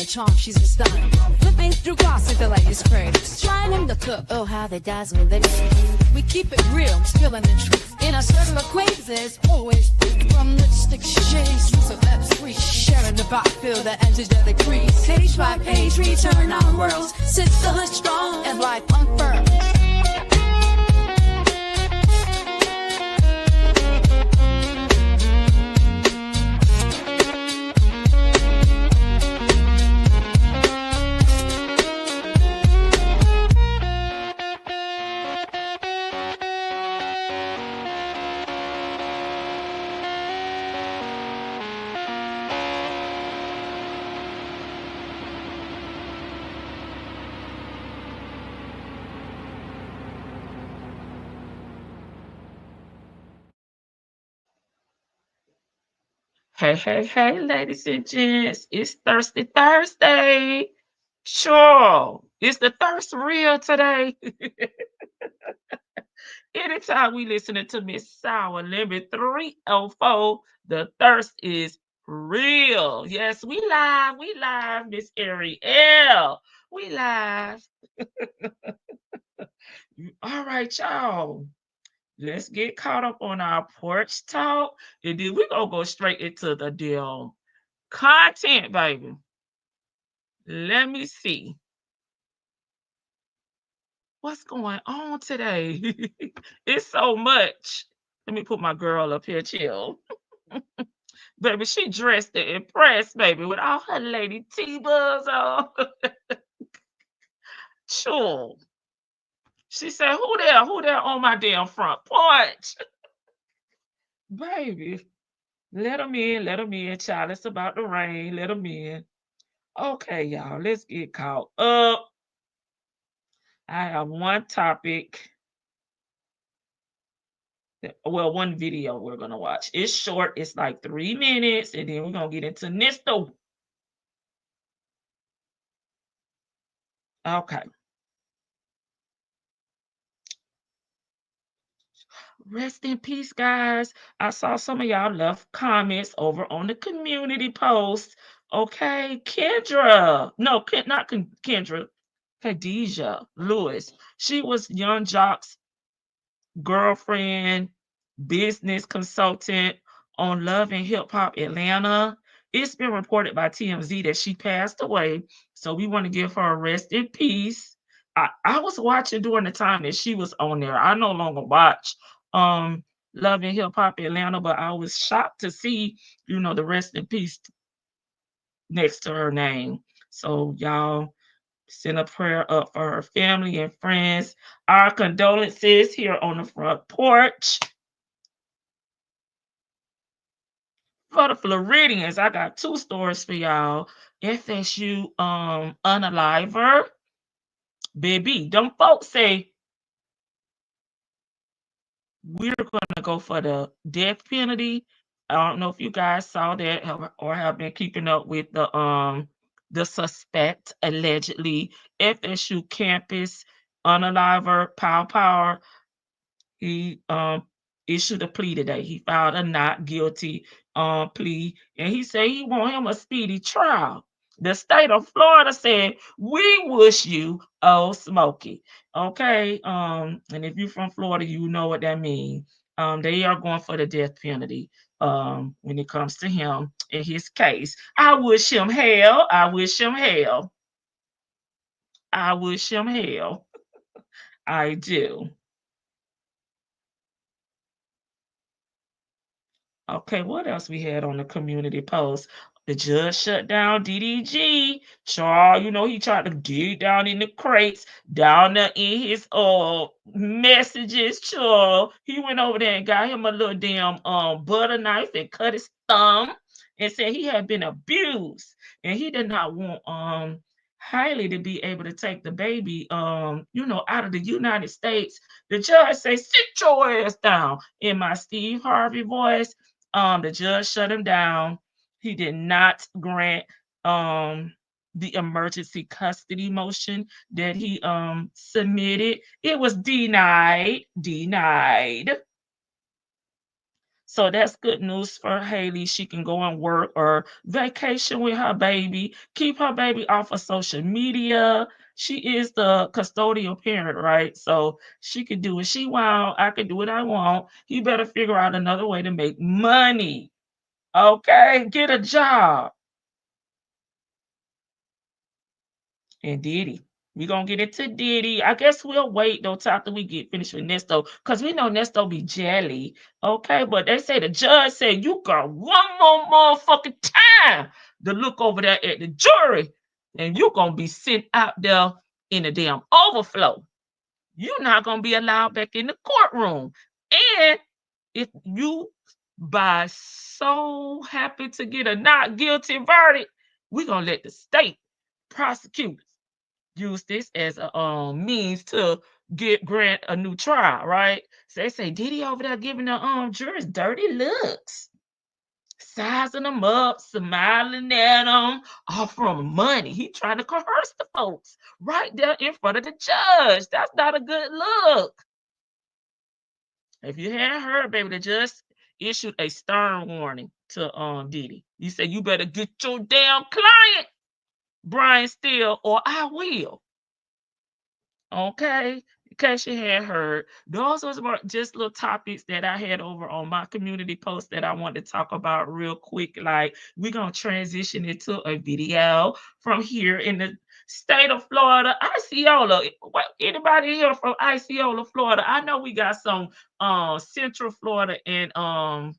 Charm, she's a star. Flipping through closets, the ladies crave. Trying to cook, oh how they dazzle they. We keep it real, spilling the truth. In a circle of acquaintances, always from lipstick shades to lips free. Sharing the vibe, feel the angelic breeze. Page by page, return our worlds. Sisterhood strong and life unfurled. Hey, hey, hey, ladies and gents. It's Thirsty Thursday. Sure. Is the thirst real today? Anytime we listening to Miss Sour Limit 304, the thirst is real. Yes, we live, Miss Ariel. We live. All right, y'all. Let's get caught up on our porch talk, and then we're gonna go straight into the deal content, baby. Let me see what's going on today. It's so much. Let me put my girl up here, chill. Baby, she dressed to impress, baby, with all her lady T-buzz on. Sure. She said, who there? Who there on my damn front porch? Baby, let them in, child. It's about to rain. Let them in. Okay, y'all, let's get caught up. I have one topic. Well, one video we're going to watch. It's short. It's like 3 minutes, and then we're going to get into Nesto. Okay. Rest in peace, guys. I saw some of y'all left comments over on the community post. Okay, Kendra. No, not Kendra. Padesia Lewis. She was Young Jock's girlfriend, business consultant on Love and Hip Hop Atlanta. It's been reported by TMZ that she passed away. So we want to give her a rest in peace. I was watching during the time that she was on there. I no longer watch Love and Hip Hop Atlanta, but I was shocked to see, the rest in peace next to her name. So y'all send a prayer up for her family and friends. Our condolences here on the front porch. For the Floridians, I got 2 stories for y'all. FSU unaliver. Baby, them folks say we're going to go for the death penalty. I don't know if you guys saw that or have been keeping up with the suspect, allegedly FSU campus unaliver Power. He issued a plea today. He filed a not guilty plea, and he said he want him a speedy trial. The state of Florida said, we wish you old Smokey. Okay. And if you're from Florida, you know what that means. They are going for the death penalty when it comes to him in his case. I wish him hell. I wish him hell. I wish him hell. I do. Okay, what else we had on the community post? The judge shut down DDG. Charles, he tried to dig down in the crates, down there in his messages. Charles, he went over there and got him a little damn butter knife and cut his thumb and said he had been abused and he did not want Hailey to be able to take the baby out of the United States. The judge say, sit your ass down. In my Steve Harvey voice, the judge shut him down. He did not grant the emergency custody motion that he submitted. It was denied. So that's good news for Hailey. She can go and work or vacation with her baby, keep her baby off of social media. She is the custodial parent, right? So she can do what she want. I can do what I want. He better figure out another way to make money. Okay, get a job. And Diddy. We're gonna get into Diddy. I guess we'll wait though till after we get finished with Nesto. Because we know Nesto be jelly. Okay, but they say the judge said you got one more motherfucking time to look over there at the jury. And you're gonna be sent out there in a damn overflow. You're not gonna be allowed back in the courtroom. And if you by so happy to get a not guilty verdict, we're gonna let the state prosecutors use this as a means to grant a new trial, right? So they say Diddy over there giving the jurors dirty looks, sizing them up, smiling at them, offering money. He trying to coerce the folks right there in front of the judge. That's not a good look. If you hadn't heard, baby, the judge issued a stern warning to Diddy. He said, you better get your damn client, Brian Steele, or I will. Okay, in case you hadn't heard, those was just little topics that I had over on my community post that I wanted to talk about real quick. Like, we're going to transition into a video from here in the state of Florida, Osceola. Anybody here from Osceola, Florida? I know we got some Central Florida and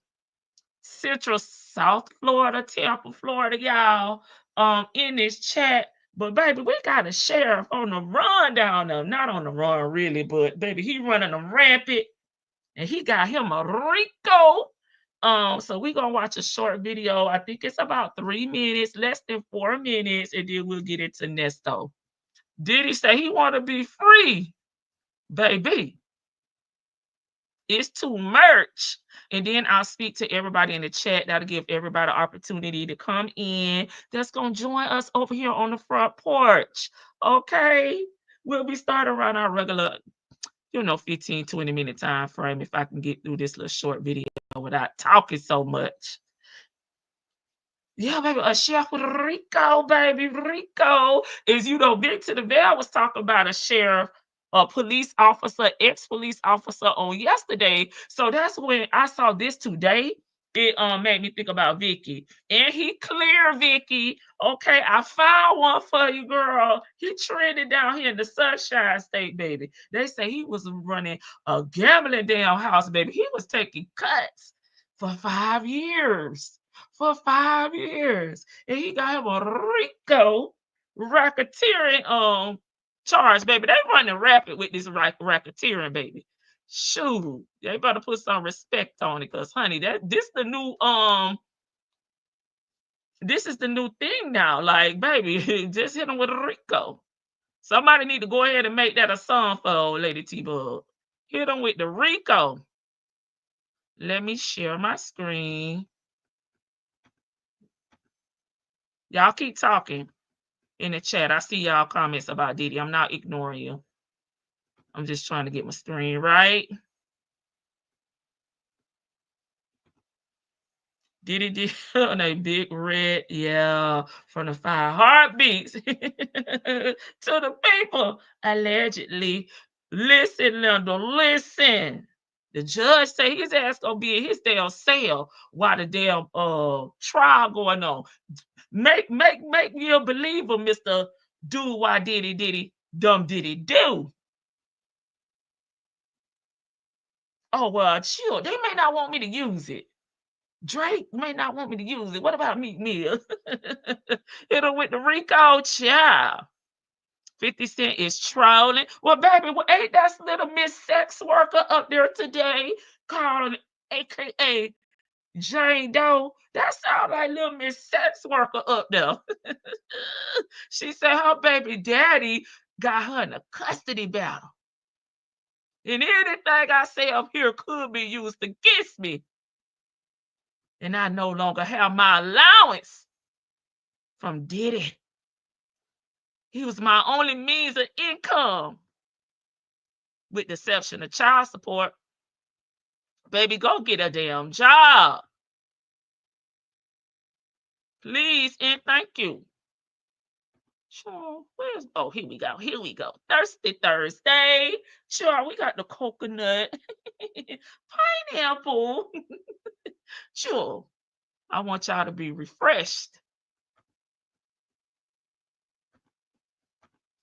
Central South Florida, Tampa, Florida, y'all, in this chat. But baby, we got a sheriff on the run down there. Not on the run, really, but baby, he running them rampant, and he got him a Rico. So we gonna watch a short video. I think it's about 3 minutes, less than 4 minutes, and then we'll get into Nesto. Diddy say he want to be free, baby. It's too much. And then I'll speak to everybody in the chat. That'll give everybody an opportunity to come in. That's going to join us over here on the front porch. Okay? We'll be starting around our regular, 15, 20-minute time frame if I can get through this little short video without talking so much. Yeah, baby, a sheriff with Rico, baby. Rico. As you know, Vic to the Veil was talking about a sheriff, a police officer, ex-police officer on yesterday. So that's when I saw this today. It made me think about Vicky. And he cleared Vicky. Okay, I found one for you, girl. He trended down here in the Sunshine State, baby. They say he was running a gambling damn house, baby. He was taking cuts for 5 years. For 5 years. And he got him a Rico racketeering charge, baby. They running rapid with this racketeering, baby. Shoot, they better put some respect on it, cause honey, this is the new thing now. Like, baby, just hit them with a Rico. Somebody need to go ahead and make that a song for old Lady T-Bug. Hit them with the Rico. Let me share my screen. Y'all keep talking in the chat. I see y'all comments about Diddy. I'm not ignoring you. I'm just trying to get my screen right. Diddy on a big red, yeah, from the 5 heartbeats to the people, allegedly. Listen, Linda, listen. The judge say his ass gonna be in his damn cell while the damn trial going on. Make me a believer, Mr. Do why Diddy dumb Diddy do. Oh well, chill. They may not want me to use it. Drake may not want me to use it. What about Meek Mill? It'll with the Rico child. 50 Cent is trolling. Well, baby, ain't that little Miss Sex Worker up there today calling AKA Jane Doe? That sounds like little Miss Sex Worker up there. She said her baby daddy got her in a custody battle. And anything I say up here could be used against me. And I no longer have my allowance from Diddy. He was my only means of income, with the exception of child support. Baby, go get a damn job. Please and thank you. Sure, here we go. Thirsty Thursday. Sure, we got the coconut, pineapple. Sure, I want y'all to be refreshed.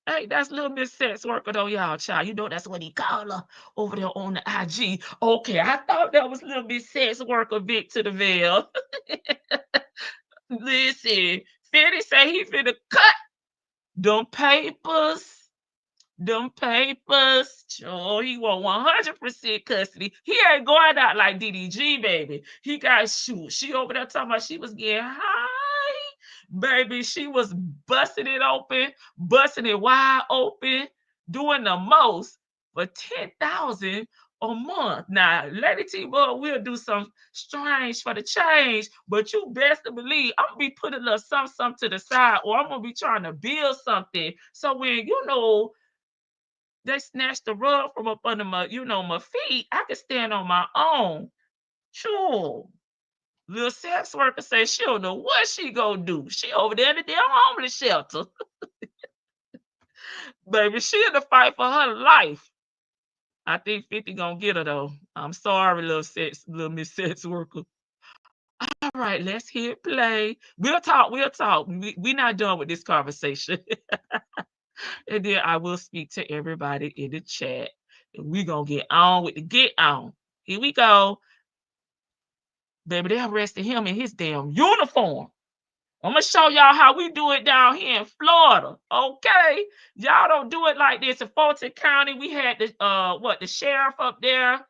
Hey, that's little Miss Sex Worker though, y'all, child. You know that's what he called her over there on the IG. Okay, I thought that was little Miss Sex Worker Vic to the veil. Listen, Fitty say he finna cut them papers. Oh, he want 100% custody. He ain't going out like DDG, baby. He got shoot. She over there talking about she was getting high. Baby, she was busting it wide open, doing the most for $10,000 a month. Now, Lady T-Boy will do some strange for the change, but you best to believe I'm gonna be putting a little something to the side, or I'm gonna be trying to build something. So when they snatched the rug from up under my feet, I can stand on my own. Sure. Little sex worker says she don't know what she gonna do. She over there in the damn homeless shelter. Baby, she in the fight for her life. I think 50 gonna get her though. I'm sorry, little Miss Sex Worker. All right, let's hit play. We'll talk. We're not done with this conversation. And then I will speak to everybody in the chat. And we're gonna get on with the get on. Here we go. Baby, they arrested him in his damn uniform. I'm gonna show y'all how we do it down here in Florida. Okay, y'all don't do it like this in Fulton County. We had the sheriff up there.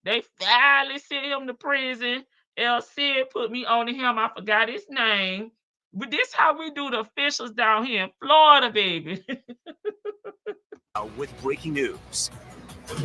They finally sent him to prison. El Cid put me on to him. I forgot his name. But this how we do the officials down here in Florida, baby. With breaking news.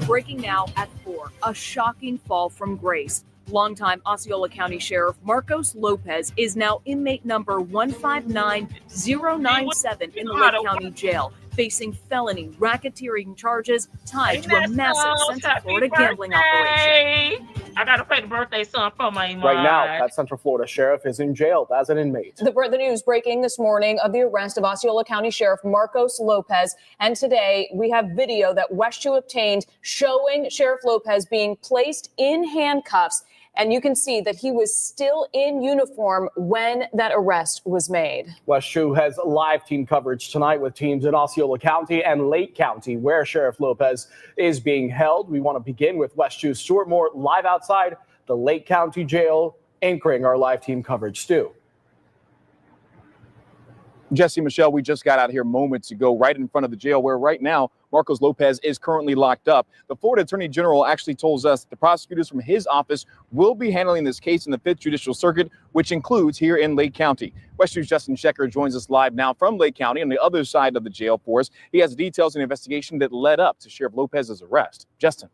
Breaking now at 4, a shocking fall from grace. Longtime Osceola County Sheriff Marcos Lopez is now inmate number 159097 in the Lake County Jail, facing felony racketeering charges tied to a massive Central Florida gambling operation. I gotta play the birthday song for my mom. Right now, that Central Florida sheriff is in jail as an inmate. The news breaking this morning of the arrest of Osceola County Sheriff Marcos Lopez. And today we have video that West 2 obtained showing Sheriff Lopez being placed in handcuffs. And you can see that he was still in uniform when that arrest was made. West 2 has live team coverage tonight with teams in Osceola County and Lake County, where Sheriff Lopez is being held. We want to begin with West 2's Stuart Moore live outside the Lake County Jail, anchoring our live team coverage. Stu. Jesse, Michelle, we just got out here moments ago, right in front of the jail, where right now Marcos Lopez is currently locked up. The Florida Attorney General actually told us that the prosecutors from his office will be handling this case in the 5th Judicial Circuit, which includes here in Lake County. West 2's Justin Shecker joins us live now from Lake County on the other side of the jail for us. He has details on the investigation that led up to Sheriff Lopez's arrest. Justin.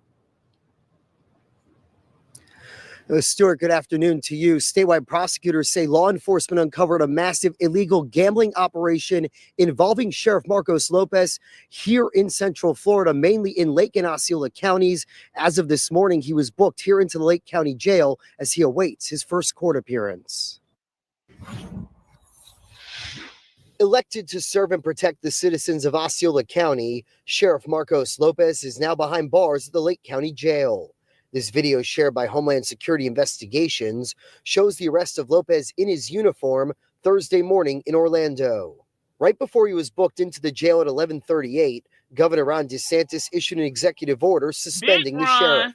Stuart, good afternoon to you. Statewide prosecutors say law enforcement uncovered a massive illegal gambling operation involving Sheriff Marcos Lopez here in Central Florida, mainly in Lake and Osceola counties. As of this morning, he was booked here into the Lake County Jail as he awaits his first court appearance. Elected to serve and protect the citizens of Osceola County, Sheriff Marcos Lopez is now behind bars at the Lake County Jail. This video shared by Homeland Security Investigations shows the arrest of Lopez in his uniform Thursday morning in Orlando. Right before he was booked into the jail at 11:38, Governor Ron DeSantis issued an executive order suspending the sheriff.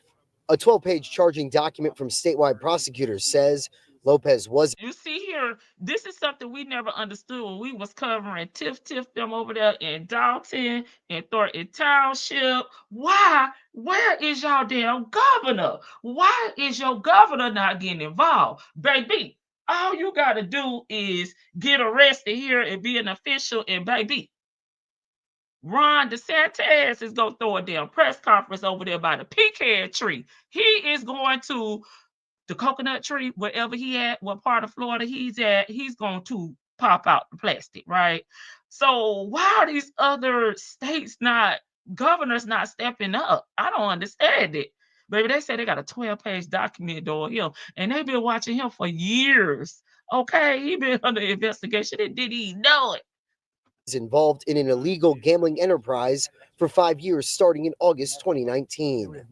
A 12-page charging document from statewide prosecutors says Lopez was You see here, this is something we never understood when we was covering Tiff them over there in Dalton and Thornton Township. Why? Where is y'all damn governor? Why is your governor not getting involved? Baby, all you got to do is get arrested here and be an official, and baby, Ron DeSantis is going to throw a damn press conference over there by the pecan tree. He is going to the coconut tree, wherever he at, what part of Florida he's at, he's going to pop out the plastic, right? So why are these other states governors not stepping up? I don't understand it. Baby, they say they got a 12-page document on him, and they've been watching him for years. Okay, he been under investigation and didn't even know it. Involved in an illegal gambling enterprise for 5 years starting in August 2019.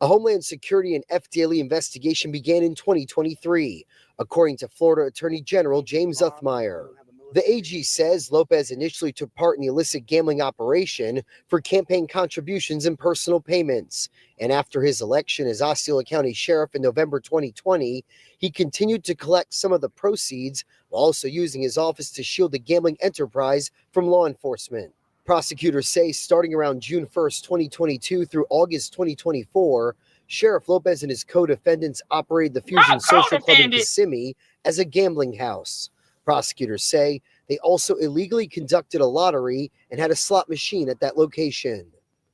A Homeland Security and FDLE investigation began in 2023, according to Florida Attorney General James Uthmire. The AG says Lopez initially took part in the illicit gambling operation for campaign contributions and personal payments. And after his election as Osceola County Sheriff in November 2020, he continued to collect some of the proceeds while also using his office to shield the gambling enterprise from law enforcement. Prosecutors say starting around June 1st, 2022 through August 2024, Sheriff Lopez and his co-defendants operated the Fusion Social Club in Kissimmee as a gambling house. Prosecutors say they also illegally conducted a lottery and had a slot machine at that location.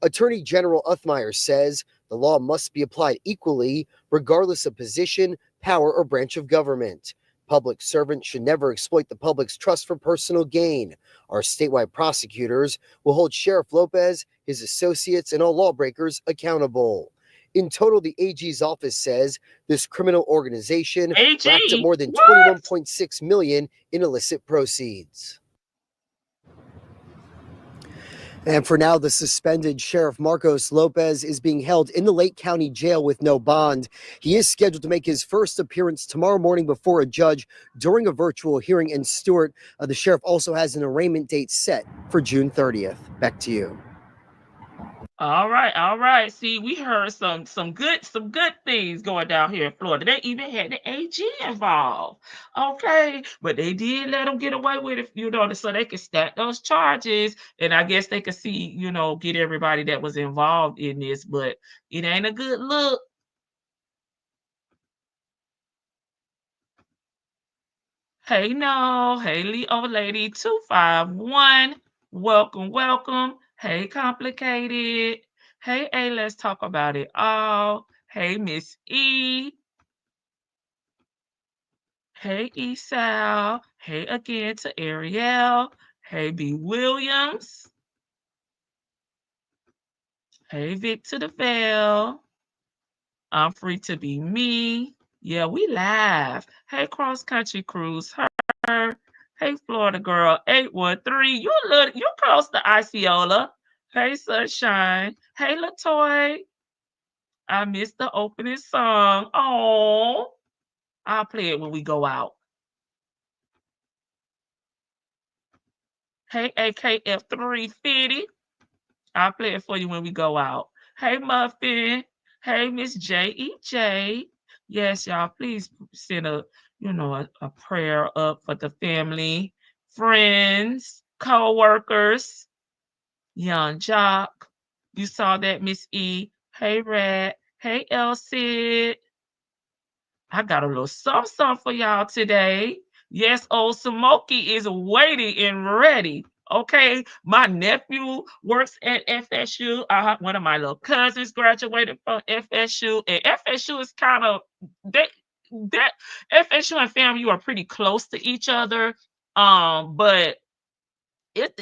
Attorney General Uthmire says the law must be applied equally, regardless of position, power, or branch of government. Public servants should never exploit the public's trust for personal gain. Our statewide prosecutors will hold Sheriff Lopez, his associates, and all lawbreakers accountable. In total, the AG's office says this criminal organization racked up more than $21.6 million in illicit proceeds. And for now, the suspended Sheriff Marcos Lopez is being held in the Lake County Jail with no bond. He is scheduled to make his first appearance tomorrow morning before a judge during a virtual hearing in Stewart. The sheriff also has an arraignment date set for June 30th. Back to you. All right. See, we heard some good things going down here in Florida. They even had the AG involved. Okay, but they did let them get away with it, so they could stack those charges, and I guess they could see, get everybody that was involved in this, but it ain't a good look. Hey, no, hey, Leo Lady 251. Welcome. Hey, Complicated. Hey, A, let's talk about it all. Hey, Miss E. Hey, Esau. Hey, again to Ariel. Hey, B. Williams. Hey, Victor DeVale. I'm free to be me. Yeah, we live. Hey, Cross Country Cruise. Her. Hey, Florida Girl 813. You close to Osceola. Hey, Sunshine. Hey, Latoy. I missed the opening song. Oh, I'll play it when we go out. Hey, AKF 350. I'll play it for you when we go out. Hey, Muffin. Hey, Miss JEJ. Yes, y'all, please send a prayer up for the family, friends, co-workers. Young Jock. You saw that, Miss E. Hey, Rat. Hey, Elsie. I got a little something for y'all today. Yes, old Smoky is waiting and ready. Okay, my nephew works at FSU. One of my little cousins graduated from FSU, and FSU is kind of that FSU and FAMU are pretty close to each other. But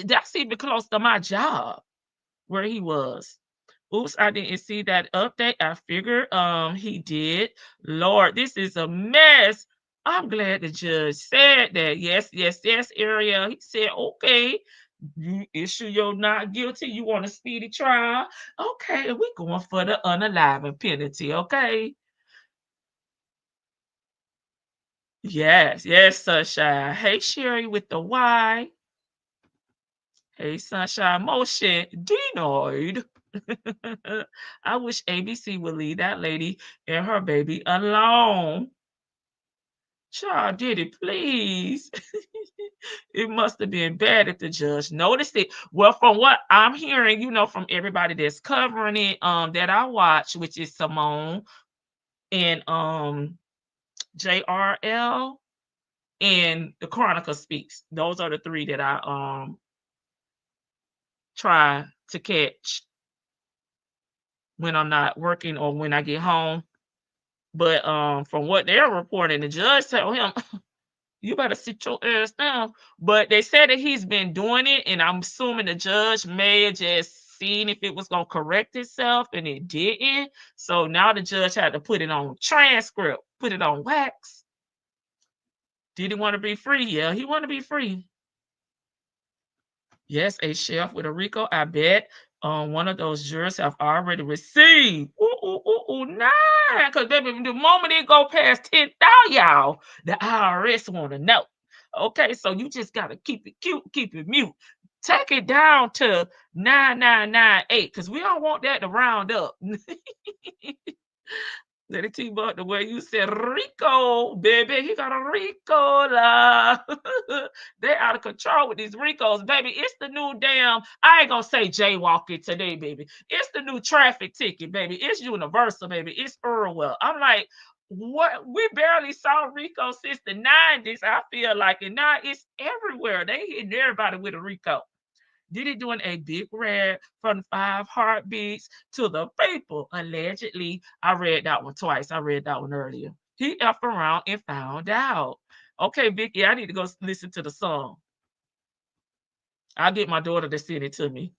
that's even close to my job where he was. Oops, I didn't see that update. I figured he did. Lord, this is a mess. I'm glad the judge said that. Yes, Ariel. He said, okay, you issue your not guilty. You want a speedy trial? Okay, we're going for the unalive penalty, okay? Yes, Sunshine. Hey, Sherry with the Y. Hey, Sunshine Motion. Denoid. I wish ABC would leave that lady and her baby alone. Child, Diddy, please. It must have been bad if the judge noticed it. Well, from what I'm hearing, from everybody that's covering it, that I watch, which is Simone and JRL and the Chronicle Speaks. Those are the three that I try to catch when I'm not working or when I get home. But from what they're reporting, the judge told him, you better sit your ass down. But they said that he's been doing it, and I'm assuming the judge may have just seen if it was going to correct itself, and it didn't. So now the judge had to put it on transcript, put it on wax. Did he want to be free? Yeah, he want to be free. Yes, a chef with a RICO, I bet one of those jurors have already received. Nah. Because baby, the moment it go past 10,000, y'all, the IRS want to know. Okay, so you just got to keep it cute, keep it mute. Take it down to 9998, because we don't want that to round up. Let it team up the way you said Rico, baby. He got a Rico la. They out of control with these Ricos, baby. It's the new damn, I ain't gonna say jaywalking today, baby. It's the new traffic ticket, baby. It's universal, baby. It's Irwell. I'm like, what? We barely saw Rico since the 90s. I feel like, and now it's everywhere. They hitting everybody with a Rico. Diddy doing a big rap from 5 Heartbeats to the people, allegedly. I read that one twice. I read that one earlier. He effed around and found out. Okay, Vicky, I need to go listen to the song. I'll get my daughter to send it to me.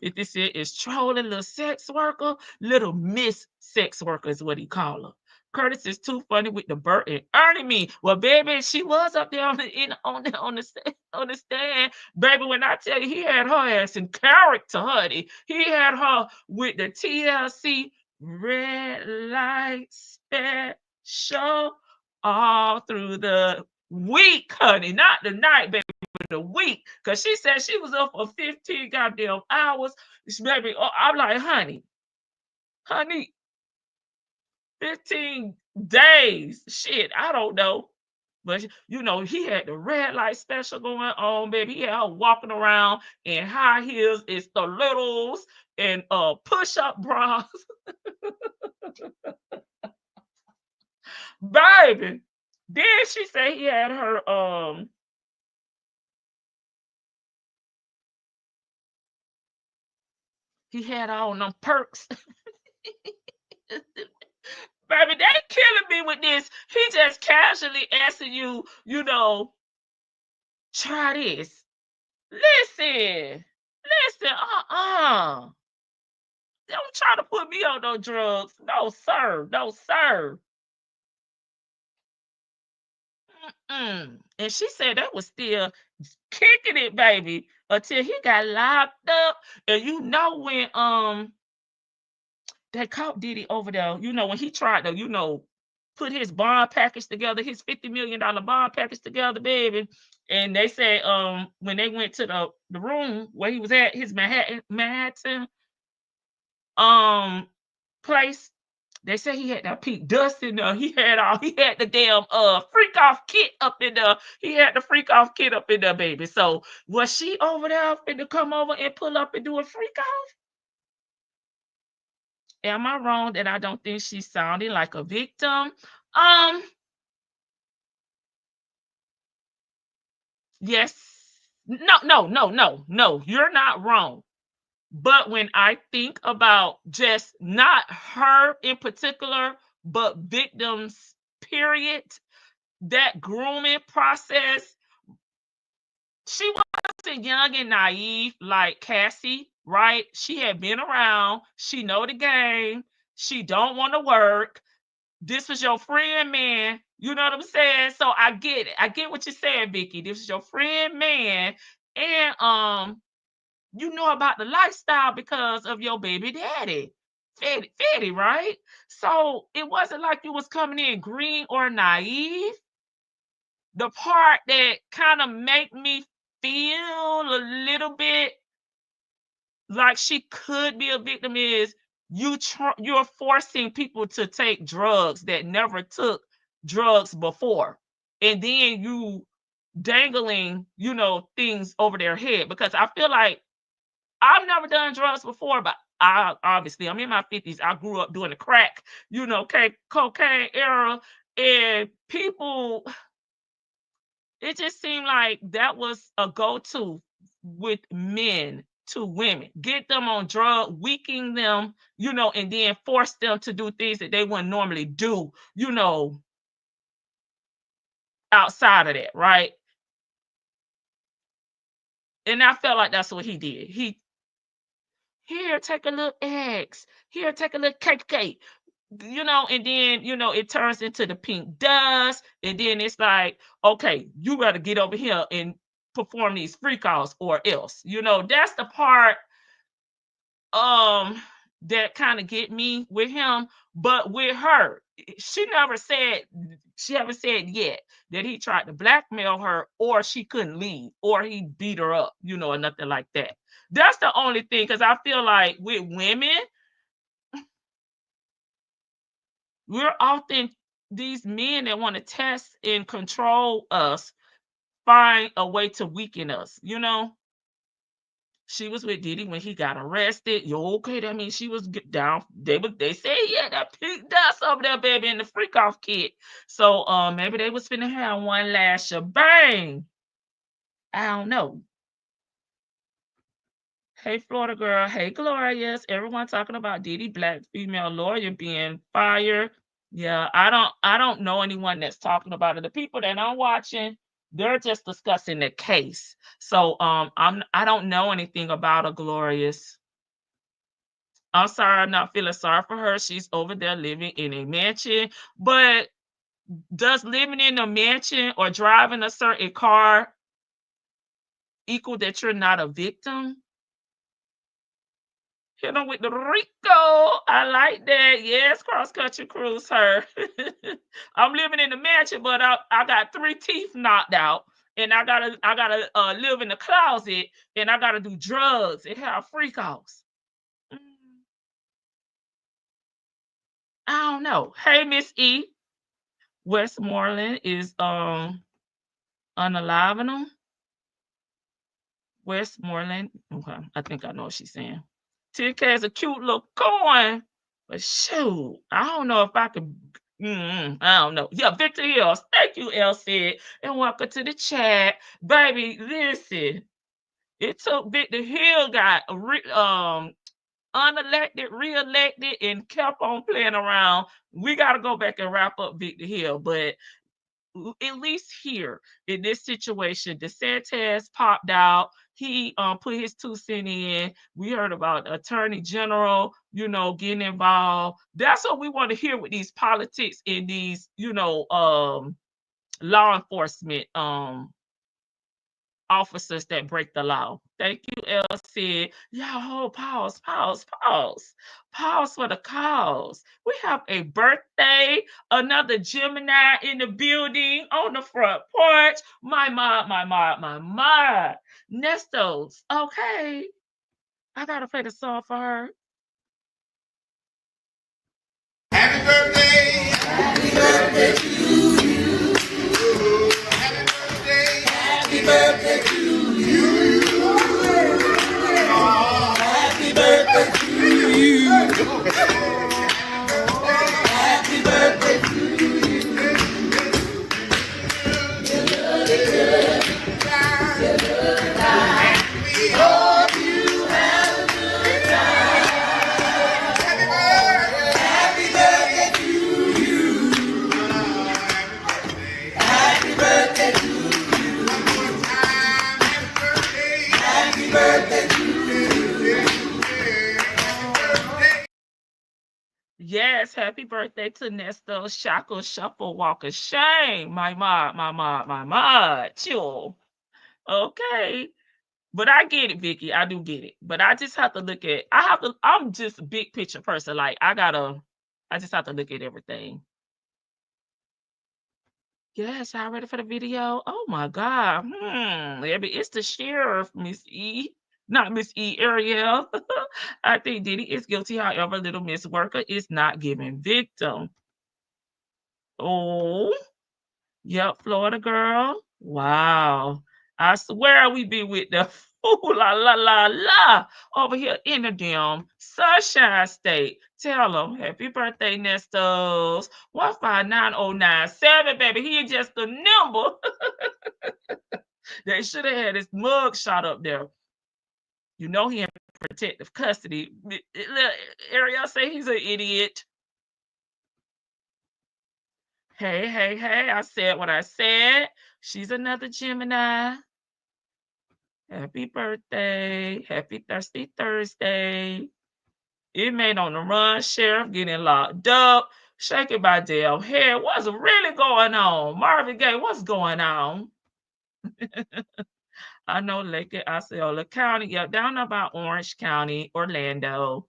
If this is trolling little sex worker, little Miss Sex Worker is what he call her. Curtis is too funny with the Bert and Ernie me. Well, baby, she was up there on the stand. Baby, when I tell you, he had her ass in character, honey. He had her with the TLC red light special all through the week, honey. Not the night, baby, but the week. Because she said she was up for 15 goddamn hours. Baby, I'm like, honey, 15 days. Shit, I don't know. But he had the red light special going on, baby. He had her walking around in high heels and stilettos and push-up bras. Baby. Then she said he had her he had all them perks. Baby, they killing me with this. He just casually asking you, try this. Listen. Don't try to put me on no drugs. No, sir. And she said that was still kicking it, baby, until he got locked up. And when they caught Diddy over there, when he tried to, put his bond package together, his $50 million bond package together, baby. And they said when they went to the room where he was at, his Manhattan place, they said he had that pink dust in there. He had the damn freak off kit up in there. He had the freak off kit up in there, baby. So was she over there finna come over and pull up and do a freak off? Am I wrong that I don't think she's sounding like a victim? Yes. No. You're not wrong. But when I think about just not her in particular, but victims, period, that grooming process, she wasn't young and naive like Cassie, right? She had been around. She know the game. She don't want to work. This was your friend, man. You know what I'm saying? So I get it. I get what you're saying, Vicky. This is your friend, man. And you know about the lifestyle because of your baby daddy, Fetty, right? So it wasn't like you was coming in green or naive. The part that kind of make me feel a little bit like she could be a victim is you're forcing people to take drugs that never took drugs before. and then you dangling, you know, things over their head. Because I feel like I've never done drugs before, but I'm in my 50s. I grew up doing the crack, you know, cocaine era, and people, it just seemed like that was a go-to with men to women. Get them on drug, weaken them, you know, and then force them to do things that they wouldn't normally do, you know, outside of that, right? And I felt like that's what he did. Here, take a little eggs. Here, take a little cake. You know, and then, you know, it turns into the pink dust. And then it's like, okay, you better get over here and perform these free calls or else. You know, that's the part that kind of get me with him. But with her, she haven't said yet that he tried to blackmail her or she couldn't leave or he beat her up, you know, or nothing like that. That's the only thing, because I feel like with women, we're often, these men that want to test and control us find a way to weaken us, you know. She was with Diddy when he got arrested. You okay? That means she was down. They say, yeah, that pink dust over there, baby, in the freak off kit. So maybe they was finna have one last shebang. I don't know. Hey, Florida girl. Hey, Glorious. Everyone talking about Diddy, black female lawyer being fired. Yeah, I don't know anyone that's talking about it. The people that I'm watching, they're just discussing the case. So I don't know anything about a Glorious. I'm sorry, I'm not feeling sorry for her. She's over there living in a mansion. But does living in a mansion or driving a certain car equal that you're not a victim? Hit them with the Rico. I like that. Yes, cross country cruise her. I'm living in the mansion, but I got 3 teeth knocked out, and I gotta live in the closet, and I gotta do drugs and have freak offs. I don't know. Hey, Miss E. Westmoreland is unaliving them. Westmoreland. Okay, I think I know what she's saying. TK is a cute little coin, but shoot, I don't know if I could. I don't know. Yeah, Victor Hills. Thank you, Elsie, and welcome to the chat, baby. Listen, it took Victor Hill got unelected, reelected, and kept on playing around. We got to go back and wrap up Victor Hill, but at least here in this situation, DeSantis popped out. He put his 2 cents in. We heard about Attorney General, you know, getting involved. That's what we want to hear with these politics in these, you know, law enforcement officers that break the law. Thank you, Elsie. Y'all hold, pause for the cause. We have a birthday, another Gemini in the building on the front porch. My Nesto's. Okay. I gotta play the song for her. Happy birthday. Happy birthday to you. Happy birthday. Happy birthday to you. Oh, happy birthday to you. Happy birthday to you. We hope you have a good time. Happy birthday to you. Happy birthday to you. One more time. Happy birthday to you. Yes, happy birthday to Nesto, Shackle, Shuffle, Walk of Shame. My mod. Chill. Okay. But I get it, Vicky. I do get it. But I just have to look at, I'm just a big picture person. Like, I just have to look at everything. Yes, y'all ready for the video? Oh my God. It's the sheriff, Miss E. Not Miss E. Ariel. I think Diddy is guilty. However, Little Miss Worker is not giving victim. Oh. Yep, Florida girl. Wow. I swear we be with the ooh la la la la over here in the damn Sunshine State. Tell them happy birthday, Nestos. 159097, baby. He just a number. They should have had his mug shot up there. You know he in protective custody. Ariel say he's an idiot. Hey, hey, hey, I said what I said. She's another Gemini. Happy birthday. Happy Thirsty Thursday. It made on the run, sheriff getting locked up. Shaking by Dale head. What's really going on? Marvin Gaye, what's going on? I know Lake Osceola County. Yeah, down about Orange County, Orlando.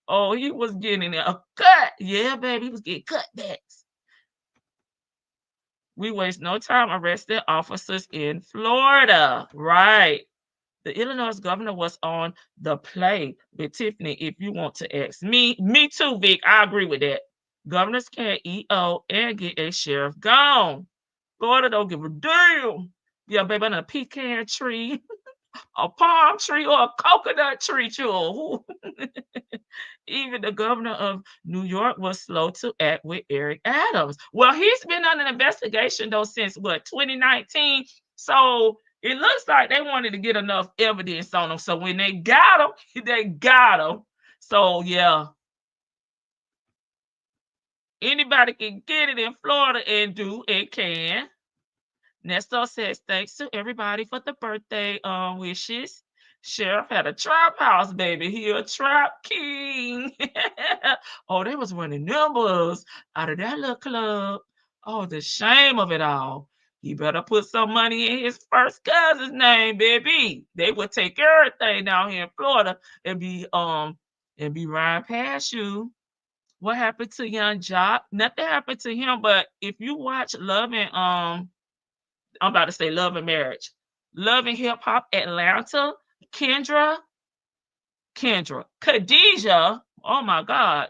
Oh, he was getting a cut. Yeah, baby, he was getting cutbacks. We waste no time arresting officers in Florida. Right. The Illinois governor was on the play with Tiffany. If you want to ask me too, Vic. I agree with that. Governors can't EO and get a sheriff gone. Florida don't give a damn. Yeah, baby, on a pecan tree, a palm tree, or a coconut tree, too. Even the governor of New York was slow to act with Eric Adams. Well, he's been under investigation though since what 2019. So it looks like they wanted to get enough evidence on him. So when they got him, they got him. So yeah. Anybody can get it in Florida and do and can. Nesto says thanks to everybody for the birthday wishes. Sheriff had a trap house, baby. He a trap king. Oh, they was running numbers out of that little club. Oh, the shame of it all. He better put some money in his first cousin's name, baby. They would take everything down here in Florida and be riding past you. What happened to Young Jock? Nothing happened to him, but if you watch Love and I'm about to say Love and Marriage, Love and Hip Hop Atlanta, Padesia, oh my God.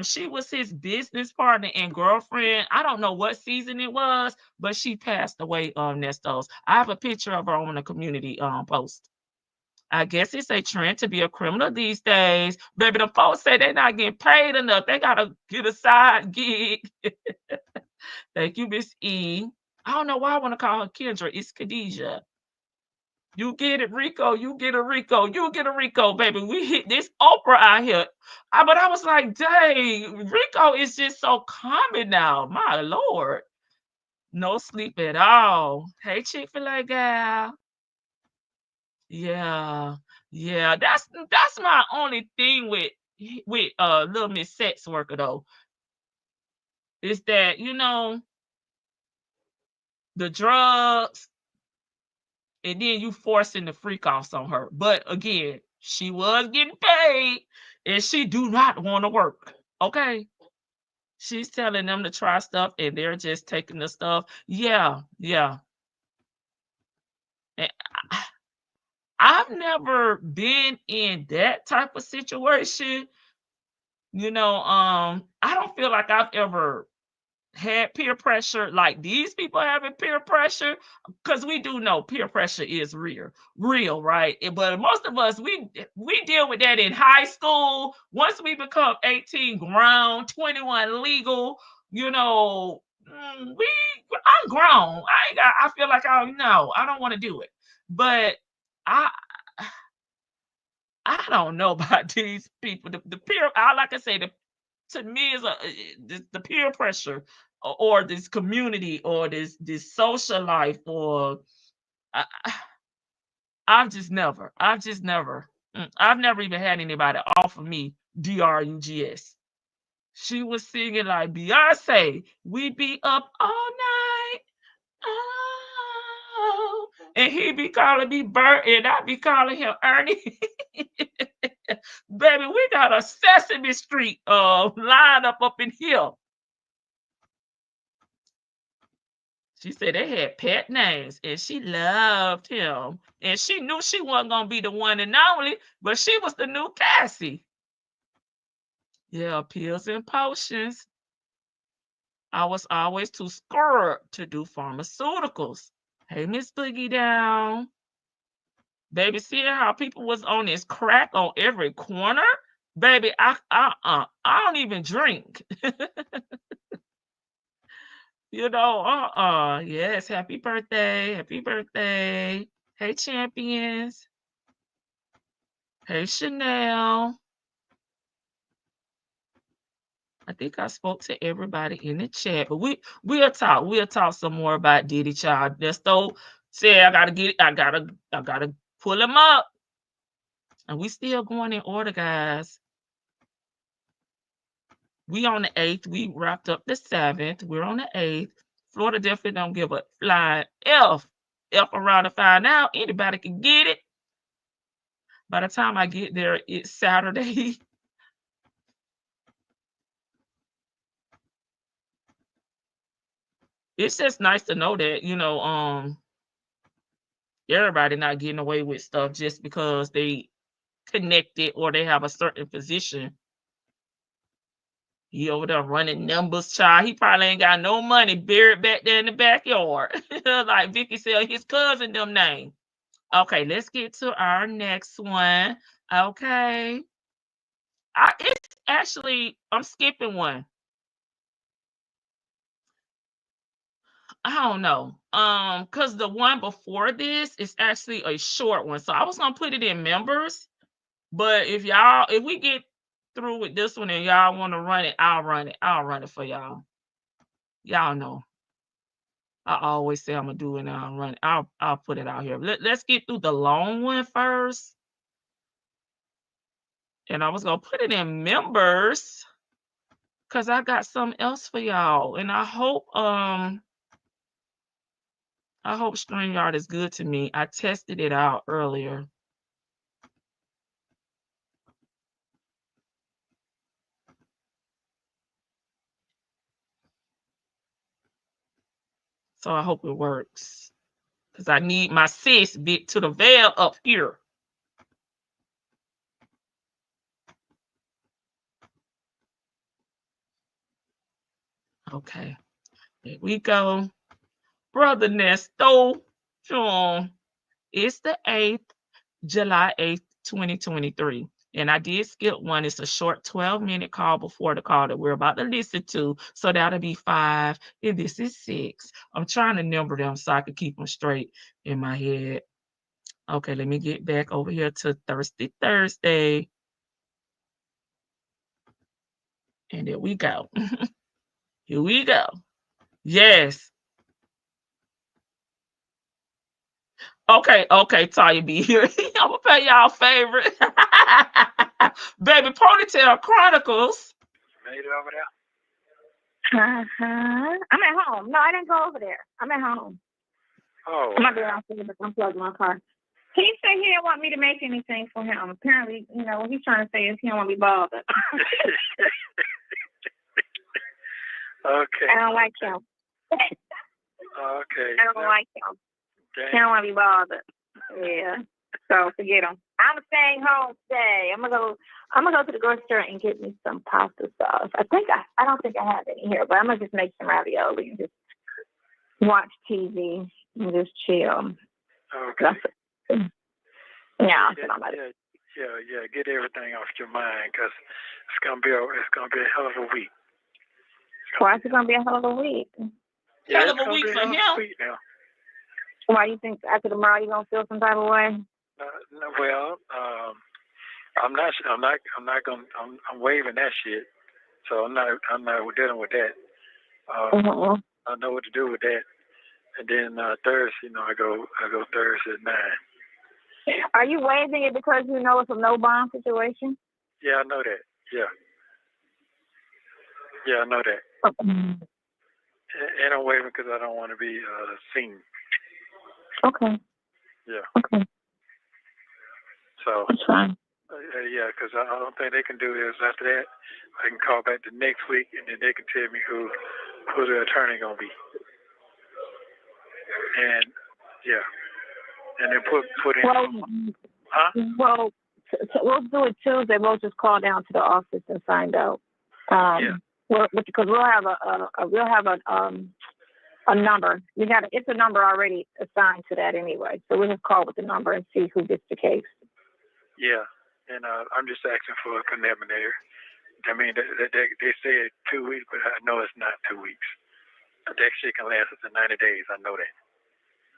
She was his business partner and girlfriend. I don't know what season it was, but she passed away, Nestos. I have a picture of her on the community post. I guess it's a trend to be a criminal these days. Baby, the folks say they're not getting paid enough. They gotta get a side gig. Thank you, Miss E. I don't know why I want to call her Kendra. It's Khadijah. You get it, Rico. You get a Rico. You get a Rico, baby. We hit this Oprah out here. But I was like, dang, Rico is just so common now. My Lord. No sleep at all. Hey, Chick-fil-A gal. Yeah. Yeah. That's my only thing with little Miss Sex Worker though. Is that, the drugs, and then you forcing the freak offs on her. But again, she was getting paid, and she do not want to work. Okay, she's telling them to try stuff, and they're just taking the stuff. Yeah, yeah. And I've never been in that type of situation. I don't feel like I've ever had peer pressure like these people having peer pressure, because we do know peer pressure is real, right? But most of us, we deal with that in high school. Once we become 18 grown, 21 legal, I'm grown. I feel like I don't want to do it. But I don't know about these people. The peer, like I say, to me is the peer pressure or this community or this social life, or I've never even had anybody offer me drugs. She was singing like Beyonce, we be up all night, oh, and he be calling me Bert and I be calling him Ernie. Baby, we got a Sesame Street line up in here. She said they had pet names and she loved him. And she knew she wasn't going to be the one and only, but she was the new Cassie. Yeah, pills and potions. I was always too scared to do pharmaceuticals. Hey, Miss Boogie Down. Baby, see how people was on this crack on every corner? Baby, I don't even drink. Yes, happy birthday. Happy birthday. Hey, champions. Hey, Chanel. I think I spoke to everybody in the chat, but we'll talk some more about Diddy Child. Nesto said I gotta pull him up. And we still going in order, guys. We on the 8th. We wrapped up the 7th. We're on the 8th. Florida definitely don't give a flying F around to find out. Anybody can get it. By the time I get there, it's Saturday. It's just nice to know that, everybody not getting away with stuff just because they connected or they have a certain position. He over there running numbers, child. He probably ain't got no money buried back there in the backyard. Like Vicky said, his cousin them name. Okay, let's get to our next one. Okay. It's actually, I'm skipping one. I don't know. Because the one before this is actually a short one. So I was gonna put it in members, but if we get through with this one and y'all want to run it, I'll run it. I'll run it for y'all. Y'all know. I always say I'm gonna do it and I'll run it. I'll put it out here. Let's get through the long one first. And I was gonna put it in members because I got something else for y'all. And I hope StreamYard is good to me. I tested it out earlier. So I hope it works. Because I need my sis bit to the veil up here. Okay. There we go. Brother Nesto. It's the 8th, July 8th, 2023. And I did skip one. It's a short 12-minute call before the call that we're about to listen to. So that'll be 5. And this is 6. I'm trying to number them so I can keep them straight in my head. Okay, let me get back over here to Thirsty Thursday. And there we go. Here we go. Yes. Okay, Taya B here. I'm gonna pay y'all favorite. Baby Ponytail Chronicles. Made it over there? I'm at home. No, I didn't go over there. I'm at home. Oh. I'm not doing anything but unplug my car. He said he didn't want me to make anything for him. Apparently, what he's trying to say is he don't want to be bothered. Okay. I don't like him. Okay. I don't like him. Dang. He don't want to be bothered. Yeah. So forget him. I'm staying home today. I'm gonna go to the grocery store and get me some pasta sauce. I don't think I have any here, but I'm gonna just make some ravioli and just watch TV and just chill. Okay. Yeah. Get everything off your mind because it's gonna be a hell of a week. Why is it gonna be a hell of a week? Hell of a week for him. Why do you think after tomorrow you're gonna feel some type of way? I'm waiving that shit. So I'm not dealing with that. I know what to do with that. And then Thursday, I go Thursday at 9. Are you waiving it because you know it's a no bond situation? Yeah, I know that. Yeah, I know that. Okay. And I'm waiving because I don't want to be seen. Okay. Yeah. Okay. So. That's fine. Yeah, because I don't think they can do this. After that, I can call back the next week, and then they can tell me who the attorney gonna be. And yeah, and then put in. Well, we'll do it Tuesday. We'll just call down to the office and find out. Yeah. because we'll have a number. It's a number already assigned to that anyway. So we'll just call with the number and see who gets the case. Yeah, and I'm just asking for a preliminary. I mean, they say 2 weeks, but I know it's not 2 weeks. That shit can last up to 90 days. I know that.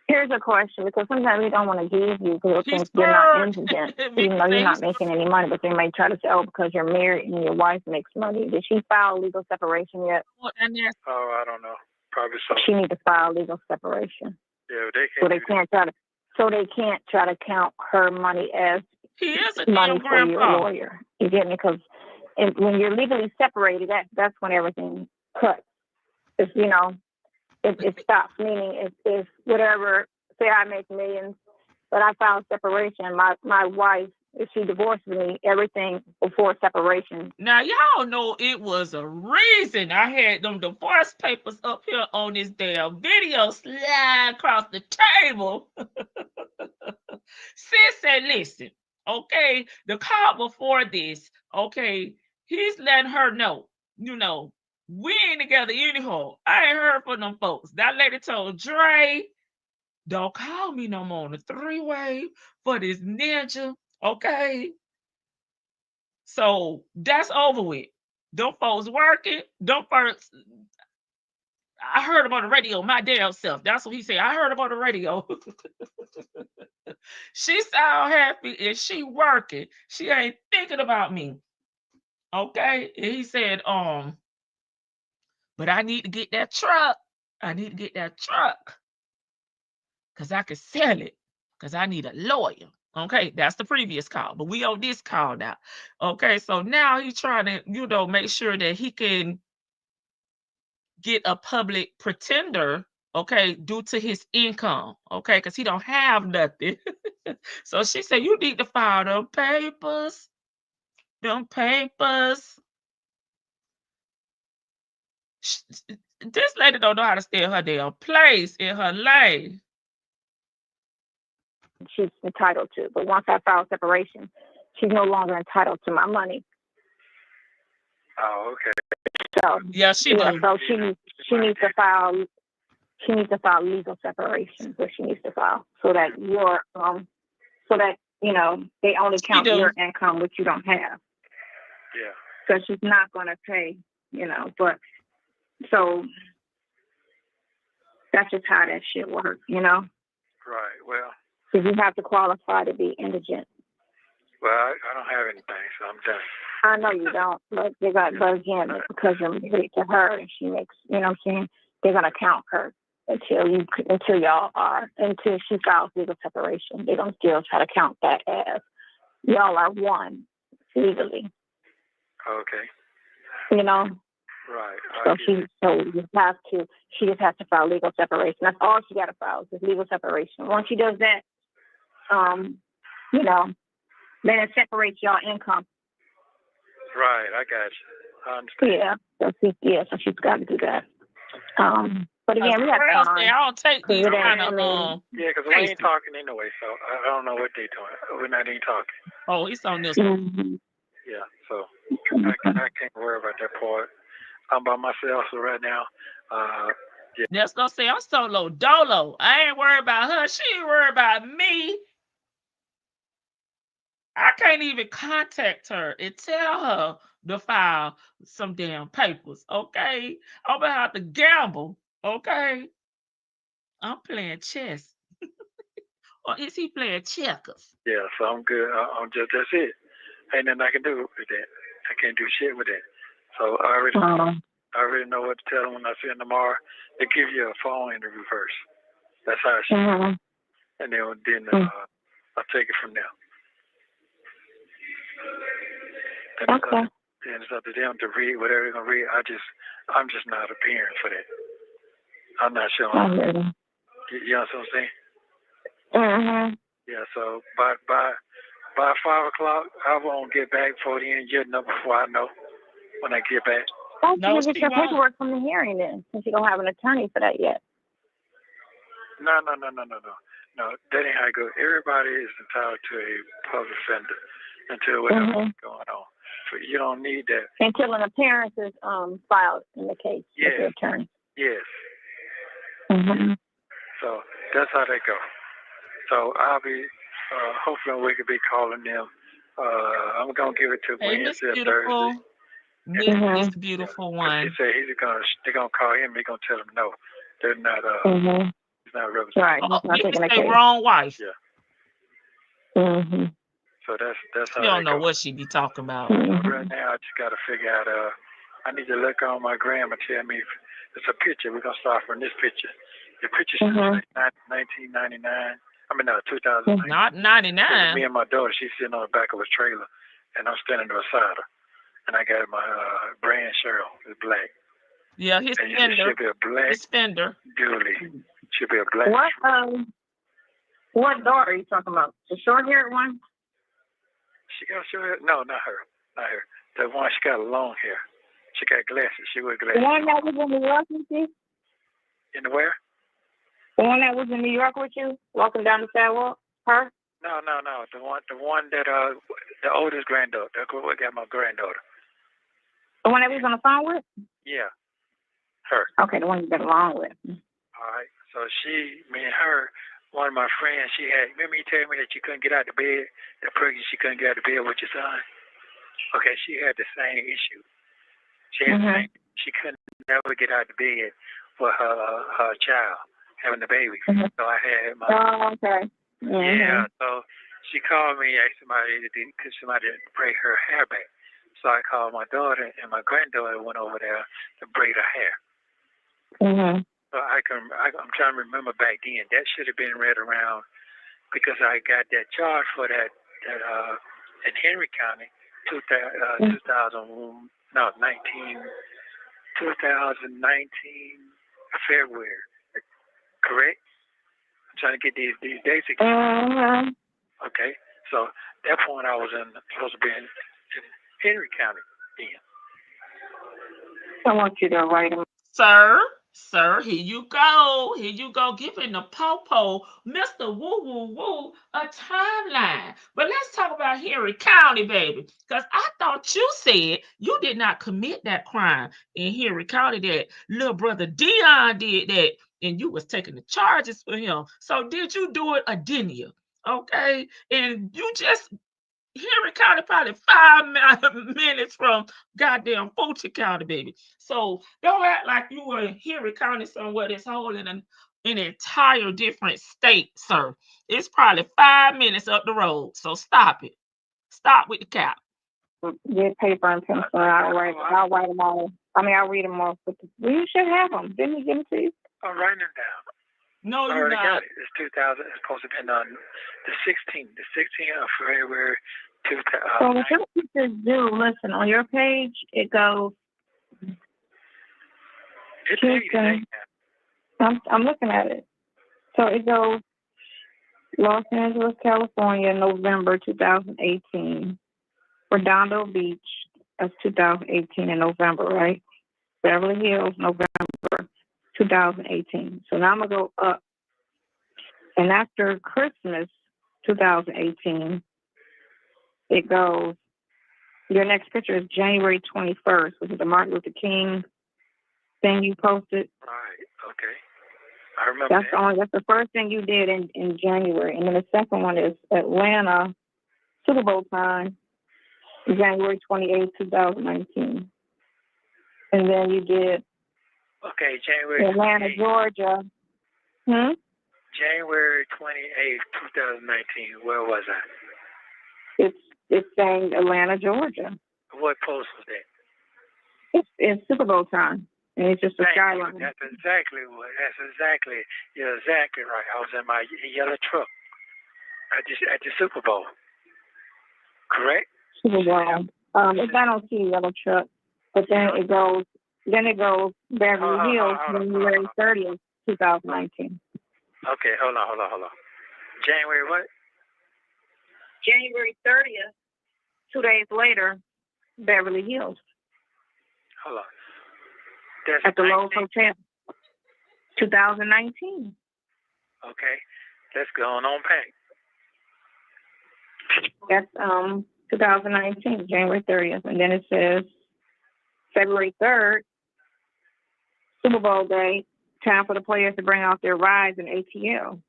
Here's a question, because sometimes we don't want to give you because they think you're not indigent, even though you're not making any money. But they may try to say, "Oh, because you're married and your wife makes money." Did she file legal separation yet? Oh, I don't know. Probably so. She needs to file legal separation. Yeah, they can't. So they can't try to count her money as He is a money damn for your grandpa. lawyer. You get me? Because when you're legally separated, that's when everything cuts. It's, it stops. Meaning, if whatever, say I make millions, but I file separation, my wife, if she divorces me, everything before separation. Now, y'all know it was a reason I had them divorce papers up here on this damn video slide across the table. Sis said, listen, okay, the call before this, okay, he's letting her know, we ain't together anyhow. I ain't heard from them folks. That lady told Dre, don't call me no more on the three-way for this ninja, okay? So that's over with. Them folks working. Them folks, I heard them on the radio, my damn self. That's what he said. I heard them on the radio. She sound happy and she working. She ain't thinking about me. Okay? And he said, but I need to get that truck. I need to get that truck. Because I can sell it. Because I need a lawyer. Okay, that's the previous call. But we on this call now. Okay, so now he's trying to, make sure that he can get a public pretender, okay, due to his income. Okay, because he don't have nothing. So she said, you need to file them papers. Them papers. This lady don't know how to stay in her damn place, in her lane. She's entitled to, but once I file separation, she's no longer entitled to my money. Oh, okay. So yeah, she does. So she needs to file legal separation. So she needs to file so that they only count your income, which you don't have. Yeah. So she's not going to pay, but so that's just how that shit works, Right. Well. So you have to qualify to be indigent. Well, I don't have anything, so I'm done. I know you don't, but again, it's because you're married to her and she makes, what I'm saying? They're gonna count her until she files legal separation. They're gonna still try to count that as y'all are one legally. Okay. Right. So she just has to file legal separation. That's all she got to file is legal separation. Once she does that, then it separates y'all income. Right, I got you. I understand. Yeah. So she's got to do that. But again, we got time. I don't take these kind of yeah, because we ain't talking anyway, so I don't know what they doing. We're not even talking. Oh, it's on this one. Yeah, so I can't worry about that part. I'm by myself, so right now, yeah. That's gonna say I'm solo dolo. I ain't worried about her. She ain't worried about me. I can't even contact her and tell her to file some damn papers. Okay, I'm gonna have to gamble. Okay, I'm playing chess, or is he playing checkers? Yeah, so I'm good. That's it. Ain't nothing I can do with that. I can't do shit with that. So I already know what to tell them when I see them tomorrow. They give you a phone interview first. That's how it should be. And then I'll take it from there. Okay. And it's up to them to read whatever they're gonna read. I'm just not appearing for that. I'm not showing. You know what I'm saying? Mm-hmm. Yeah. So by 5 o'clock, I won't get back before the end. You'll know before I know when I get back. Why don't you get your paperwork from the hearing then, since you don't have an attorney for that yet? No. That ain't how it goes. Everybody is entitled to a public defender until whatever's going on. You don't need that. Until an appearance is filed in the case with the attorney. Yes. Mm-hmm. So that's how they go. So I'll be, hopefully we could be calling them. I'm going to give it to Wednesday or Thursday. This beautiful one. He said they're going to call him. They're going to tell him no. They're not, he's not representing. Right. Oh, you can say wrong wife. Yeah. Mm-hmm. So that's how You don't they know go. what she be talking about. Right now, I just got to figure out, I need to look on my gram and tell me if it's a picture. We're going to start from this picture. The picture should say 1999. I mean, 2009. Not 99. Me and my daughter, she's sitting on the back of a trailer, and I'm standing beside her. And I got my brand Shirley. It's black. Yeah, his and fender. Should be a black. His fender. Dually. Should be a black. What daughter are you talking about? The short-haired one? She got short hair? No, not her. Not her. The one, she got long hair. She got glasses. She wear glasses. The one that was in New York with you? In the where? The one that was in New York with you, walking down the sidewalk? Her? No. The one that the oldest granddaughter. That's what got my granddaughter. The one that was on the phone with? Yeah. Her. Okay, the one you got along with. All right. So me and her, one of my friends, she had, remember you told me that you couldn't get out of bed, that pregnant, she couldn't get out of bed with your son? Okay, she had the same issue. She had the same, she couldn't never get out of bed for her child, having the baby. So I had my... Oh, okay. Yeah, so she called me, asked somebody to braid her hair back. So I called my daughter, and my granddaughter went over there to braid her hair. So I'm trying to remember back then. That should have been right around, because I got that charge for that in Henry County, 2019, February. Correct? I'm trying to get these dates again. Okay, so that point I was supposed to be in Henry County then. I want you to write them. Sir, here you go. Here you go, giving the po-po, Mr. Woo a timeline. But let's talk about Henry County, baby. Because I thought you said you did not commit that crime in Henry County, that little brother Dion did that, and you was taking the charges for him. So did you do it or didn't you? Okay? And you just... Henry County probably 5 minutes from goddamn Fulton County, baby. So don't act like you were in Henry County somewhere that's holding an entire different state, sir. It's probably 5 minutes up the road. So stop it. Stop with the cap. Get paper and pencil. I'll write them all. I'll read them all. You should have them. Didn't he give them to you? I'm writing them down. No, I you're already not. got it. It's 2000. It's supposed to have been on the 16th of February 2000. So what your pictures do, listen, on your page, it goes. I'm looking at it. So it goes Los Angeles, California, November 2018. Redondo Beach, that's 2018 in November, right? Beverly Hills, November 2018. So now I'm going to go up. And after Christmas 2018, it goes, your next picture is January 21st, which is the Martin Luther King thing you posted. Right, okay. I remember That's the first thing you did in January. And then the second one is Atlanta, Super Bowl time, January 28th, 2019. And then you did January Atlanta, 28th. Georgia. January 28th, 2019. Where was I? It's saying Atlanta, Georgia. What post was that? It's Super Bowl time, and it's just a skyline. You're exactly right. I was in my yellow truck at the Super Bowl. Correct? Super Bowl. If I don't see a yellow truck, but then it goes Beverly Hills, January 30th, 2019. Okay, hold on. January what? January 30th, 2 days later, Beverly Hills. Hold on. That's at the Lowe's Hotel. 2019. Okay. Let's go on back. That's 2019, January 30th. And then it says February 3rd, Super Bowl day, time for the players to bring out their rides in ATL.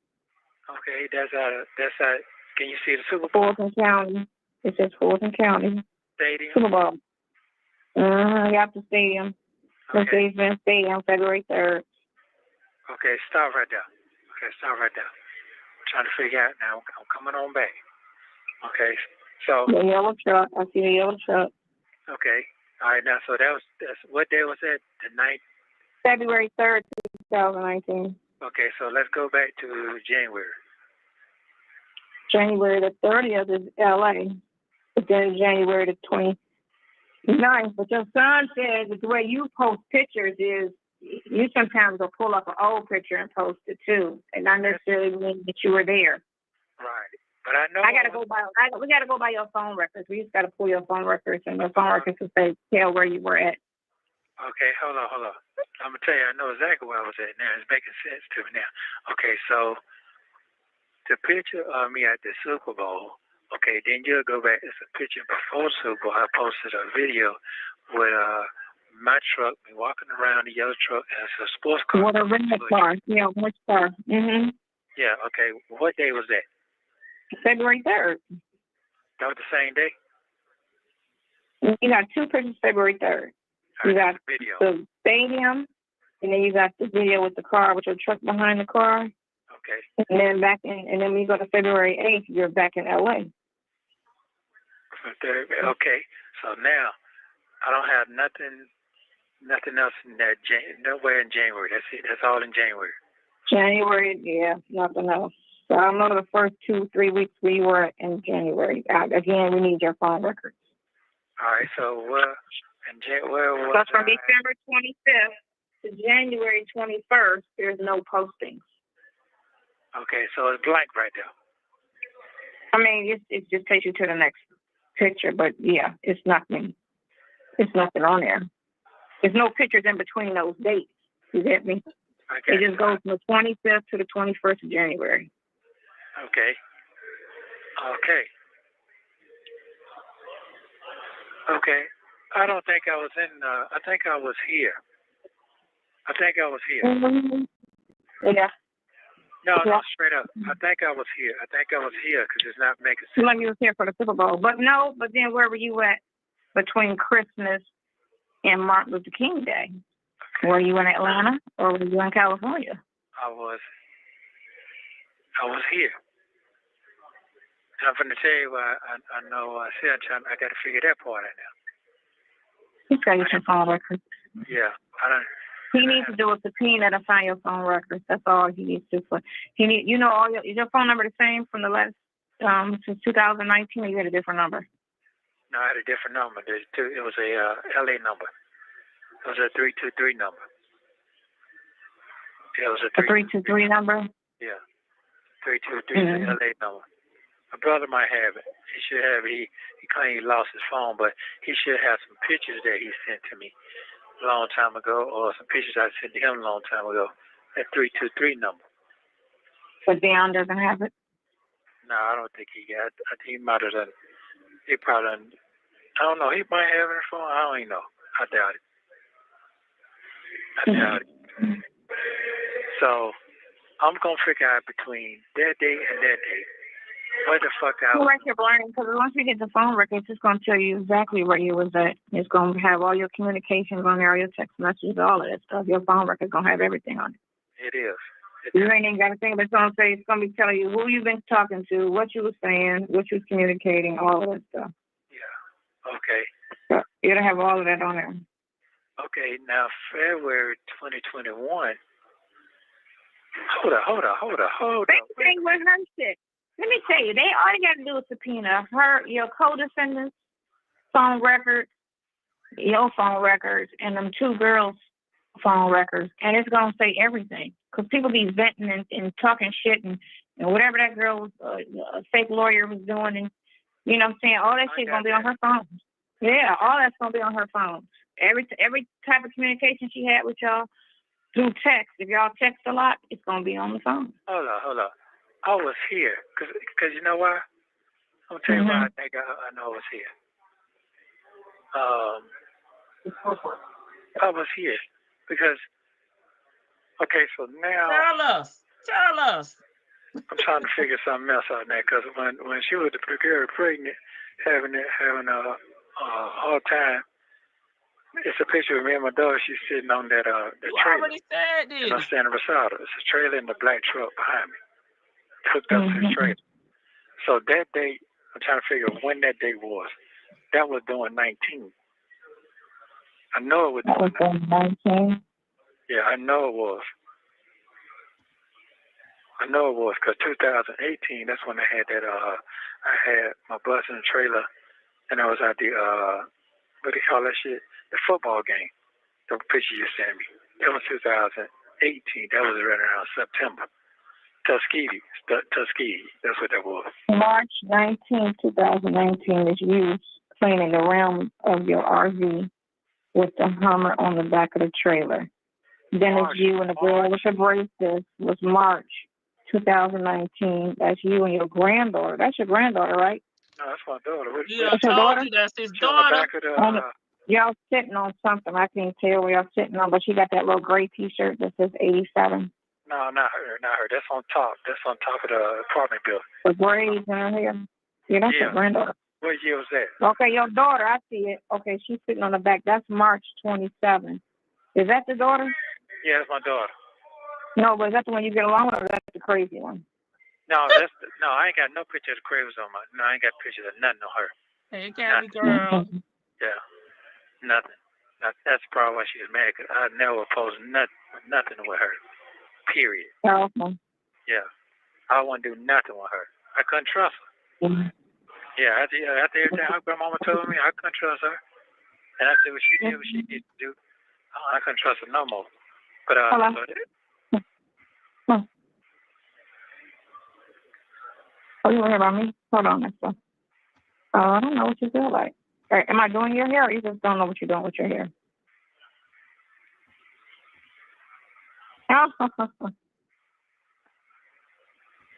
Okay, that's out. Can you see the Super Bowl? Fulton County. It says Fulton County. Stadium? Super Bowl. Got the stadium. Okay. Mercedes-Benz Stadium, February 3rd. Okay, stop right there. I'm trying to figure out now. I'm coming on back. Okay, so. The yellow truck. I see the yellow truck. Okay. All right, now, so that's what day was that? The 9th? February 3rd, 2019. Okay, so let's go back to January. January the 30th is LA. But then January the 29th. But your son says that the way you post pictures is you sometimes will pull up an old picture and post it too. And not necessarily mean that you were there. Right. But I know we gotta go by your phone records. We just gotta pull your phone records, and your phone records will say tell where you were at. Okay, hold on. I'm gonna tell you, I know exactly where I was at now. It's making sense to me now. Okay, so the picture of me at the Super Bowl. Okay, then you'll go back. It's a picture before Super Bowl. I posted a video with my truck, me walking around the yellow truck, and it's a sports car. What a red car? Yeah, which car? Yeah. Okay. What day was that? February 3rd. That was the same day? You got two pictures February 3rd. You got video. The stadium, and then you got the video with the car, with your truck behind the car. Okay. And then and then when you go to February 8th, you're back in LA. Okay. So now, I don't have nothing else in that, nowhere in January. That's it. That's all in January. January, yeah, nothing else. So I know the first 2-3 weeks we were in January. Again, we need your phone records. All right, so where was so from December 25th to January 21st, there's no postings. Okay, so it's blank right there. I mean, it just takes you to the next picture, but yeah, it's nothing on there. There's no pictures in between those dates. You get me? Okay. It just goes from the 25th to the 21st of January. Okay. I don't think I was I think I was here. Yeah. No, straight up. I think I was here because it's not making sense. Like you was here for the Super Bowl. But then where were you at between Christmas and Martin Luther King Day? Okay. Were you in Atlanta or were you in California? I was here. I'm going to tell you why I know I got to figure that part out now. He's got your phone records. Yeah. He needs to do a subpoena to find your phone records. That's all he needs to do. Is your phone number the same from the last, since 2019, or you had a different number? No, I had a different number. It was a LA number. It was a 323 number. Yeah, it was a 323 number? Yeah. 323 is the LA number. My brother might have it. He should have it. He claimed he lost his phone, but he should have some pictures that he sent to me a long time ago, or some pictures I sent to him a long time ago. That 323 number. But Dion doesn't have it? No, I don't think he got it. I think he might have done. He probably done. I don't know. He might have it on his phone. I don't even know. I doubt it. So I'm going to figure out between that date and that date where the fuck I was. Like you're blind, because once you get the phone records, it's going to tell you exactly where you was at. It's going to have all your communications on there, all your text messages, all of that stuff. Your phone record's going to have everything on it. It is. You ain't even got to think, but it's going to say, it's going to be telling you who you've been talking to, what you was saying, what you was communicating, all of that stuff. Yeah. Okay. So it'll have all of that on there. Okay. Now, February 2021. Hold on. Same thing with her shit. Let me tell you, all they got to do is subpoena your co-defendants' phone records, your phone records, and them two girls' phone records, and it's going to say everything. Because people be venting and talking shit and whatever that girl, a fake lawyer was doing, and you know what I'm saying? All that shit's going to be on her phone. Yeah, all that's going to be on her phone. Every type of communication she had with y'all through text, if y'all text a lot, it's going to be on the phone. Hold on. I was here. Because you know why? I'm gonna tell you why I think I know it's here. I was here because okay, so now Tell us. I'm trying to figure something else out now because when she was the girl pregnant, having a hard time. It's a picture of me and my daughter. She's sitting on that the You trailer. already said this. And I'm standing beside her. It's a trailer and the black truck behind me, hooked up to the trailer. So that date, I'm trying to figure out when that date was. That was during 19. I know it was during 19. Yeah, I know it was. I know it was because 2018. That's when I had that. I had my bus in the trailer, and I was at the what do you call that shit? The football game. The picture you sent me. That was 2018. That was right around September. Tuskegee. That's what that was. March 19, 2019 is you cleaning the rim of your RV with the Hummer on the back of the trailer. Then it's you and the girl with the braces was March 2019. That's you and your granddaughter. That's your granddaughter, right? No, that's my daughter. Yeah, I told you that's his daughter. Y'all sitting on something. I can't tell where y'all sitting on, but she got that little gray T-shirt that says 87. No, not her. That's on top. That's on top of the apartment building. The braids in her hair. Yeah, that's your granddaughter. What year was that? Okay, your daughter, I see it. Okay, she's sitting on the back. That's March 27. Is that the daughter? Yeah, that's my daughter. No, but is that the one you get along with, or that's the crazy one? No, I ain't got no picture of the cravings on my. No, I ain't got pictures of nothing on her. Hey, Gabby girl. Yeah, nothing. That's probably why she was mad, because I never post nothing with her. Period. Oh, okay. Yeah, I wouldn't do nothing with her. I couldn't trust her. Yeah, after everything her grandmama told me, I couldn't trust her. And I said, what she did to do, I couldn't trust her no more. But Oh, you want to hear about me? Hold on, Nesto. I don't know what you feel like. Right, am I doing your hair, or you just don't know what you're doing with your hair?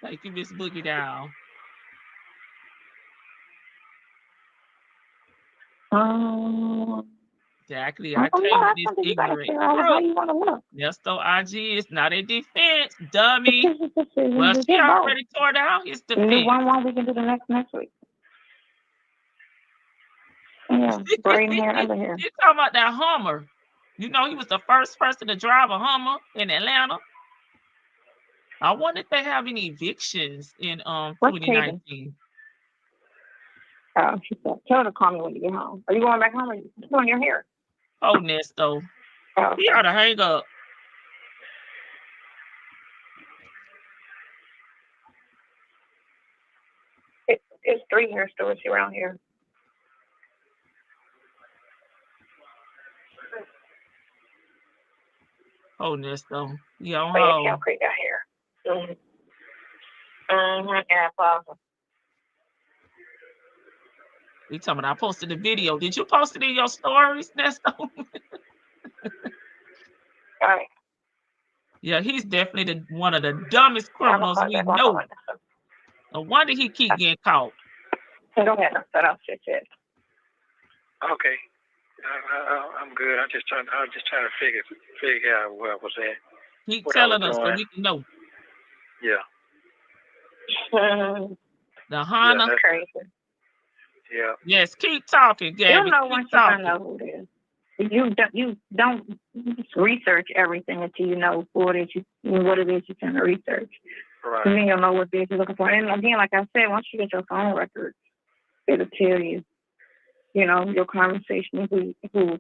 Thank you, Miss Boogie Down. Exactly. I can't be this ignorant. Nesto IG is not a defense, dummy. Well, she already tore down his defense. We can do the next week. Yeah, brain hair, other hair. You talking about that Hummer? You know, he was the first person to drive a Hummer in Atlanta. I wonder if they have any evictions in 2019. She said, tell her to call me when you get home. Are you going back home, or are you doing your hair? Oh, Nesto. He ought to hang up. It's 3 hair stores around here. Oh, Nesto. Yo, Cal Creek got hair. Yeah, Plaza. You talking about I posted the video. Did you post it in your stories, Nesto? Right. Yeah, he's definitely one of the dumbest criminals we know. No wonder he keep getting caught. Go ahead and set up shit. Okay. I'm good. I'm just trying to figure out where I was at. Keep telling us so we can know. Yeah. The Hana. Yeah, crazy. Yeah. Yes, keep talking, Gabby. You know once you find out who it is. You don't research everything until you know what it is you're trying to research. Right. And then you'll know what it is you're looking for. And again, like I said, once you get your phone records, it'll tell you, your conversation, who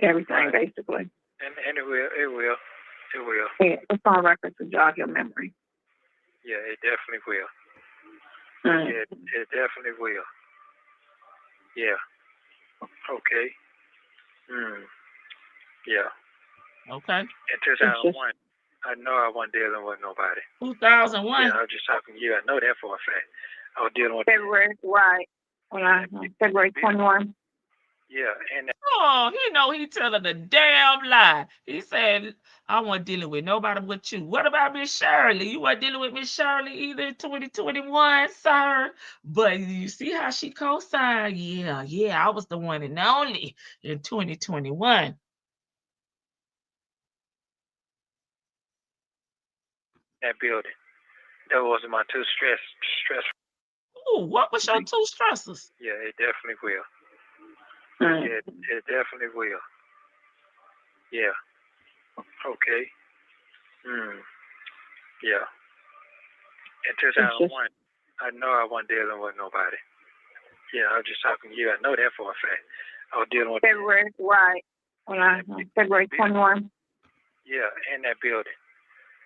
everything basically. And it will. Yeah, the phone records will jog your memory. Yeah, it definitely will. Yeah, it definitely will. Yeah. Okay. Yeah. Okay. In 2001, I know I wasn't dealing with nobody. 2001? Yeah, I was just talking to you. I know that for a fact. I was dealing with February, right. February 21. Yeah, and Oh, he know he telling a damn lie. He said, I wasn't dealing with nobody but you. What about Miss Shirley? You weren't dealing with Miss Shirley either in 2021, sir. But you see how she co-signed? Yeah, I was the one and only in 2021. that building. That wasn't my too stressful. Ooh, what was your two stressors? Yeah, it definitely will. Yeah, it definitely will. Yeah. Okay. Yeah. In 2001, I know I wasn't dealing with nobody. Yeah, I was just talking to you. I know that for a fact. I was dealing with February, right? February 21. Yeah, in that building.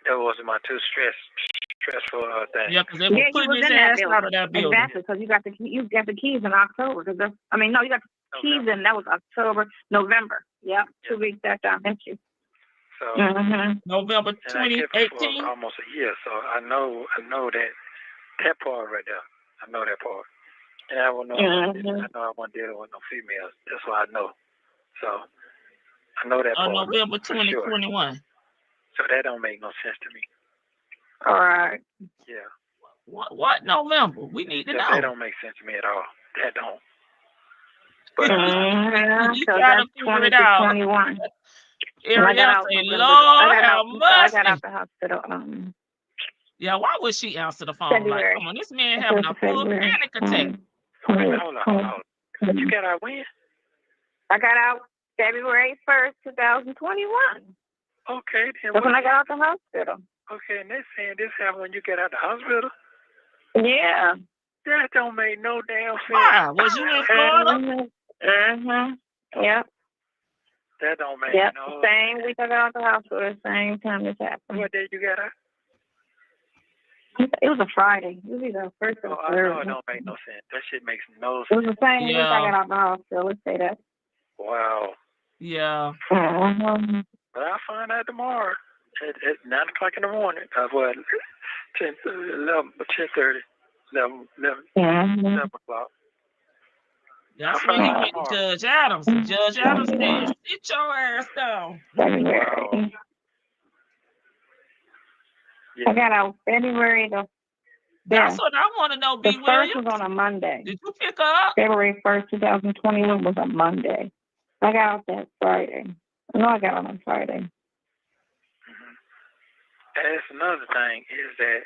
That wasn't my too stressful thing. Yeah, because they were putting his ass out of that building. Exactly, because you got the keys in October. You got the keys in, that was October, November. Yep, 2 weeks after I met you. So November 2018. For almost a year. So I know that part right there. I know that part. And I know I wasn't dealing with no females. That's what I know. So I know that part. November 2021. Sure. So that don't make no sense to me. All right. Yeah. What November? We need to know. That don't make sense to me at all. That don't. But you gotta figure it out. 21. Ariel say, Lord have mercy. I got out the hospital. Yeah, why would she answer the phone? February. Like, come on, this man having a full panic attack. Hold on. You got out when? I got out February 1st, 2021. Okay, then. That's when I got out the hospital. Okay, and they're saying this happened when you get out the hospital? Yeah. That don't make no damn sense. Why? Was you in Florida? Yep. That don't make no same week I got out the hospital, the same time this happened. What day you got out? It was a Friday. It was either first or third. I know it don't make no sense. That shit makes no sense. It was the same week I got out the hospital. Let's say that. Wow. Yeah. But I'll find out tomorrow at 9 o'clock in the morning. 11 o'clock. That's when he went to Judge Adams. Judge Adams said, sit your ass down. February. I got out February the That's what I want to know, B. The first was on a Monday. Did you pick up? February 1st, 2021 was a Monday. I got out that Friday. No, I got out on Friday. And that's another thing is that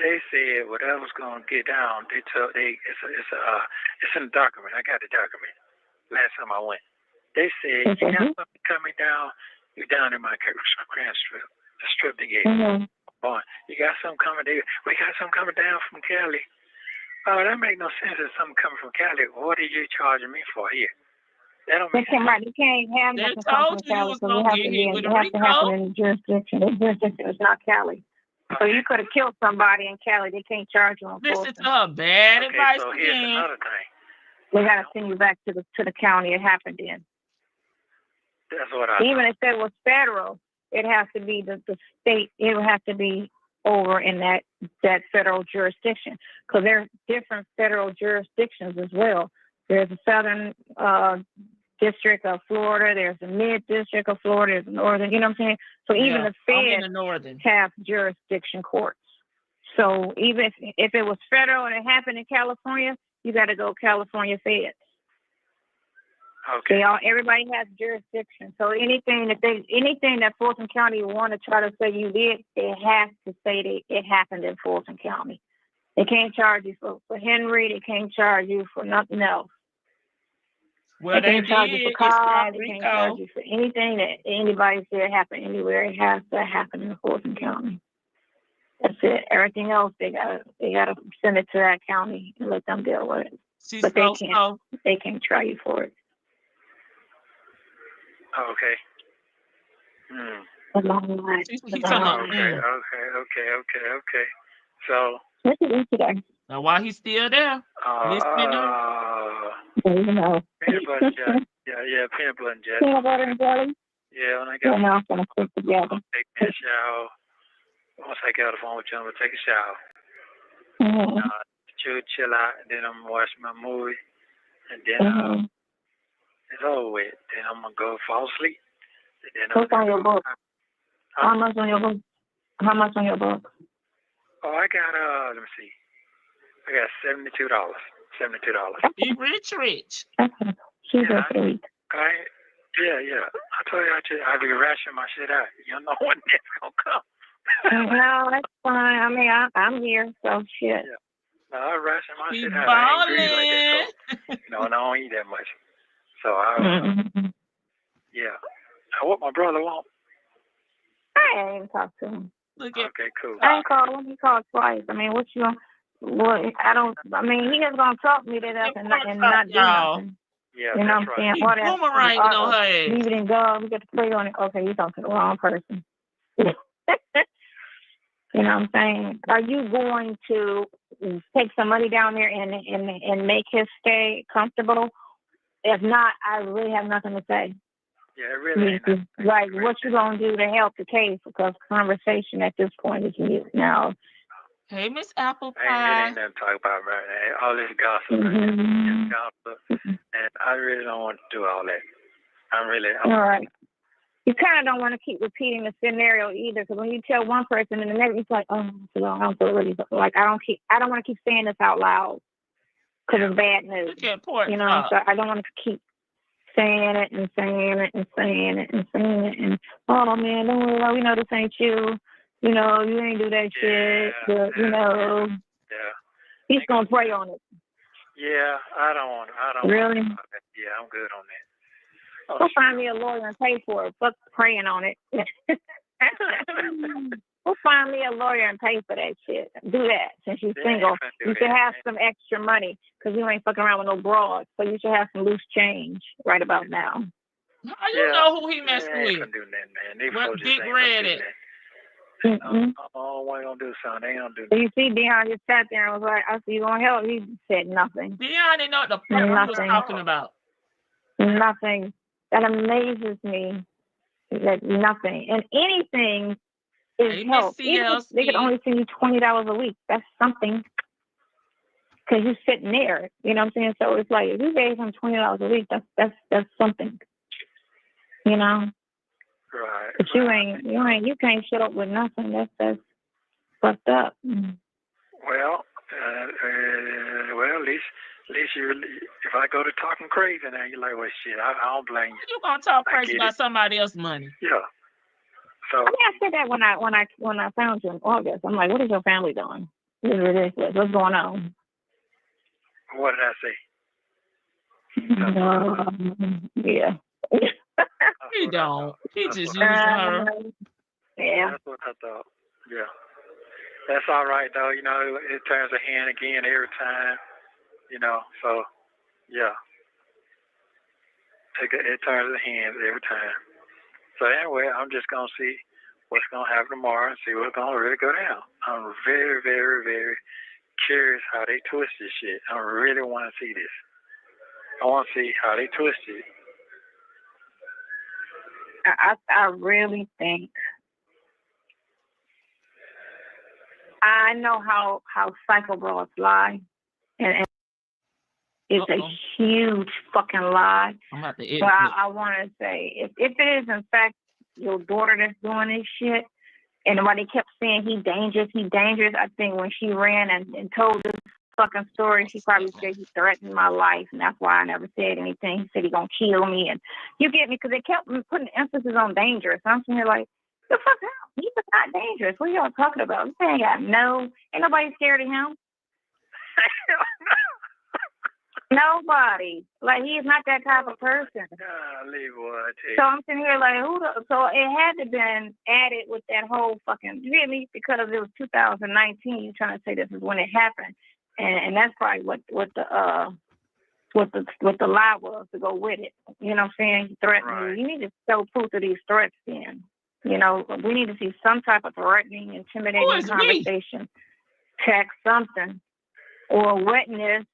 they said whatever's gonna get down. It's in the document. I got the document. Last time I went, they said you got something coming down. You're down in my grand strip, the strip they gave. You got something coming there. We got something coming down from Cali. Oh, that make no sense. There's something coming from Cali. What are you charging me for here? That don't make sense. You can't have nothing come from Cali because it has to happen in the jurisdiction. The jurisdiction is not Cali. So you could have killed somebody in Cali. They can't charge you on Listen to her bad advice so again. Here's another thing. They got to send you back to the county it happened in. That's what Even if it was federal, it has to be the state. It would have to be over in that federal jurisdiction because there are different federal jurisdictions as well. There's the southern district of Florida. There's the mid district of Florida. There's the northern. You know what I'm saying? So even the feds have jurisdiction courts. So even if it was federal and it happened in California, you got to go California feds. Okay. Everybody has jurisdiction. So anything that Fulton County want to try to say you did, they have to say that it happened in Fulton County. They can't charge you for Henry. They can't charge you for nothing else. Well, they can't charge you for cars. They can't charge you for anything that anybody said happened anywhere. It has to happen in Fulton County. That's it. Everything else they gotta send it to that county and let them deal with it. But they can't try you for it. Okay. A long line. Okay. So. What did you eat today? Now, while he's still there, listening to peanut butter and jelly. Yeah, peanut butter and jelly. Peanut butter and jelly? Yeah, when I got now I'm going to cook together. Take me a shower. Once I get off the phone with you, I'm going to take a shower. Chill out, and then I'm going to watch my movie. And then it's over with. Then I'm gonna go fall asleep. Then What's on your book? Huh? How much on your book? How much on your book? Oh, I got let me see. I got $72. You rich. Okay. She's Yeah, a week. Yeah. I told you I be rationing my shit out. You don't know when it's gonna come. No, that's fine. I mean, I'm here, so shit. Yeah. No, I ration my He shit out. I ain't greedy like that. ballin'. So, I don't eat that much. So yeah. What my brother want? I ain't even talked to him. Look at Okay, cool. I ain't called him. He called twice. I mean, what you? What? I mean, he is gonna talk me to death and not do nothing. Yeah, You know what I'm saying? he All that. boomeranging on her ass. Leave it in God. We got to pray on it. Okay, you talking to the wrong person. You know what I'm saying? Are you going to take some money down there and make his stay comfortable? If not, I really have nothing to say. Yeah, it really ain't nothing. Like, what you gonna do to help the case? Because conversation at this point is mute now. Hey, Miss Apple It Pie. ain't nothing to talk about right now. All this gossip, just gossip, and I really don't want to do all that. All right. You kind of don't want to keep repeating the scenario either, because when you tell one person and the next, it's like, oh, so I don't feel really like I don't want to keep saying this out loud because it's bad news. Look at porch. You know, so I don't want to keep saying it and saying it and saying it and saying it and oh man, don't worry, we know this ain't you. You know, you ain't do that shit. But, you know, he's gonna pray on it. Yeah, I don't. Really? Yeah, I'm good on that. Go find me a lawyer and pay for it. Fuck praying on it. Go find me a lawyer and pay for that shit. Do that since you're single. You should have some extra money because you ain't fucking around with no broad. So you should have some loose change right about now. How you know who he messing with? They ain't gonna do nothing, man. What Big Red at? Oh, what gonna do something? They ain't gonna do nothing. You see, Dion just sat there and was like, I see you gonna help. He said nothing. Dion didn't know what the fuck he was talking about. Nothing. That amazes me. That nothing. And anything is help. Even if they could only send you $20 a week. That's something. Because you're sitting there. You know what I'm saying? So it's like, if you gave him $20 a week, that's something. You know? Right. But you can't shut up with nothing. That's fucked up. Well, at least you. If I go to talking crazy now, you're like, well, shit, I don't blame you. You gonna talk crazy about somebody else's money? Yeah. So I mean, I said that when I found you in August. I'm like, what is your family doing? This is ridiculous. What's going on? What did I say? Yeah. He don't. He just using her. Yeah. That's what I thought. Yeah. That's all right though. You know, it turns a hand again every time. You know, so yeah. It turns the hands every time. So anyway, I'm just gonna see what's gonna happen tomorrow and see what's gonna really go down. I'm very, very, very curious how they twist this shit. I really want to see this. I want to see how they twist it. I really think I know how psycho bros lie, and it's a huge fucking lie. I'm about to but I want to say, if it is in fact your daughter that's doing this shit, and why they kept saying he's dangerous, I think when she ran and told this fucking story, she probably said he threatened my life, and that's why I never said anything. He said he gonna kill me, and you get me, because they kept putting emphasis on dangerous. I'm sitting here like, the fuck out? He's not dangerous. What are y'all talking about? This ain't got ain't nobody scared of him. Nobody. Like, he's not that type of person. So I'm sitting here like, so it had to been added with that whole fucking, you get me? Because it was 2019, you trying to say this is when it happened. And that's probably what the lie was to go with it. You know what I'm saying? He threatened you. You need to show proof of these threats then. You know, we need to see some type of threatening, intimidating conversation, text, something, or witness.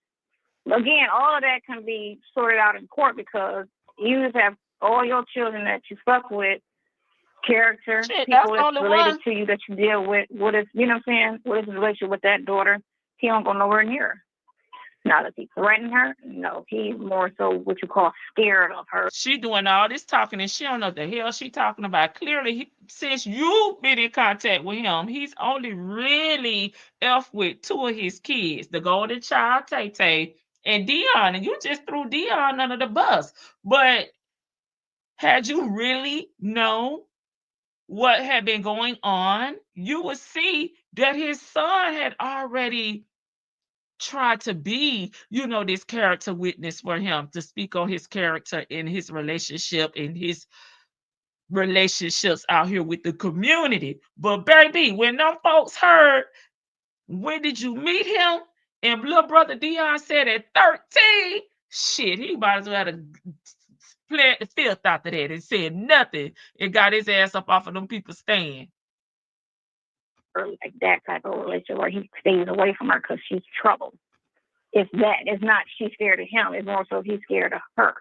Again, all of that can be sorted out in court because you just have all your children that you fuck with, character, people that's related to you that you deal with. What is, you know what I'm saying? What is the relationship with that daughter? He don't go nowhere near her. Now, does he threaten her? No, he's more so what you call scared of her. She doing all this talking and she don't know what the hell she talking about. Clearly, since you've been in contact with him, he's only really F with 2 of his kids, the golden child, Tay and Dion. And you just threw Dion under the bus. But had you really known what had been going on, you would see that his son had already tried to be, this character witness for him, to speak on his character in his relationship, in his relationships out here with the community. But baby, when them folks heard, when did you meet him? And little brother Dion said at 13, shit, he might as well have played the filth after that and said nothing and got his ass up off of them people's stand. Like that type of relationship where he stays away from her because she's trouble. It's that. It's not she's scared of him. It's more so he's scared of her.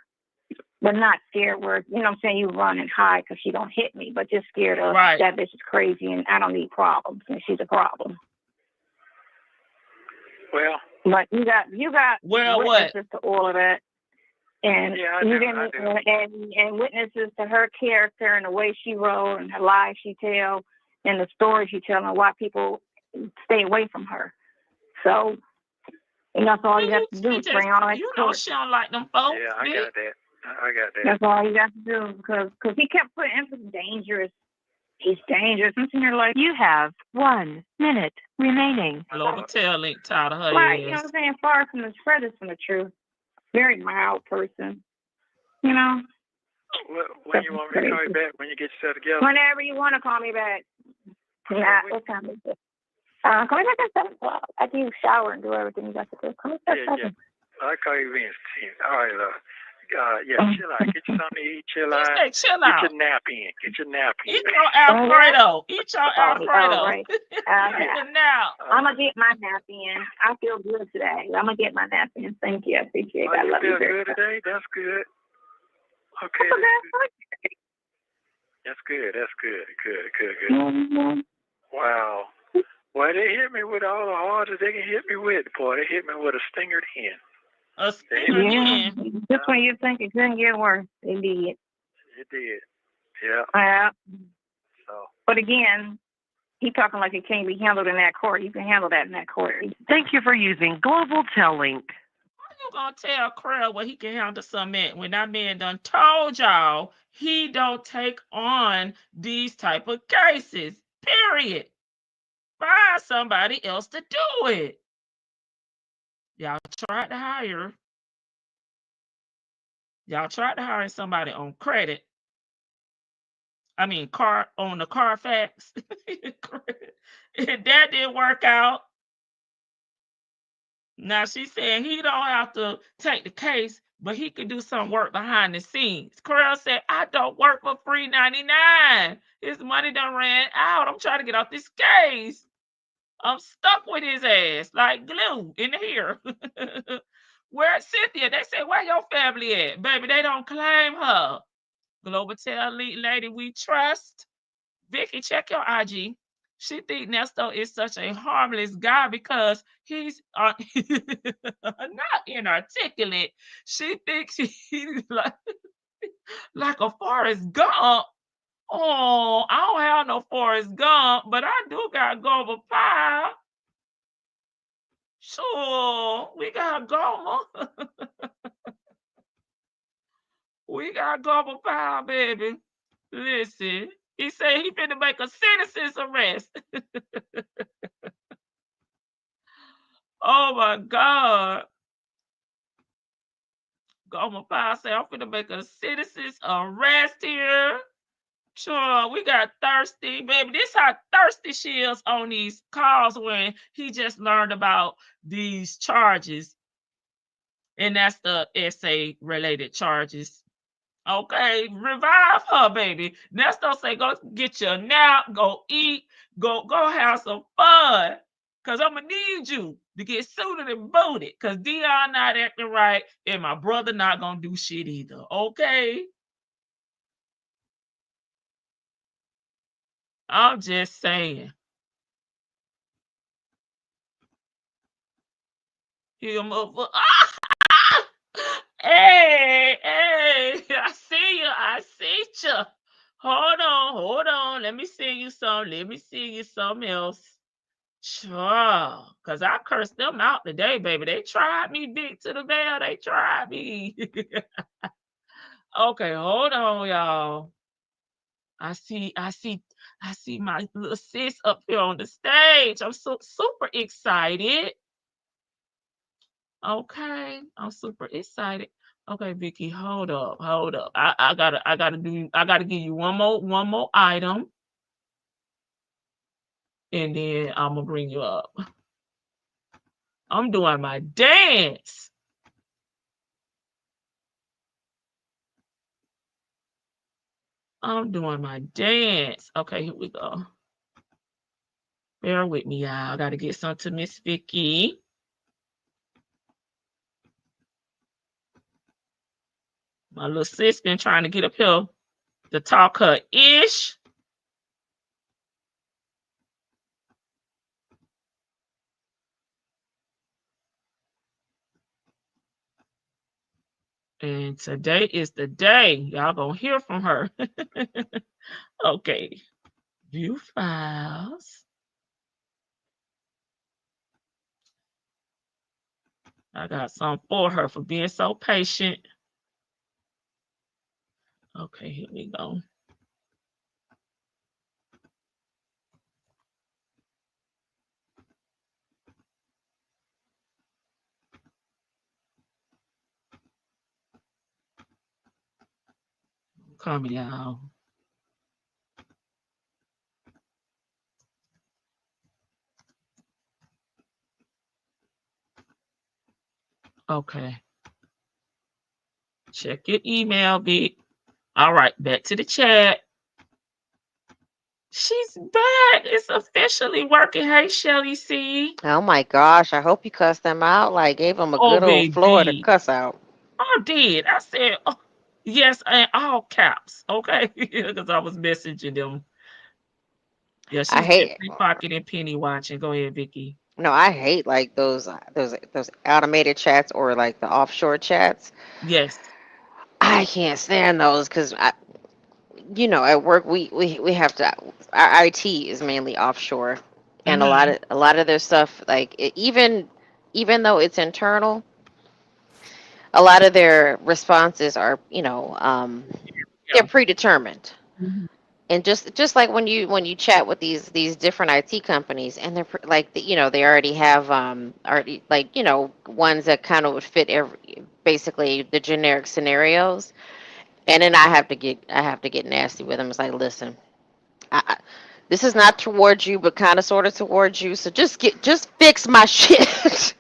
But not scared where, you know what I'm saying, you run and hide because she don't hit me, but just scared of that bitch is crazy and I don't need problems and she's a problem. Well. But you got witnesses to all of that. And and witnesses to her character and the way she wrote and her lies she tells and the stories she tells and why people stay away from her. So, and that's all you have to do is bring all that. You know she don't like them folks. Yeah, I got that. That's all you got to do because he kept putting emphasis dangerous. He's dangerous. And you're like, you have 1 minute remaining. Hello, tail link tied to her right, ass. you know what I'm saying? Far from the furthest from the truth. Very mild person. You know? When you want me to call you back, when you get yourself together? Whenever you want to call me back. What time is it? Call me back at 7 o'clock. After you shower and do everything you got to do. Call me back at 7. I'll call you in. All right, chill out. Get you something to eat. Chill out. Chill out. Get your nap in. Eat your Alfredo. Eat your Alfredo. Right. Now. I'm going to get my nap in. I feel good today. I'm going to get my nap in. Thank you. I appreciate it. I love you. You feel good today? That's good. Okay. That's good. Good. Mm-hmm. Wow. Well, they hit me with all the hardest they can hit me with, boy. They hit me with a stinger hen. A stinger hen? Just when you think it couldn't get worse, it did. It did. Yeah. Yeah. So. But again, he talking like it can't be handled in that court. You can handle that in that court. Thank you for using Global Tel-Link. How you gonna tell Crowd what he can handle something when that man done told y'all he don't take on these type of cases? Period. Find somebody else to do it. Y'all tried to hire somebody on credit. I mean, on the Carfax. And that didn't work out. Now she's saying he don't have to take the case, but he could do some work behind the scenes. Carell said, I don't work for free 99. His money done ran out. I'm trying to get off this case. I'm stuck with his ass like glue in here. Where's Cynthia? They say, where your family at? Baby, they don't claim her. Global Tel lady we trust. Vicky, check your IG. She thinks Nesto is such a harmless guy because he's not inarticulate. She thinks he's like a Forrest Gump. Oh, I don't have no Forrest Gump, but I do got Goma Pie. Sure, we got Goma. We got Goma Pie, baby. Listen, he said he finna make a citizen's arrest. Oh my God. Goma Pie said, I'm finna make a citizen's arrest here. Sure, we got Thirsty, baby. This how thirsty she is on these calls when he just learned about these charges. And that's the essay-related charges. Okay, revive her, baby. Nesto say, go get your nap, go eat, go have some fun. Because I'm going to need you to get suited and booted. Because Dion not acting right, and my brother not going to do shit either. Okay? I'm just saying. him up. Hey, I see you. I see you. Hold on. Let me sing you some. Let me sing you something else. Sure. Because I cursed them out today, baby. They tried me big to the bell. They tried me. Okay, hold on, y'all. I see my little sis up here on the stage. I'm so super excited. Okay, I'm super excited. Okay, Vicky, hold up. I gotta give you one more item, and then I'm gonna bring you up. I'm doing my dance. I'm doing my dance. Okay, here we go. Bear with me, y'all. I gotta get some to Miss Vicky. My little sis been trying to get up here to talk her ish. And today is the day. Y'all gonna hear from her. Okay. View files. I got some for her for being so patient. Okay, here we go. Come, y'all. Okay. Check your email, Vic. All right, back to the chat. She's back. It's officially working. Hey, Shelly C. Oh my gosh, I hope you cussed them out. Like, gave them a Oh, good old Florida baby. cuss out. I did. I said, oh, yes, and all caps. Okay. Because I was messaging them. Yeah, I she's hate, definitely pocket and penny watching. Go ahead, Vicky. no, I hate like those automated chats or like the offshore chats. Yes. I can't stand those because at work we have to. Our IT is mainly offshore, and a lot Mm-hmm. of their stuff even though it's internal, a lot of their responses are they're Yeah. predetermined. Mhm. And just like when you chat with these different IT companies, and they're like they already have already like ones that kind of would fit basically the generic scenarios, and then I have to get nasty with them. It's like, listen, I, this is not towards you, but kind of sort of towards you. So just fix my shit.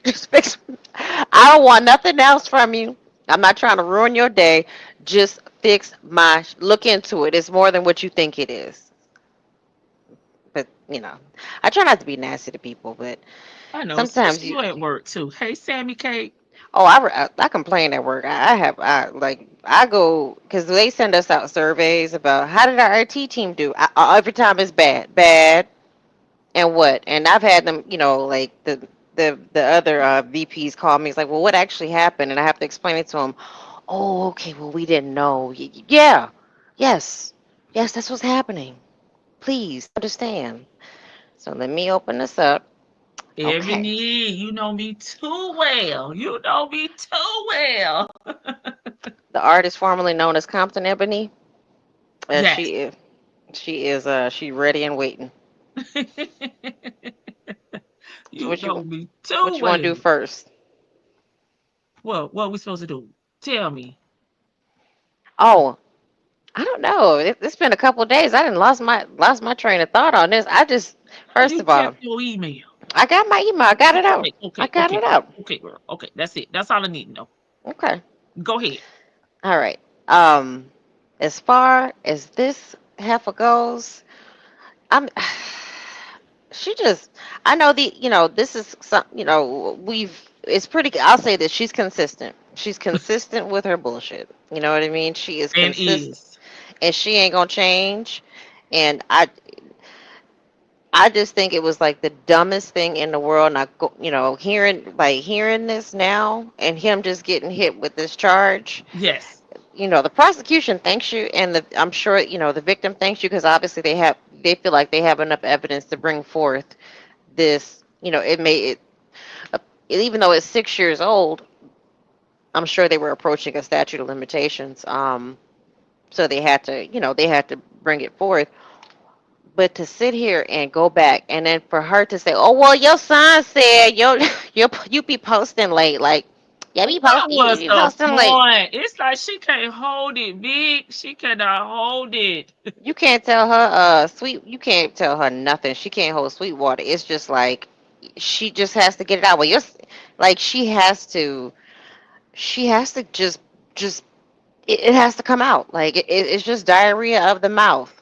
Just fix. I don't want nothing else from you. I'm not trying to ruin your day. Just fix look into it. It's more than what you think it is. But I try not to be nasty to people, but I know, sometimes especially you at work too. Hey, Sammy Kate. oh, I complain at work. I go because they send us out surveys about how did our IT team do. Every time it's bad, and what? And I've had them, like the other VPs call me. It's like, well, what actually happened? And I have to explain it to them. Oh, okay. Well, we didn't know. Yeah, yes, that's what's happening. Please understand. So let me open this up. Okay. Ebony, you know me too well. You know me too well. The artist formerly known as Compton Ebony. Yes. She ready and waiting. So You know me too what you want to do well. first? What we supposed to do? Tell me. Oh, I don't know. It's been a couple of days. I didn't lost my train of thought on this. Oh, First you of all, check your email. I got my email. I got it out. Okay, I okay, got okay, it out. okay, girl. Okay, that's it. That's all I need to know. Okay. Go ahead. All right. As far as this heifer goes, I'm. She just. I know this is some. It's pretty. I'll say that she's consistent. She's consistent with her bullshit. You know what I mean? She is And consistent, is. and she ain't gonna change. And I I just think it was like the dumbest thing in the world. Not hearing this now and him just getting hit with this charge. Yes. The prosecution thanks you, and I'm sure the victim thanks you because obviously they feel like they have enough evidence to bring forth this. Uh, even though it's 6 years old, I'm sure they were approaching a statute of limitations. So they had to bring it forth. But to sit here and go back and then for her to say, "Oh well, your son said you be posting late," like, yeah, What you was be the posting late. point? It's like she can't hold it, Vic. She cannot hold it. You can't tell her you can't tell her nothing. She can't hold Sweetwater. It's just like she just has to get it out. Well, like she has to just it has to come out. Like it's just diarrhea of the mouth.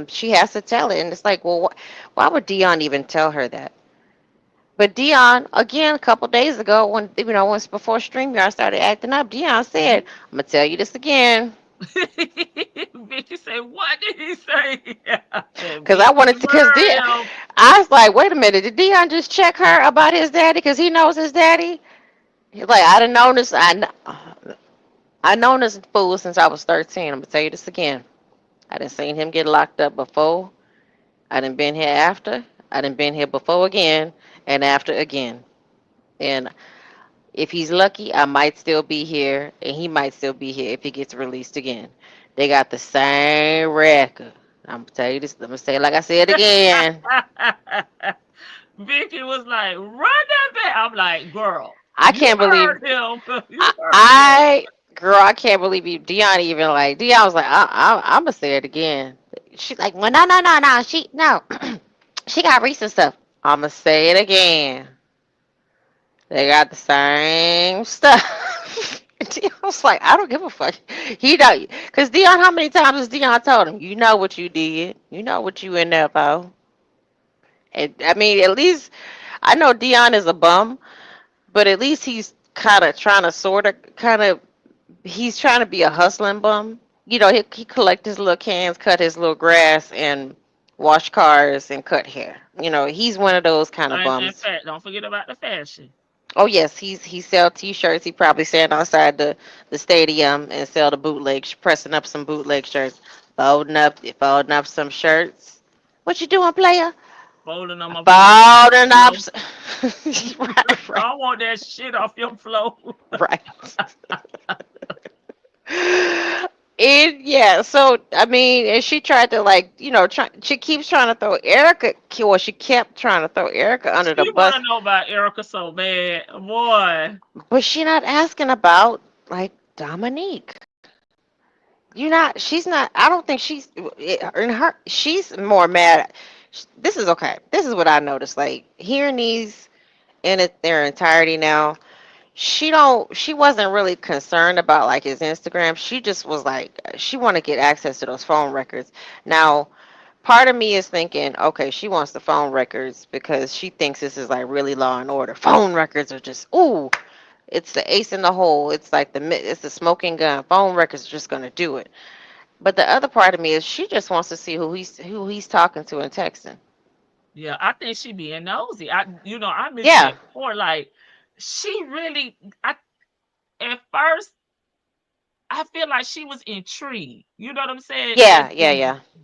She has to tell it, and it's like, well, why would Dion even tell her that? But Dion, again, a couple days ago, once before StreamYard started acting up, Dion said, "I'm gonna tell you this again." Vicky said, "What did he say?" Because I wanted to, I was like, wait a minute, did Dion just check her about his daddy? Because he knows his daddy. He's like, I done known this. I known this fool since I was 13. I'm gonna tell you this again. I done seen him get locked up before. I done been here after. I done been here before again and after again. And if he's lucky, I might still be here, and he might still be here if he gets released again. They got the same record. I'm gonna tell you this. I'm gonna say it like I said again. Vicky was like, "Run that back." I'm like, "Girl, I can't believe him." girl, I can't believe you. Dion even like Dion was like, I'm gonna say it again. She's like, well, no. She got recent stuff. I'm gonna say it again. They got the same stuff. Dion was like, I don't give a fuck. He don't, cause Dion, how many times has Dion told him, you know what you did, you know what you in there for? And I mean, at least I know Dion is a bum, but at least he's kind of trying to he's trying to be a hustling bum. He collect his little cans, cut his little grass, and wash cars and cut hair. He's one of those kind of And bums. fact, don't forget about the fashion. Oh yes, he sell T-shirts. He probably stand outside the stadium and sell the bootlegs, pressing up some bootleg shirts, folding up some shirts. What you doing, player? Folding on my Folding up. Right. I want that shit off your floor. Right. Yeah, so I mean, and she tried to she keeps trying to throw Erica, well, she kept trying to throw Erica under the You bus. want to know about Erica so bad, boy. But she not asking about like Dominique. She's not, I don't think she's more mad. This is okay. This is what I noticed. Like hearing these their entirety now, she wasn't really concerned about like his Instagram. She just was like, she want to get access to those phone records. Now, part of me is thinking, okay, she wants the phone records because she thinks this is like really Law and Order. Phone records are just, ooh, it's the ace in the hole. It's like it's the smoking gun. Phone records are just gonna do it. But the other part of me is she just wants to see who he's talking to and texting. Yeah, I think she being nosy. I mentioned Yeah. it before. Like, she really, at first, I feel like she was intrigued. You know what I'm saying? Yeah.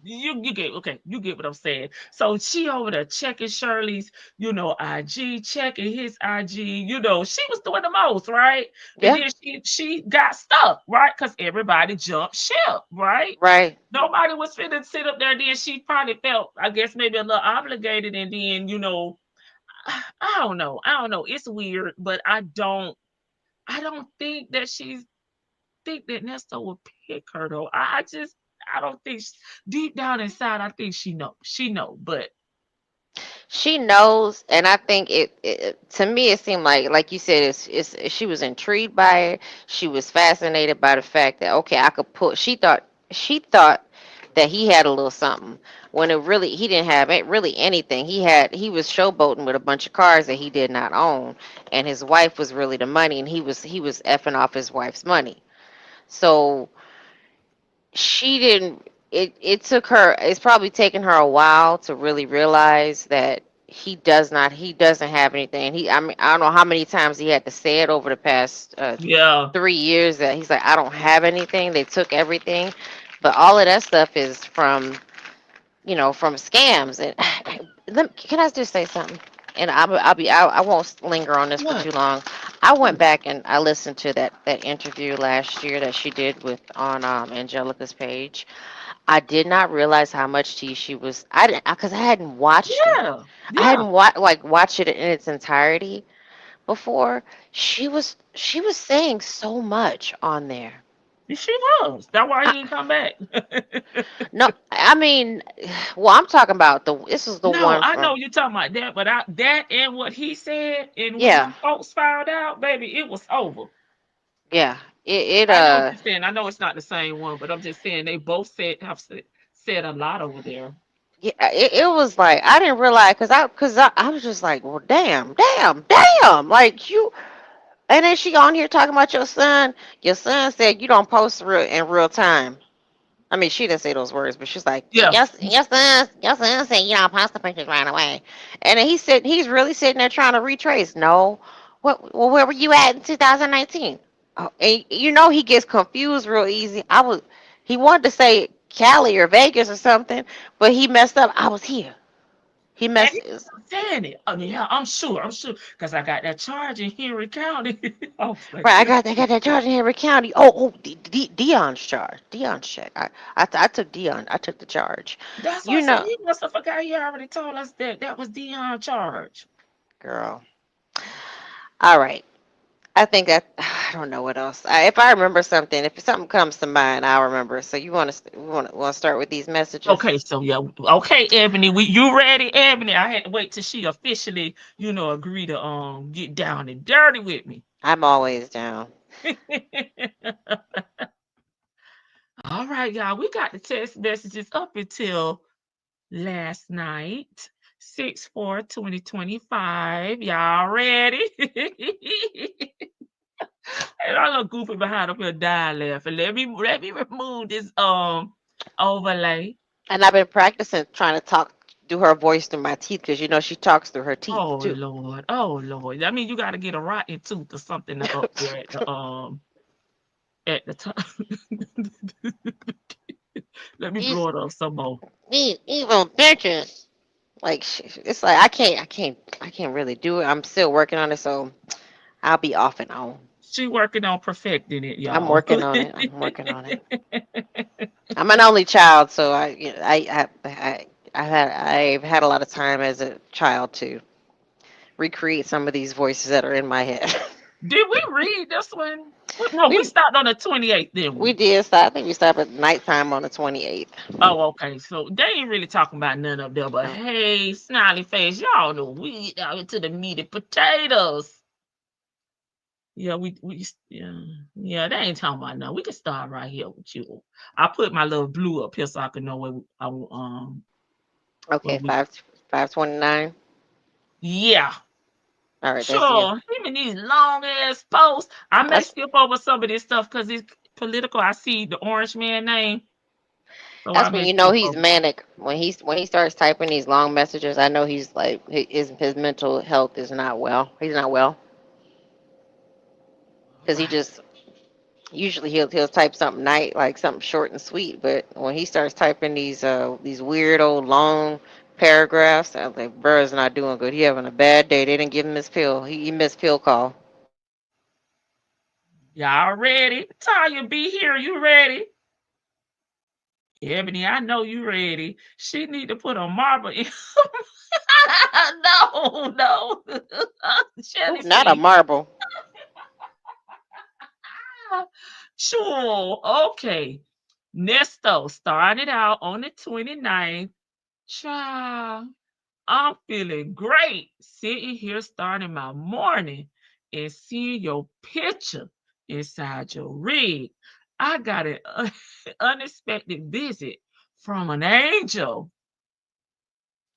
You get what I'm saying. So she over there checking Shirley's, IG, checking his IG. She was doing the most, right? Yeah. And then she got stuck, right? Because everybody jumped ship, right? Right. Nobody was finna sit up there. Then she probably felt, I guess, maybe a little obligated. And then, I don't know. It's weird, but I don't think that think that Nesto would pick her though. I don't think deep down inside I think she know, but She knows, and I think it to me it seemed like you said, she was intrigued by it. She was fascinated by the fact that okay, I could put. She thought that he had a little something when he didn't have really anything. He was showboating with a bunch of cars that he did not own, and his wife was really the money, and he was effing off his wife's money. So she didn't. it took her. It's probably taken her a while to really realize that he doesn't have anything. I mean, I don't know how many times he had to say it over the past Yeah. 3 years that he's like, I don't have anything. They took everything, but all of that stuff is from from scams. And can I just say something? And I won't linger on this for What? too long. I went back and I listened to that interview last year that she did with on Angelica's page. I did not realize how much tea she was. I didn't because I hadn't watched it. Yeah. I Yeah. hadn't watched it in its entirety before. She was saying so much on there. She was. That's why he didn't come back. No, I mean, well, I'm talking about this is the No, one I know from, you're talking about that, but that and what he said, and when yeah, them folks found out, baby, it was over. yeah. It I know what you're saying. I know it's not the same one, but I'm just saying they both said a lot over there. yeah, it was like I didn't realize because I was just like, well, damn, like you. And then she on here talking about your son. Your son said you don't post in real time. I mean, she didn't say those words, but she's like, Yeah. your son said you don't post the pictures right away. And then he's really sitting there trying to retrace. No, where were you at in 2019? Oh, and he gets confused real easy. He wanted to say Cali or Vegas or something, but he messed up. I was here. He And messed. he was saying it. I mean, yeah, I'm sure, because I got that charge in Henry County. I was like, Right, I got that charge in Henry County. Dion's charge. Dion's check. I took Dion. I took the charge. that's what I You said. know, He must have forgot. He already told us that was Dion charge. girl. All right. I think I don't know what else. If I remember something, if something comes to mind, I'll remember. So you want to start with these messages? Okay, so yeah, okay, Ebony, you ready, Ebony? I had to wait till she officially, agree to get down and dirty with me. I'm always down. All right, y'all. We got the text messages up until last night, 6/4/2025. Y'all ready? And I'm gonna goofy behind up here dying laughing. Let me remove this overlay. And I've been practicing trying to do her voice through my teeth because she talks through her teeth Oh too. Lord, oh Lord. I mean, you got to get a rotten tooth or something up there at the top. Let me These blow it up some more. evil bitches. Like it's like I can't really do it. I'm still working on it, so I'll be off and on. She working on perfecting it, I'm y'all. working on it. I'm working on it. I'm an only child, so I've had a lot of time as a child to recreate some of these voices that are in my head. Did we read this one? No, we stopped on the 28th, didn't we? We did stop. I think we stopped at nighttime on the 28th. Oh, okay. So they ain't really talking about none of them, but hey, smiley face, y'all know we get out into the meaty potatoes. Yeah, yeah, they ain't talking about nothing. We can start right here with you. I put my little blue up here so I can know where Okay, we 529. yeah. All right, that's you. Sure, him and these long ass posts. I may skip over some of this stuff because it's political. I see the orange man name. So That's when he's manic. When he starts typing these long messages, I know he's like his mental health is not well. He's not well because he just usually he'll type something like something short and sweet. But when he starts typing these weird old long paragraphs, I was like, bruh's not doing good. He having a bad day. They didn't give him his pill. He missed pill call. Y'all ready? Tanya, be here. You ready? Ebony, I know you ready. She need to put a marble in. No. Ooh, not a marble. Sure. Okay. Nesto started out on the 29th. Child, I'm feeling great sitting here starting my morning and seeing your picture inside your rig. I got an unexpected visit from an angel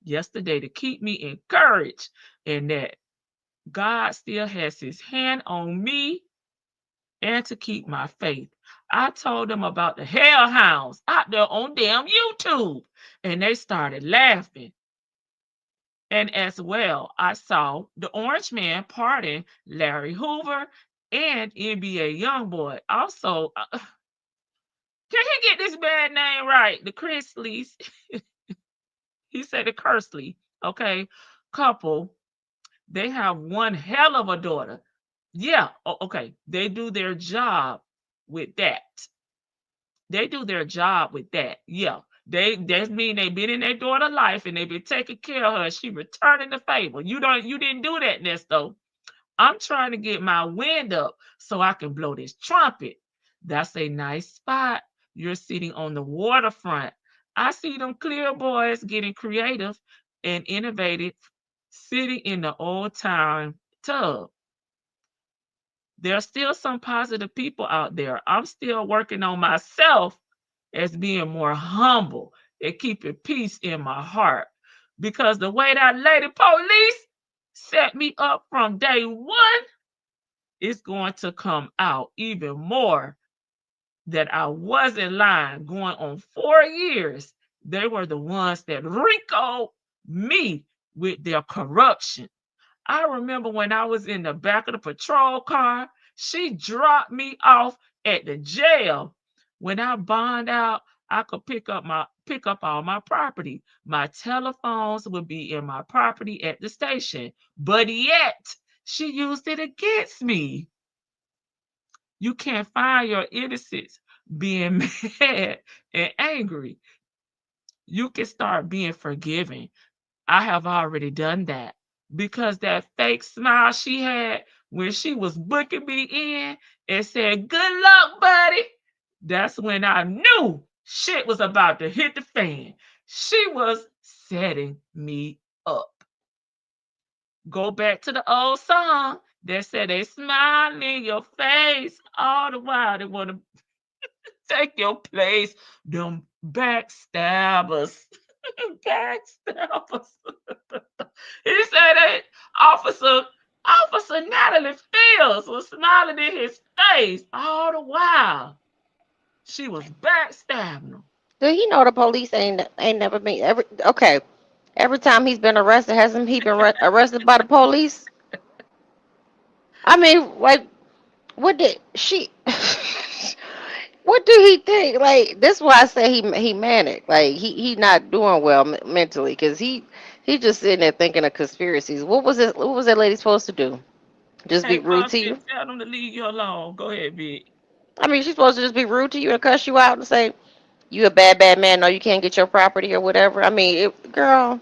yesterday to keep me encouraged and that God still has his hand on me and to keep my faith. I told them about the hellhounds out there on damn YouTube, and they started laughing. And as well, I saw the Orange Man pardon Larry Hoover and NBA YoungBoy. Also, can he get this bad name right? The Chrisleys. He said the Kersley. Okay, couple. They have one hell of a daughter. Yeah. Okay. They do their job with that. They do their job with that. Yeah. That mean they been in their daughter life and they been taking care of her. She returning the favor. You didn't do that, Nesto. I'm trying to get my wind up so I can blow this trumpet. That's a nice spot. You're sitting on the waterfront. I see them clear boys getting creative and innovative, sitting in the old time tub. There are still some positive people out there. I'm still working on myself as being more humble and keeping peace in my heart. Because the way that lady police set me up from day one, it's going to come out even more that I wasn't lying. Going on 4 years, they were the ones that Rico me with their corruption. I remember when I was in the back of the patrol car, she dropped me off at the jail. When I bond out, I could pick up all my property. My telephones would be in my property at the station. But yet, she used it against me. You can't find your innocence being mad and angry. You can start being forgiving. I have already done that because that fake smile she had when she was booking me in and said, "Good luck, buddy." That's when I knew shit was about to hit the fan. She was setting me up. Go back to the old song that said they smile in your face all the while. They want to take your place. Them backstabbers. Backstabbers. He said that Officer Natalie Fields was smiling in his face all the while. She was backstabbing him. Do he know the police ain't never been every time he's been arrested, hasn't he been arrested by the police? I mean, like, what did she? What do he think? Like, this is why I say he manic. Like, he not doing well mentally because he just sitting there thinking of conspiracies. What was it? What was that lady supposed to do? Just be Hey, rude to Boston, you? tell them to leave you alone. Go ahead, Big. I mean, she's supposed to just be rude to you and cuss you out and say you a bad man. No, you can't get your property or whatever. I mean, girl.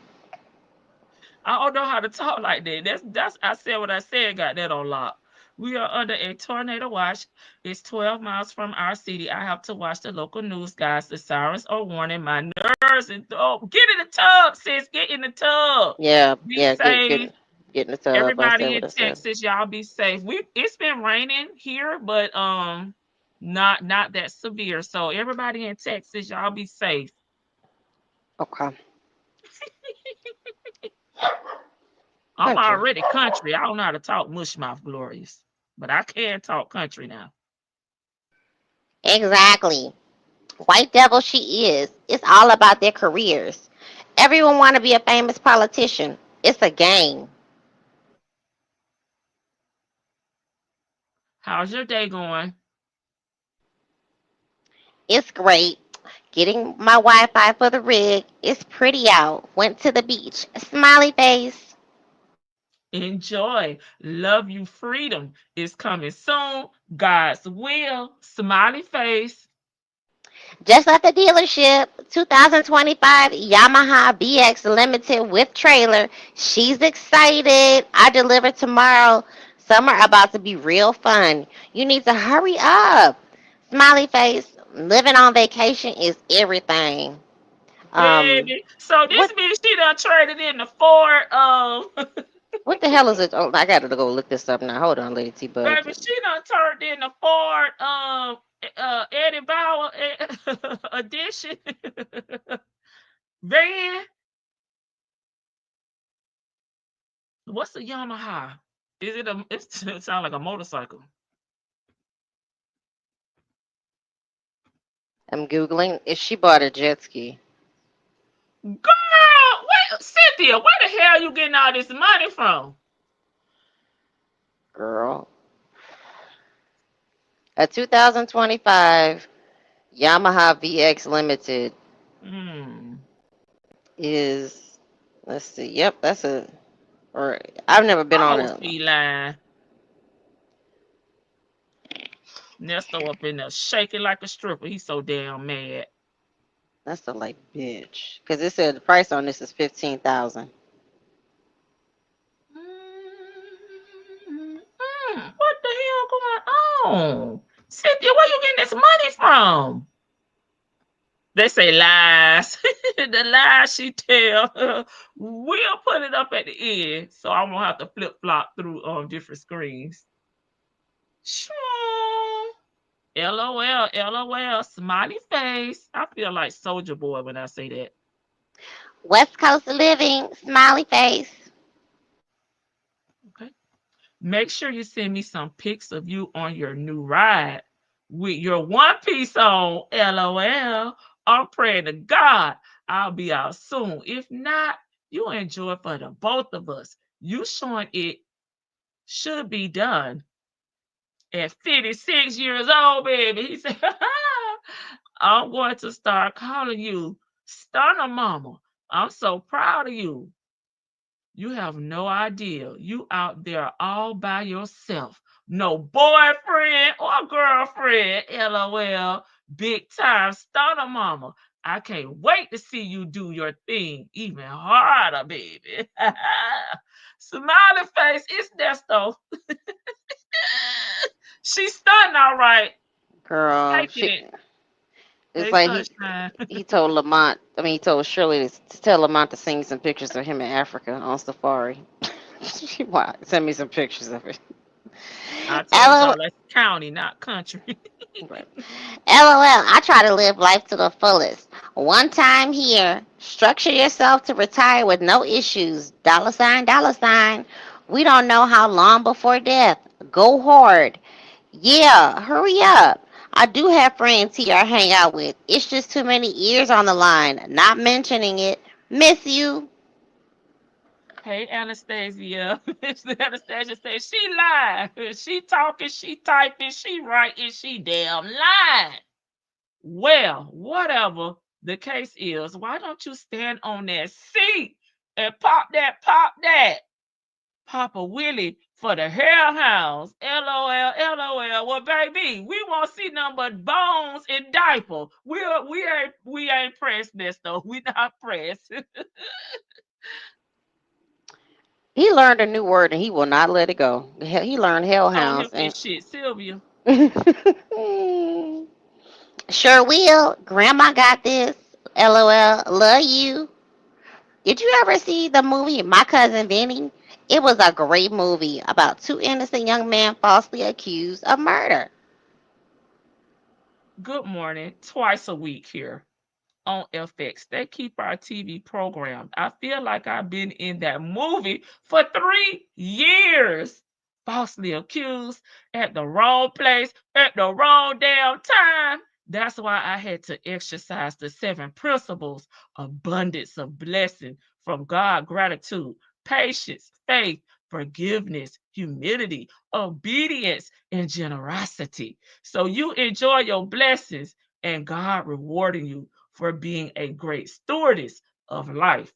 I don't know how to talk like that. That's I said what I said, got that on lock. We are under a tornado watch. It's 12 miles from our city. I have to watch the local news, guys. The sirens are warning my nerves. And get in the tub, sis. Get in the tub. Yeah, Be yeah. safe. Get in the tub. I said Everybody what in I said. Texas, y'all be safe. It's been raining here, but not that severe. So everybody in Texas, y'all be safe. Okay. I'm Country. already country. I don't know how to talk mushmouth glorious, but I can talk country now. Exactly. White devil she is. It's all about their careers. Everyone want to be a famous politician. It's a game. How's your day going? It's great. Getting my Wi-Fi for the rig. It's pretty out. Went to the beach. Smiley face. Enjoy. Love you. Freedom is coming soon. God's will. Smiley face. Just at the dealership. 2025 Yamaha BX Limited with trailer. She's excited. I deliver tomorrow. Summer about to be real fun. You need to hurry up. Smiley face. Living on vacation is everything. Um, Baby. So what this means she done traded in the Ford. what the hell is it? Oh, I gotta go look this up now. Hold on, Lady T Bug. Baby, she done turned in the Ford Eddie Bauer edition van. What's a Yamaha? Is it it sound like a motorcycle? I'm Googling if she bought a jet ski. Girl, wait, Cynthia, where the hell you getting all this money from? Girl. A 2025 Yamaha VX Limited Hmm. is, let's see, yep, that's a, or I've never been on Oh, a, feline. Nesto up in there shaking like a stripper. He's so damn mad. that's a like bitch. Because it said the price on this is 15,000. What the hell going on? Cynthia, where you getting this money from? They say lies. The lies she tell. We'll put it up at the end, so I won't have to flip flop through different screens. LOL, LOL, smiley face. I feel like Soldier Boy when I say that. West Coast living, smiley face. Okay. Make sure you send me some pics of you on your new ride with your one piece on. LOL. I'm praying to God I'll be out soon. If not, you enjoy for the both of us. You showing it should be done at 56 years old, baby. He said, I'm going to start calling you Stunner Mama. I'm so proud of you. You have no idea. You out there all by yourself. No boyfriend or girlfriend. LOL. Big time Stunner Mama. I can't wait to see you do your thing even harder, baby. Smiley face. It's Nesto. She's stunned, all right. Girl, Taking it. it's Hey, like sunshine. he told Lamont, he told Shirley to tell Lamont to send some pictures of him in Africa on safari. Wow, send me some pictures of it. I told LOL, y'all that's county, not country. LOL, I try to live life to the fullest. One time here, structure yourself to retire with no issues. Dollar sign, dollar sign. We don't know how long before death. Go hard. Yeah, hurry up. I do have friends here I hang out with. It's just too many ears on the line. Not mentioning it. Miss you. Hey, Anastasia. Anastasia says she lied. She talking, she typing, she writing, she damn lying. Well, whatever the case is, why don't you stand on that seat and pop that, pop that? Papa Willie for the hellhounds. LOL, LOL. Well, baby, we won't see nothing but bones and diaper. We ain't pressed this though. We not pressed. He learned a new word and he will not let it go. He learned Told him hellhounds and this shit, Sylvia. sure will. Grandma got this. LOL. Love you. Did you ever see the movie My Cousin Vinny? It was a great movie about two innocent young men falsely accused of murder. Good morning. Twice a week here on FX. They keep our TV programmed. I feel like I've been in that movie for 3 years. Falsely accused at the wrong place at the wrong damn time. That's why I had to exercise the 7 principles: abundance of blessing from God, gratitude, patience, faith, forgiveness, humility, obedience, and generosity. So you enjoy your blessings and God rewarding you for being a great stewardess of life.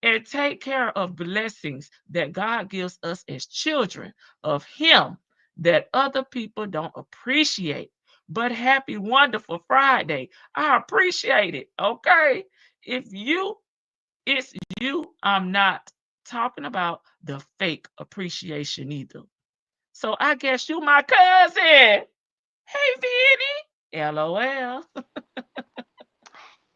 And take care of blessings that God gives us as children of Him that other people don't appreciate. But happy, wonderful Friday. I appreciate it. Okay. If you, it's you, I'm not talking about the fake appreciation either. So I guess you my cousin. Hey, Vinny. LOL.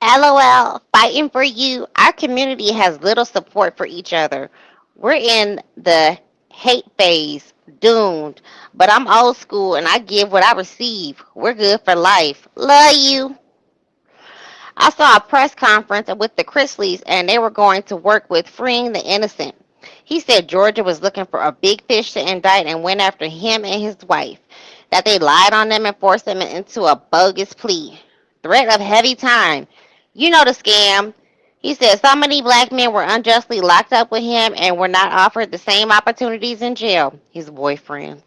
LOL, fighting for you. Our community has little support for each other. We're in the hate phase, doomed. But I'm old school and I give what I receive. We're good for life. Love you. I saw a press conference with the Chrisleys and they were going to work with freeing the innocent. He said Georgia was looking for a big fish to indict and went after him and his wife. That they lied on them and forced them into a bogus plea. Threat of heavy time. You know the scam. He said so many black men were unjustly locked up with him and were not offered the same opportunities in jail. His boyfriends.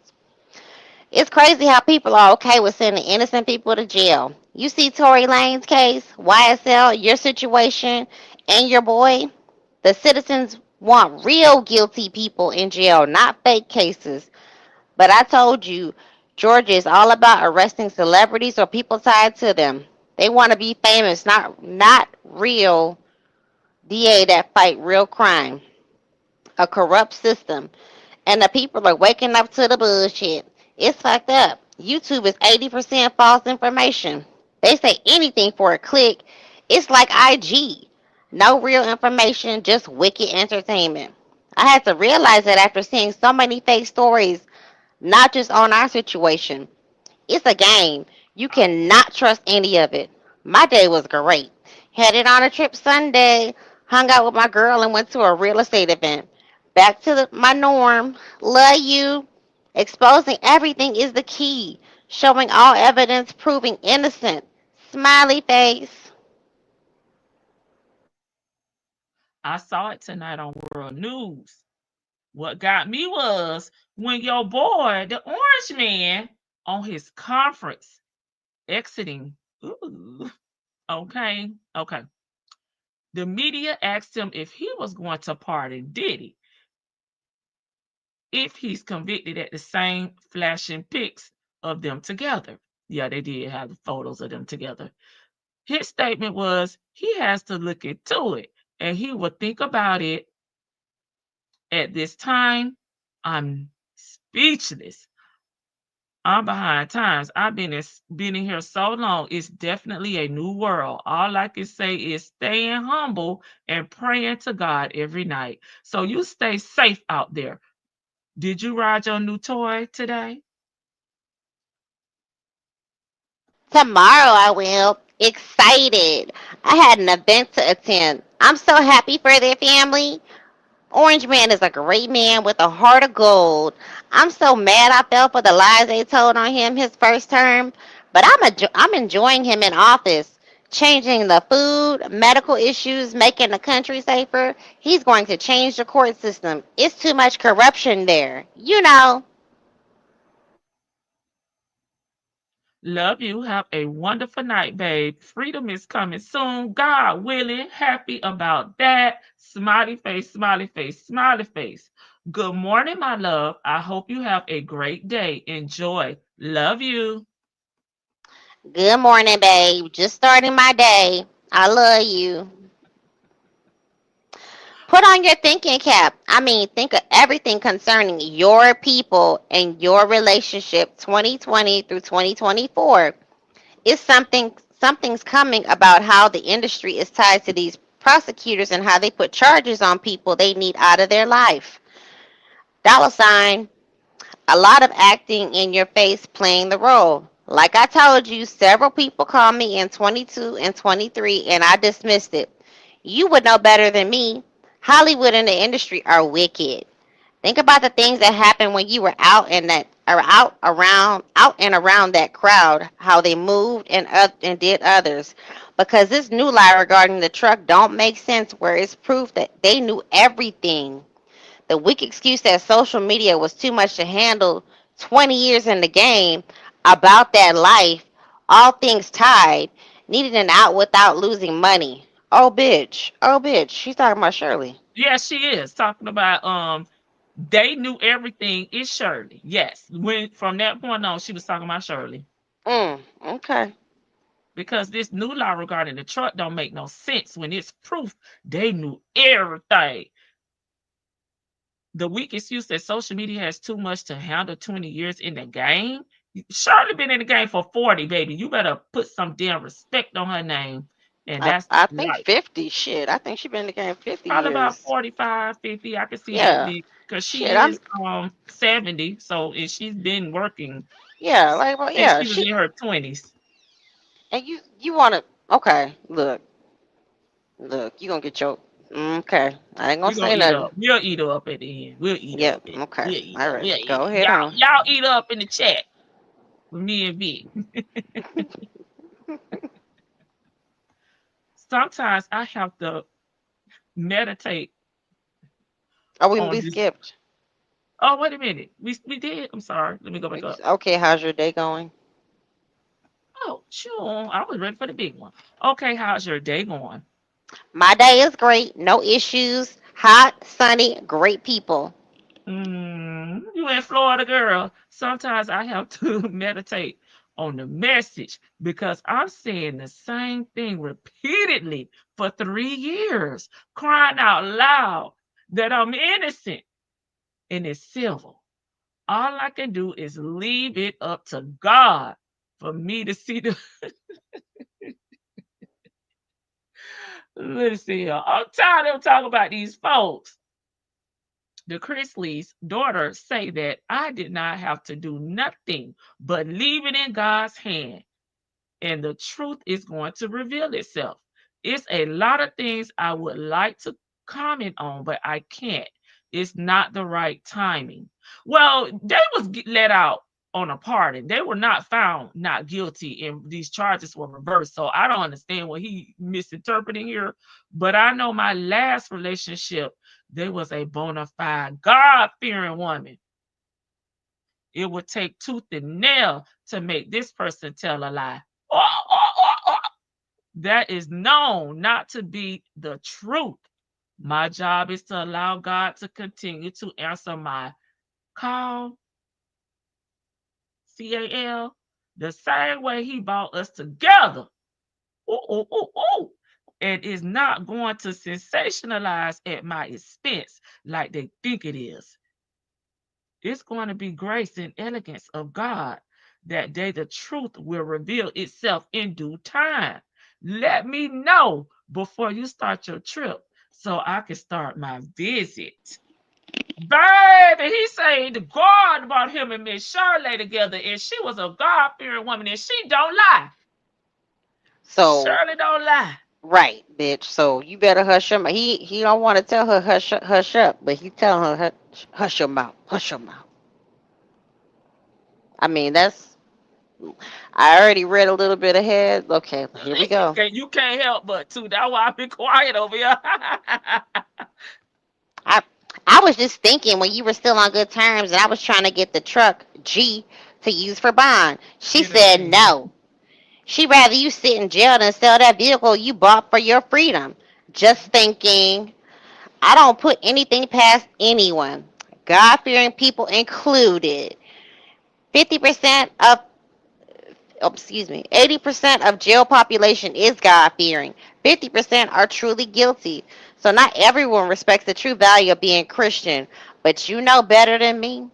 It's crazy how people are okay with sending innocent people to jail. You see Tory Lane's case, YSL, your situation, and your boy. The citizens want real guilty people in jail, not fake cases. But I told you, Georgia is all about arresting celebrities or people tied to them. They want to be famous, not real DA that fight real crime. A corrupt system. And the people are waking up to the bullshit. It's fucked up. YouTube is 80% false information. They say anything for a click. It's like IG. No real information, just wicked entertainment. I had to realize that after seeing so many fake stories, not just on our situation. It's a game. You cannot trust any of it. My day was great. Headed on a trip Sunday, hung out with my girl, and went to a real estate event. Back to my norm. Love you. Exposing everything is the key. Showing all evidence, proving innocent. Smiley face. I saw it tonight on World News. What got me was when your boy, the Orange Man, on his conference, exiting. Ooh, okay. The media asked him if he was going to pardon Diddy if he's convicted at the same flashing pics of them together. Yeah, they did have the photos of them together. His statement was he has to look into it and he will think about it. At this time, I'm speechless. I'm behind times. I've been in here so long. It's definitely a new world. All I can say is staying humble and praying to God every night. So you stay safe out there. Did you ride your new toy today? Tomorrow I will. Excited. I had an event to attend. I'm so happy for their family. Orange Man is a great man with a heart of gold. I'm so mad I fell for the lies they told on him his first term, but I'm enjoying him in office, changing the food, medical issues, making the country safer. He's going to change the court system. It's too much corruption there. You know. Love you. Have a wonderful night, babe. Freedom is coming soon. God willing. Happy about that. Smiley face, smiley face, smiley face. Good morning, my love. I hope you have a great day. Enjoy. Love you. Good morning, babe. Just starting my day. I love you. Put on your thinking cap. I mean, think of everything concerning your people and your relationship 2020 through 2024. It's something's coming about how the industry is tied to these prosecutors and how they put charges on people they need out of their life. Dollar sign. A lot of acting in your face playing the role. Like I told you, several people called me in 22 and 23 and I dismissed it. You would know better than me. Hollywood and the industry are wicked. Think about the things that happened when you were out and around that crowd, how they moved and did others. Because this new lie regarding the truck don't make sense where it's proof that they knew everything. The weak excuse that social media was too much to handle 20 years in the game about that life, all things tied, needed an out without losing money. Oh bitch. Oh bitch. She's talking about Shirley. Yes, she is talking about they knew everything. It's Shirley. Yes. When from that point on, she was talking about Shirley. Okay. Because this new law regarding the truck don't make no sense when it's proof they knew everything. The weak excuse that social media has too much to handle 20 years in the game. Shirley been in the game for 40, baby. You better put some damn respect on her name. And that's I think right. 50. Shit. I think she been in the game 50 Probably years. about 45, 50. I can see Yeah. that because she Shit, is 70. So and she's been working yeah, like well, since yeah, she was in her 20s. and you wanna okay, look, you gonna get your okay. I ain't gonna We're gonna say eat nothing. up. We'll eat her up at the end. We'll eat her Yep, up. okay. We'll eat All her. right. We'll eat Go her. ahead on. Y'all eat her up in the chat with me and Vic. sometimes I have to meditate Oh, on we this. skipped. Oh, wait a minute. We did. I'm sorry. Let me go back up. Okay, how's your day going? Oh, sure. I was ready for the big one. Okay, how's your day going? My day is great. No issues. Hot, sunny, great people. You in Florida, girl. Sometimes I have to meditate on the message because I'm saying the same thing repeatedly for 3 years, crying out loud that I'm innocent and it's civil. All I can do is leave it up to God for me to see the. Let's see here. I'm tired of talking about these folks. The Chrisleys' daughter say that I did not have to do nothing but leave it in God's hand, and the truth is going to reveal itself. It's a lot of things I would like to comment on, but I can't. It's not the right timing. Well, they was let out on a pardon. They were not found not guilty, and these charges were reversed. So I don't understand what he misinterpreting here. But I know my last relationship, there was a bona fide God-fearing woman. It would take tooth and nail to make this person tell a lie. That is known not to be the truth. My job is to allow God to continue to answer my call, CAL, the same way he brought us together. And is not going to sensationalize at my expense like they think it is. It's going to be grace and elegance of God. That day the truth will reveal itself in due time. Let me know before you start your trip so I can start my visit. Baby, he saying the God brought him and Miss Shirley together, and she was a God-fearing woman, and she don't lie. So Shirley don't lie. right, bitch. So you better hush him. He don't want to tell her hush up, but he telling her hush your mouth, hush your mouth. I mean, that's. I already read a little bit ahead. Okay, here we go. You can't help but to. That's why I've been quiet over here. I was just thinking when you were still on good terms and I was trying to get the truck G to use for bond. She said no. She'd rather you sit in jail than sell that vehicle you bought for your freedom. Just thinking. I don't put anything past anyone, God-fearing people included. 50% of, 80% of jail population is God-fearing. 50% are truly guilty. So not everyone respects the true value of being Christian, but you know better than me.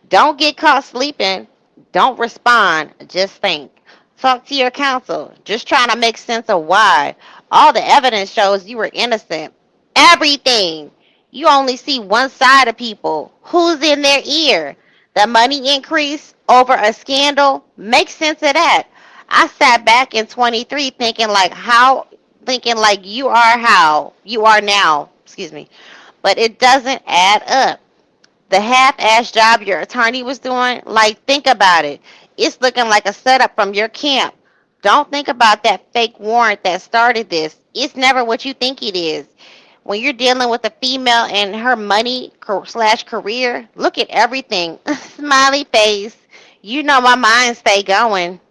Don't get caught sleeping. Don't respond. Just think. Talk to your counsel. Just trying to make sense of why. All the evidence shows you were innocent. Everything. You only see one side of people. Who's in their ear? The money increase over a scandal? Make sense of that. I sat back in 23 thinking like you are how you are now. Excuse me. But it doesn't add up. The half-ass job your attorney was doing, like, think about it. It's looking like a setup from your camp. Don't think about that fake warrant that started this. It's never what you think it is. When you're dealing with a female and her money slash career, look at everything. Smiley face. You know my mind stay going.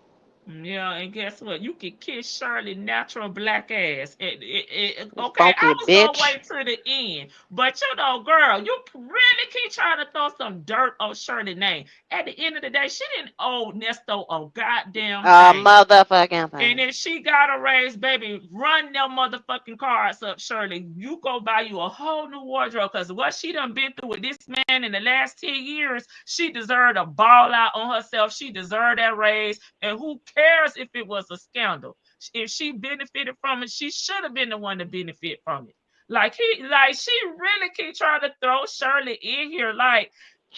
Yeah, and guess what? You can kiss Shirley natural black ass. Okay, Funky I was bitch. gonna wait to the end, but you know, girl, you really keep trying to throw some dirt on Shirley's name. At the end of the day, she didn't owe Nesto a goddamn thing. Motherfucking thing. And then she got a raise, baby. Run them motherfucking cards up, Shirley. You go buy you a whole new wardrobe because what she done been through with this man in the last 10 years, she deserved a ball out on herself. She deserved that raise. And who cares if it was a scandal? If she benefited from it, she should have been the one to benefit from it. She really keep trying to throw Shirley in here. Like,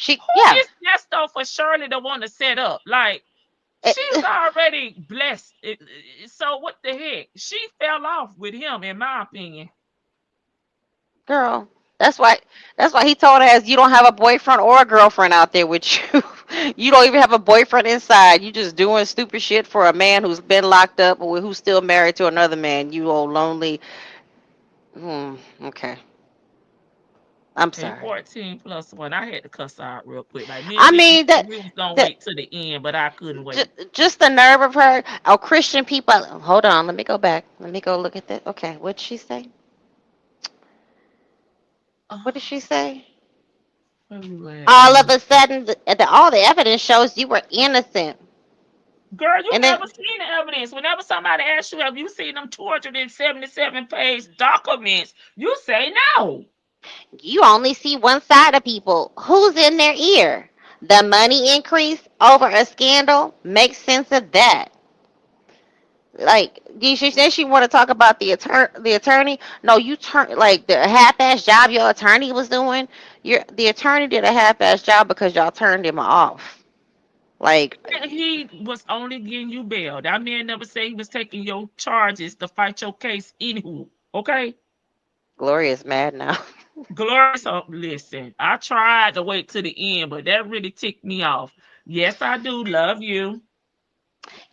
who is Nesto for Shirley to want to set up? Like, she's already blessed. So what the heck? She fell off with him, in my opinion. Girl, that's why he told us you don't have a boyfriend or a girlfriend out there with you. You don't even have a boyfriend inside. You just doing stupid shit for a man who's been locked up or who's still married to another man. You old lonely. Okay. I'm And sorry. 14 plus one. I had to cuss her out real quick. Like me and I Big mean Mama, that we was gonna that wait to the end, but I couldn't wait. just the nerve of her. Oh, Christian people. Hold on. Let me go back. Let me go look at that. Okay. What did she say? What did she say? Where you at? All of a sudden, all the evidence shows you were innocent. Girl, you And then never seen the evidence. Whenever somebody asks you, have you seen them 277-page documents? You say no. you only see one side of people. Who's in their ear? The money increase over a scandal makes sense of that. Like she said, she want to talk about the attorney. No, you turn like the half-ass job your attorney was doing. The attorney did a half-ass job because y'all turned him off. Like And he was only getting you bail. That man never said he was taking your charges to fight your case anywho. Okay? Gloria's mad now. Glory, so listen, I tried to wait to the end, but that really ticked me off. Yes, I do love you.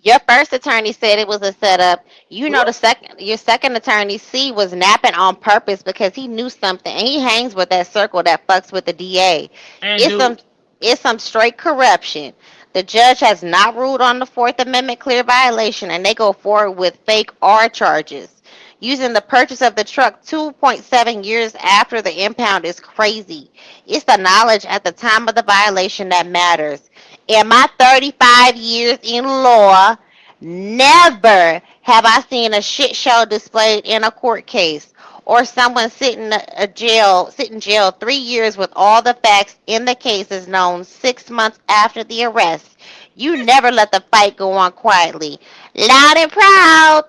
Your first attorney said it was a setup. You know Ooh, your second attorney C was napping on purpose because he knew something. And he hangs with that circle that fucks with the DA. and It's do. some it's some straight corruption. The judge has not ruled on the Fourth Amendment clear violation, and they go forward with fake R charges. Using the purchase of the truck 2.7 years after the impound is crazy. It's the knowledge at the time of the violation that matters. In my 35 years in law, never have I seen a shit show displayed in a court case or someone sit in jail 3 years with all the facts in the case is known 6 months after the arrest. You never let the fight go on quietly. Loud and proud.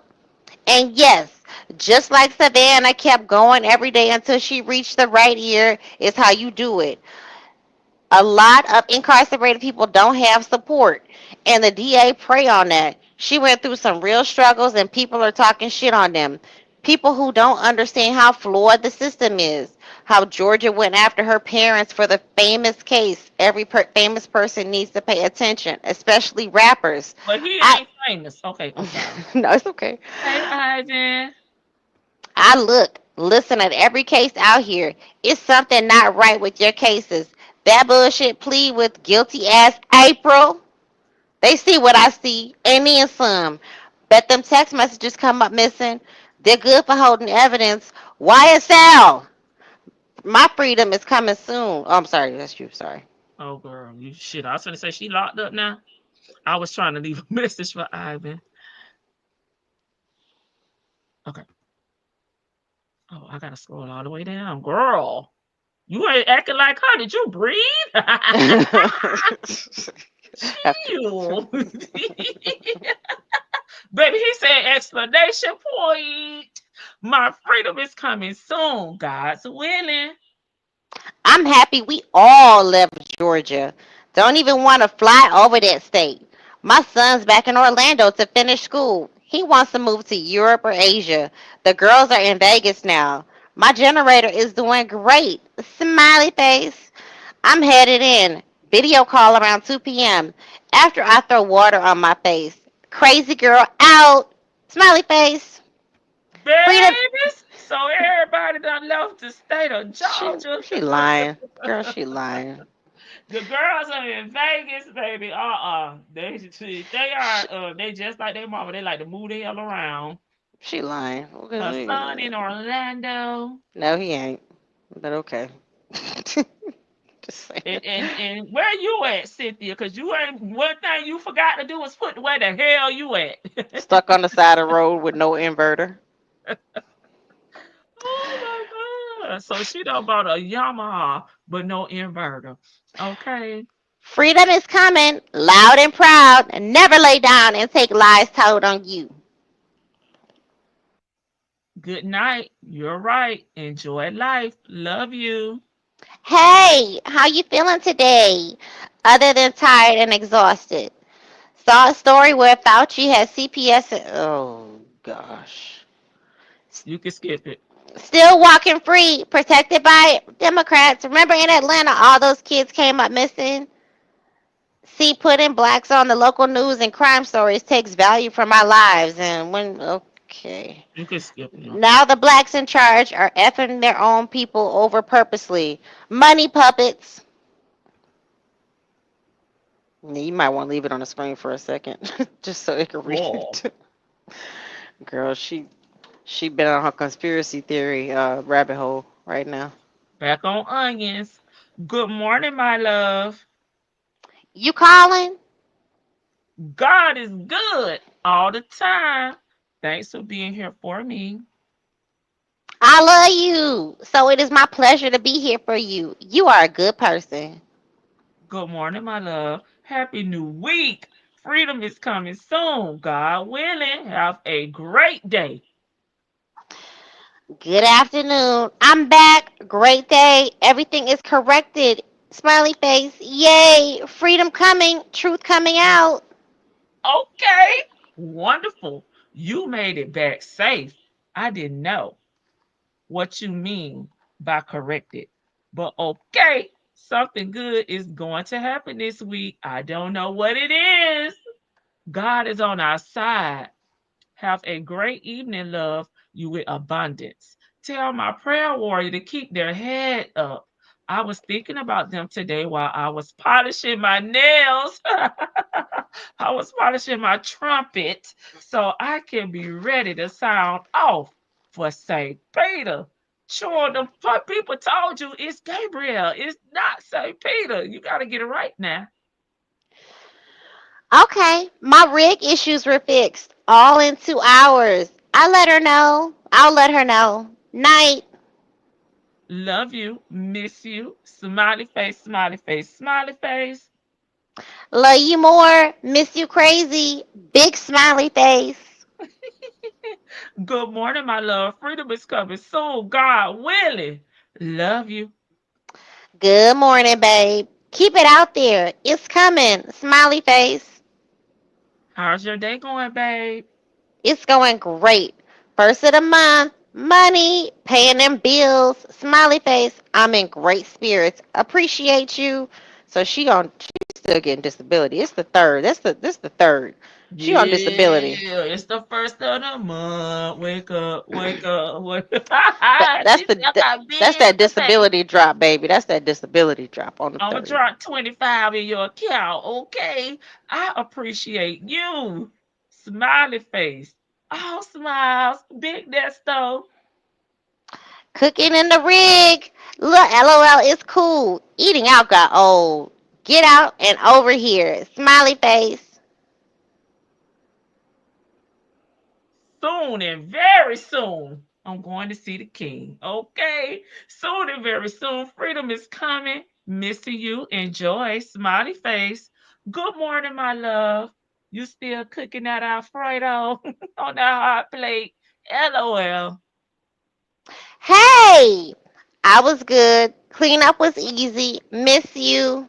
And yes, just like Savannah kept going every day until she reached the right ear, is how you do it. A lot of incarcerated people don't have support, and the DA prey on that. She went through some real struggles, and people are talking shit on them. People who don't understand how flawed the system is, how Georgia went after her parents for the famous case. Every famous person needs to pay attention, especially rappers. But he I ain't famous. Okay, I'm sorry. no, it's okay. Hey, Ivan. I listen at every case out here. It's something not right with your cases. That bullshit plea with guilty ass April. They see what I see, and then some. Bet them text messages come up missing. They're good for holding evidence. YSL. My freedom is coming soon. Oh, I'm sorry. That's you. Sorry. Oh, girl, you shit. I was gonna say she locked up now. I was trying to leave a message for Ivan. Okay. Oh, I gotta scroll all the way down. Girl, you ain't acting like her. Did you breathe? Chill. Baby, he said explanation point. My freedom is coming soon. God's willing. I'm happy we all left Georgia. Don't even want to fly over that state. My son's back in Orlando to finish school. He wants to move to Europe or Asia. The girls are in Vegas now. My generator is doing great. Smiley face. I'm headed in. Video call around 2 p.m. after I throw water on my face. Crazy girl out. Smiley face. Freedom. Babies. So everybody done left the state of Georgia. She lying. Girl, she lying. The girls are in Vegas, baby. They are they just like their mama. They like to move the hell around. She lying. Her son in Orlando. No, he ain't. But okay. Just saying. And where you at, Cynthia? Because you ain't one thing you forgot to do was put where the hell you at. Stuck on the side of the road with no inverter. Oh my God. So she done bought a Yamaha, but no inverter. Okay. Freedom is coming, loud and proud, and never lay down and take lies told on you. Good night. You're right. Enjoy life. Love you. Hey, how you feeling today? Other than tired and exhausted. Saw a story where Fauci has CPS. Oh gosh. You can skip it. Still walking free, protected by Democrats. Remember in Atlanta, all those kids came up missing? See, putting blacks on the local news and crime stories takes value from our lives. And when, okay. You can skip it. Now the blacks in charge are effing their own people over purposely. Money puppets. You might want to leave it on the screen for a second, just so it can read Oh. it. Girl, she been on her conspiracy theory rabbit hole right now. Back on onions. Good morning, my love. You calling? God is good all the time. Thanks for being here for me. I love you. So it is my pleasure to be here for you. You are a good person. Good morning, my love. Happy new week. Freedom is coming soon. God willing. Have a great day. Good afternoon. I'm back. Great day. Everything is corrected. Smiley face. Yay. Freedom coming. Truth coming out. Okay. Wonderful. You made it back safe. I didn't know what you mean by corrected. But okay, something good is going to happen this week. I don't know what it is. God is on our side. Have a great evening, love you with abundance. Tell my prayer warrior to keep their head up. I was thinking about them today while I was polishing my nails. I was polishing my trumpet so I can be ready to sound off for St. Peter. Sure, the people told you it's Gabriel. It's not St. Peter. You got to get it right now. Okay. My rig issues were fixed. All in 2 hours. I let her know. I'll let her know. Night. Love you, miss you, smiley face, smiley face, smiley face. Love you more. Miss you crazy. Big smiley face. Good morning, my love. Freedom is coming soon. God willing. Love you. Good morning, babe. Keep it out there. It's coming. Smiley face. How's your day going, babe? It's going great. First of the month. Money. Paying them bills. Smiley face. I'm in great spirits. Appreciate you. So she's still getting disability. It's the third. This the third. She on disability. Yeah, it's the first of the month. Wake up, wake up, wake up. That, that's She still got that's bills that to pay. disability drop, baby. That's that disability drop on the I'm gonna third. drop 25 in your account, okay? I appreciate you. Smiley face. All smiles. Big Nesto. Cooking in the rig. Look, LOL, it's cool. Eating out got old. Get out and over here. Smiley face. Soon and very soon, I'm going to see the king. Okay? Soon and very soon, freedom is coming. Missing you. Enjoy. Smiley face. Good morning, my love. You still cooking that Alfredo on that hot plate? LOL. Hey, I was good. Cleanup was easy. Miss you.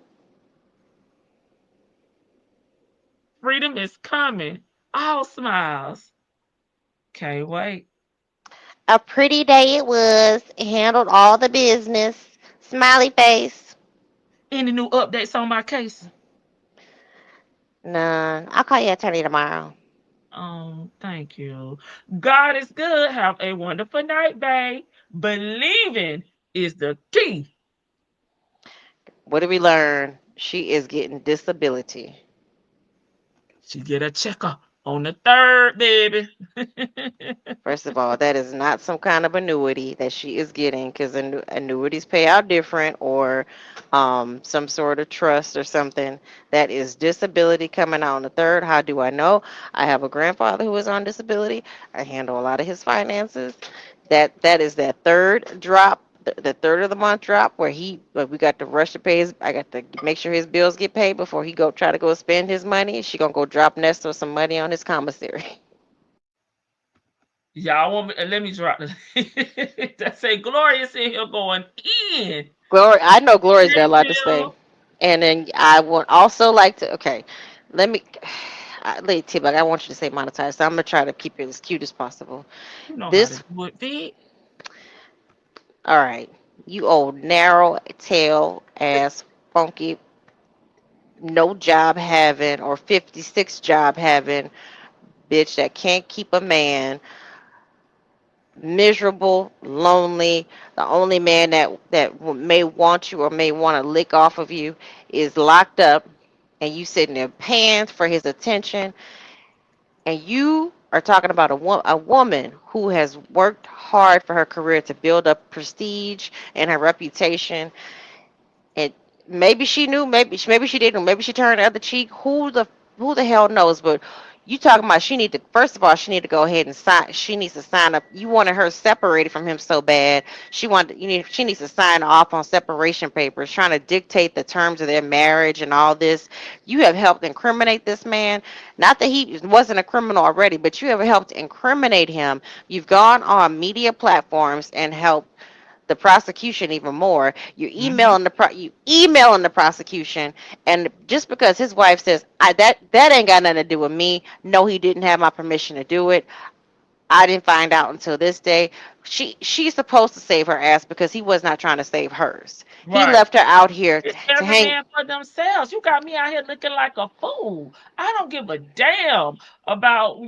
Freedom is coming. All smiles. Can't wait. A pretty day it was. Handled all the business. Smiley face. Any new updates on my case? None. I'll call you attorney tomorrow. Thank you. God is good. Have a wonderful night, babe. Believing is the key. What did we learn? She is getting disability. She get a checker on the third, baby. First of all, that is not some kind of annuity that she is getting because annuities pay out different or some sort of trust or something. That is disability coming out on the third. How do I know? I have a grandfather who is on disability. I handle a lot of his finances. That is that third drop, the third of the month drop where we got to rush to pay his. I got to make sure his bills get paid before he go try to go spend his money. She gonna go drop Nesto some money on his commissary. Y'all want me? Let me drop the. That say Gloria's in here going in. Glory, I know Glory's got a Thank lot to say. you. And then I would also like to, okay, let me, Lady T-Bug, I want you to say monetize. So I'm going to try to keep it as cute as possible. You know how This, to do it, Vic. all right, you old narrow tail ass funky no job having or 56 job having bitch that can't keep a man, miserable, lonely. The only man that may want you or may want to lick off of you is locked up, and you sitting there paying for his attention, and you are talking about a woman who has worked hard for her career to build up prestige and her reputation, and maybe she knew, maybe she didn't, maybe she turned the other cheek. Who the hell knows? But you talking about she need to, first of all, she need to go ahead and sign. She needs to sign up. You wanted her separated from him so bad. She needs to sign off on separation papers, trying to dictate the terms of their marriage and all this. You have helped incriminate this man. Not that he wasn't a criminal already, but you have helped incriminate him. You've gone on media platforms and helped the prosecution even more. You're emailing you emailing the prosecution, and just because his wife says that ain't got nothing to do with me. No, he didn't have my permission to do it. I didn't find out until this day. She's supposed to save her ass because he was not trying to save hers. He Right. left her out here It's to every hang. man for themselves. You got me out here looking like a fool. I don't give a damn about,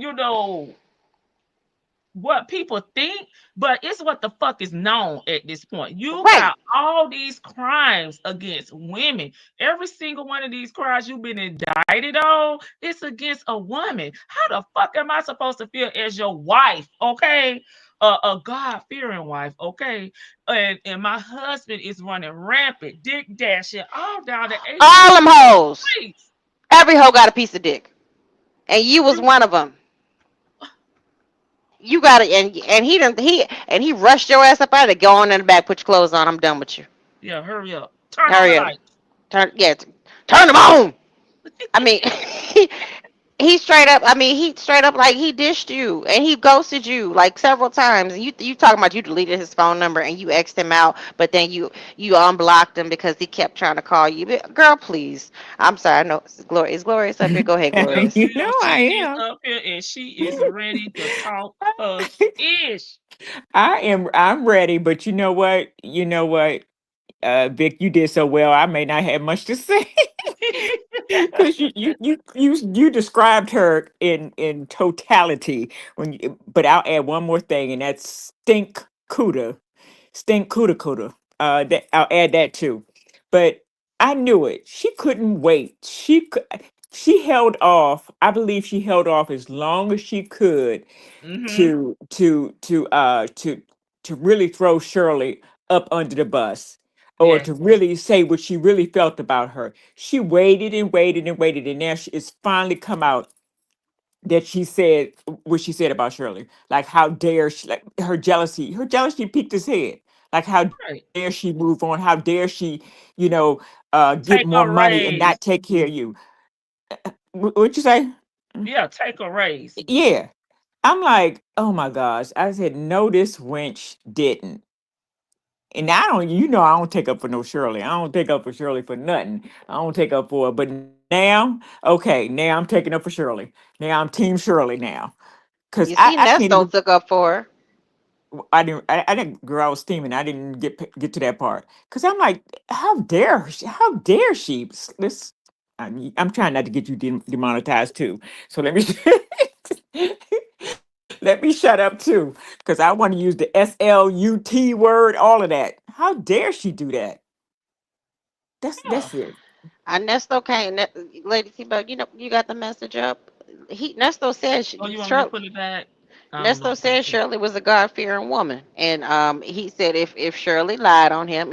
what people think, but it's what the fuck is known at this point. You Right. got all these crimes against women. Every single one of these crimes you've been indicted on, it's against a woman. How the fuck am I supposed to feel as your wife? Okay. A God-fearing wife, okay, and my husband is running rampant, dick dashing all down the 18th All them hoes. streets. Every hoe got a piece of dick, and you was one of them. You got it, and he rushed your ass up out of there. Go on in the back, put your clothes on. I'm done with you. Yeah, hurry up. Turn on the Hurry up. lights. Turn them on. I mean, he straight up. I mean, he straight up like he dished you and he ghosted you like several times. And you talking about you deleted his phone number and you X'd him out, but then you unblocked him because he kept trying to call you. Girl, please. I'm sorry. I know Gloria. Is Glorious up here? Go ahead, Glorious. You know she is up here and she is ready to talk her ish. I'm ready, but you know what? Vic, you did so well. I may not have much to say because you described her in totality. But I'll add one more thing, and that's stink cuda. That I'll add that too. But I knew it. She couldn't wait. She held off. I believe she held off as long as she could Mm-hmm. to really throw Shirley up under the bus or Yes. to really say what she really felt about her. She waited and waited and waited, and now it's finally come out that she said what she said about Shirley. Like how dare she, like her jealousy peaked his head. Like how Right. dare she move on? How dare she, get Take more a money and raise. not take care of you? What'd you say? Yeah, take a raise. Yeah. I'm like, oh my gosh. I said, no, this wench didn't. And I don't take up for no Shirley. I don't take up for Shirley for nothing. I don't take up for her. But now, okay, now I'm taking up for Shirley. Now I'm Team Shirley now. Cause You I, see, I can't Nesto even took up for her. I didn't girl, I was steaming. I didn't get to that part. Cause I'm like, how dare she? How dare she? I'm trying not to get you demonetized too. So let me let me shut up too, because I want to use the SLUT word, all of that. How dare she do that? Yeah. That's it. Nesto came, Lady T-Bug, you got the message up. Nesto said Oh, you want me to put it back? I don't know Nesto if I said can. Shirley was a God-fearing woman, and he said if Shirley lied on him,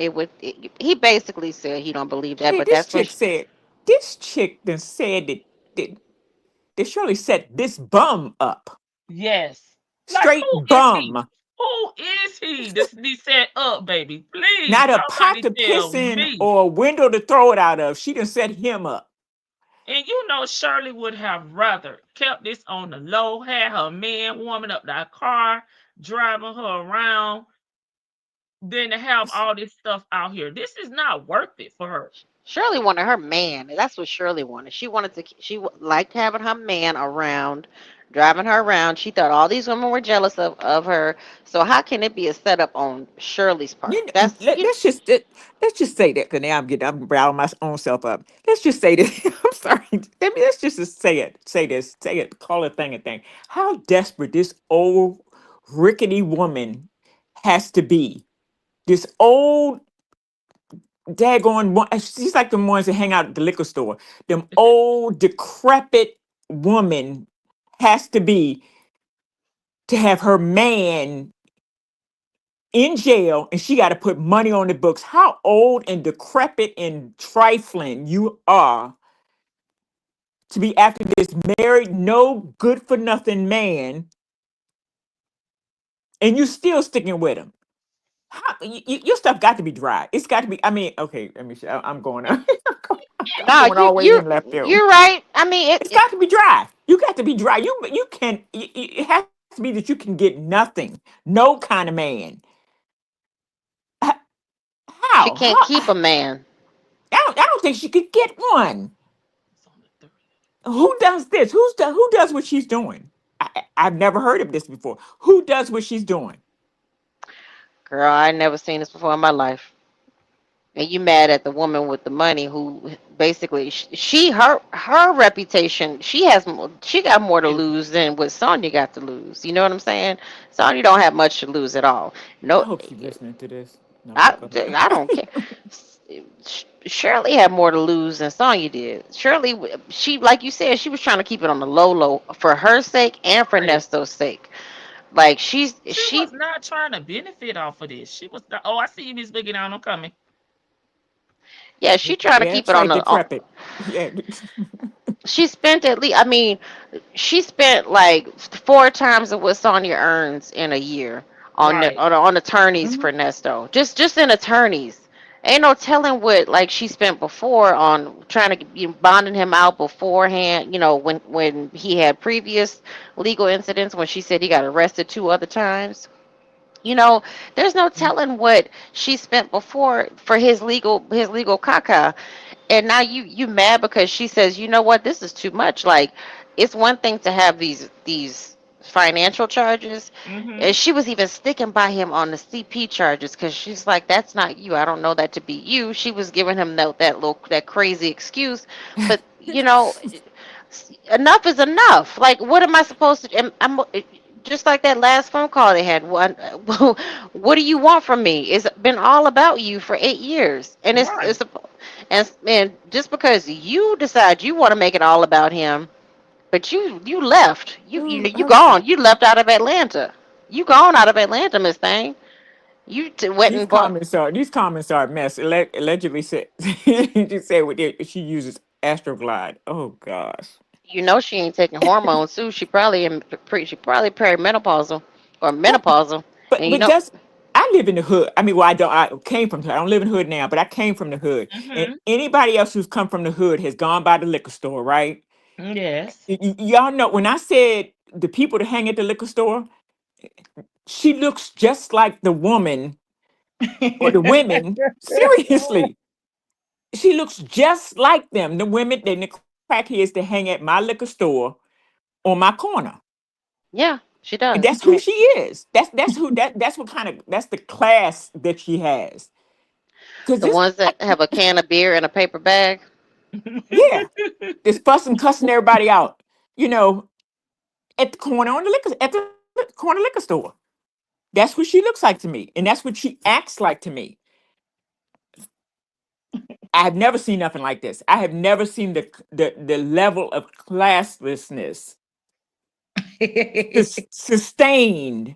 he basically said he don't believe that, Hey, but that's what. this chick then said that, that Shirley set this bum up. Yes. Like, Straight who is he? bum. Who is he to be set up, baby? Please, Not a pot somebody to tell piss in me. or a window to throw it out of. She done set him up. And Shirley would have rather kept this on the low, had her man warming up that car, driving her around, than to have all this stuff out here. This is not worth it for her. Shirley wanted her man. That's what Shirley wanted. She liked having her man around, driving her around. She thought all these women were jealous of her. So how can it be a setup on Shirley's part? You know, That's let's just say that because now I'm routing my own self up. Let's just say this. I'm sorry. Let's just say it. Say this. Say it. Call it thing a thing. How desperate this old rickety woman has to be. This old daggone one. She's like the ones that hang out at the liquor store. Them old decrepit woman has to be to have her man in jail and she got to put money on the books. How old and decrepit and trifling you are to be after this married, no good for nothing man, and you still sticking with him. How, your stuff got to be dry. It's got to be. I mean, okay. Let me. I'm going. I'm no, going all the way in left field. you're right. I mean, It's got to be dry. You got to be dry. You can. It has to be that you can get nothing. No kind of man. she How? can't keep a man. I don't think she could get one. Who does this? Who does what she's doing? I've never heard of this before. Who does what she's doing? Girl, I never seen this before in my life. And you mad at the woman with the money who basically her reputation, she got more to lose than what Sonya got to lose. You know what I'm saying? Sonya don't have much to lose at all. I No, hope she's listening to this. No, I go ahead. I don't care. Shirley had more to lose than Sonya did. Shirley, she like you said, she was trying to keep it on the low for her sake and for Right. Nesto's sake. Like She was not trying to benefit off of this. She was not, oh, I see you, Miss Biggie down. I'm coming. yeah, she trying to Yeah, keep that's it on right, the decrepit. Yeah. she spent at least, I mean, she spent like 4 times of what Sonya earns in a year Right. on attorneys Mhm. for Nesto. Just in attorneys. Ain't no telling what like she spent before on trying to bonding him out beforehand. You know when he had previous legal incidents when she said he got arrested 2 other times. You know, there's no telling what she spent before for his legal caca. And now you mad because she says, you know what, this is too much. Like, it's one thing to have these financial charges, Mm-hmm. and she was even sticking by him on the CP charges because she's like, that's not you. I don't know that to be you. She was giving him that crazy excuse, but enough is enough. Like, what am I supposed to? I'm just like that last phone call they had. What do you want from me? It's been all about you for 8 years, and Right. and just because you decide you want to make it all about him, but you left, Ooh, you gone, you left out of Atlanta, you gone out of Atlanta, Miss Thing. Went these and bought. comments are a mess. Allegedly said she said she uses Astroglide. Oh gosh. You know she ain't taking hormones too. She probably perimenopausal or What? menopausal, But and but just I live in the hood. I mean, well, I don't. I came from. I don't live in the hood now, but I came from the hood. And Mm-hmm. anybody else who's come from the hood has gone by the liquor store, right? Yes. Y'all know when I said the people that hang at the liquor store, she looks just like the woman or the women. Seriously, she looks just like them. The women, the crackheads that hang at my liquor store on my corner. yeah, she And does. that's who she is. That's what kind of that's the class that she has. Cause The this, ones that have a can of beer in a paper bag. yeah, this fussing, cussing everybody out. You know, at the corner liquor store. That's what she looks like to me, and that's what she acts like to me. I have never seen nothing like this. I have never seen the level of classlessness sustained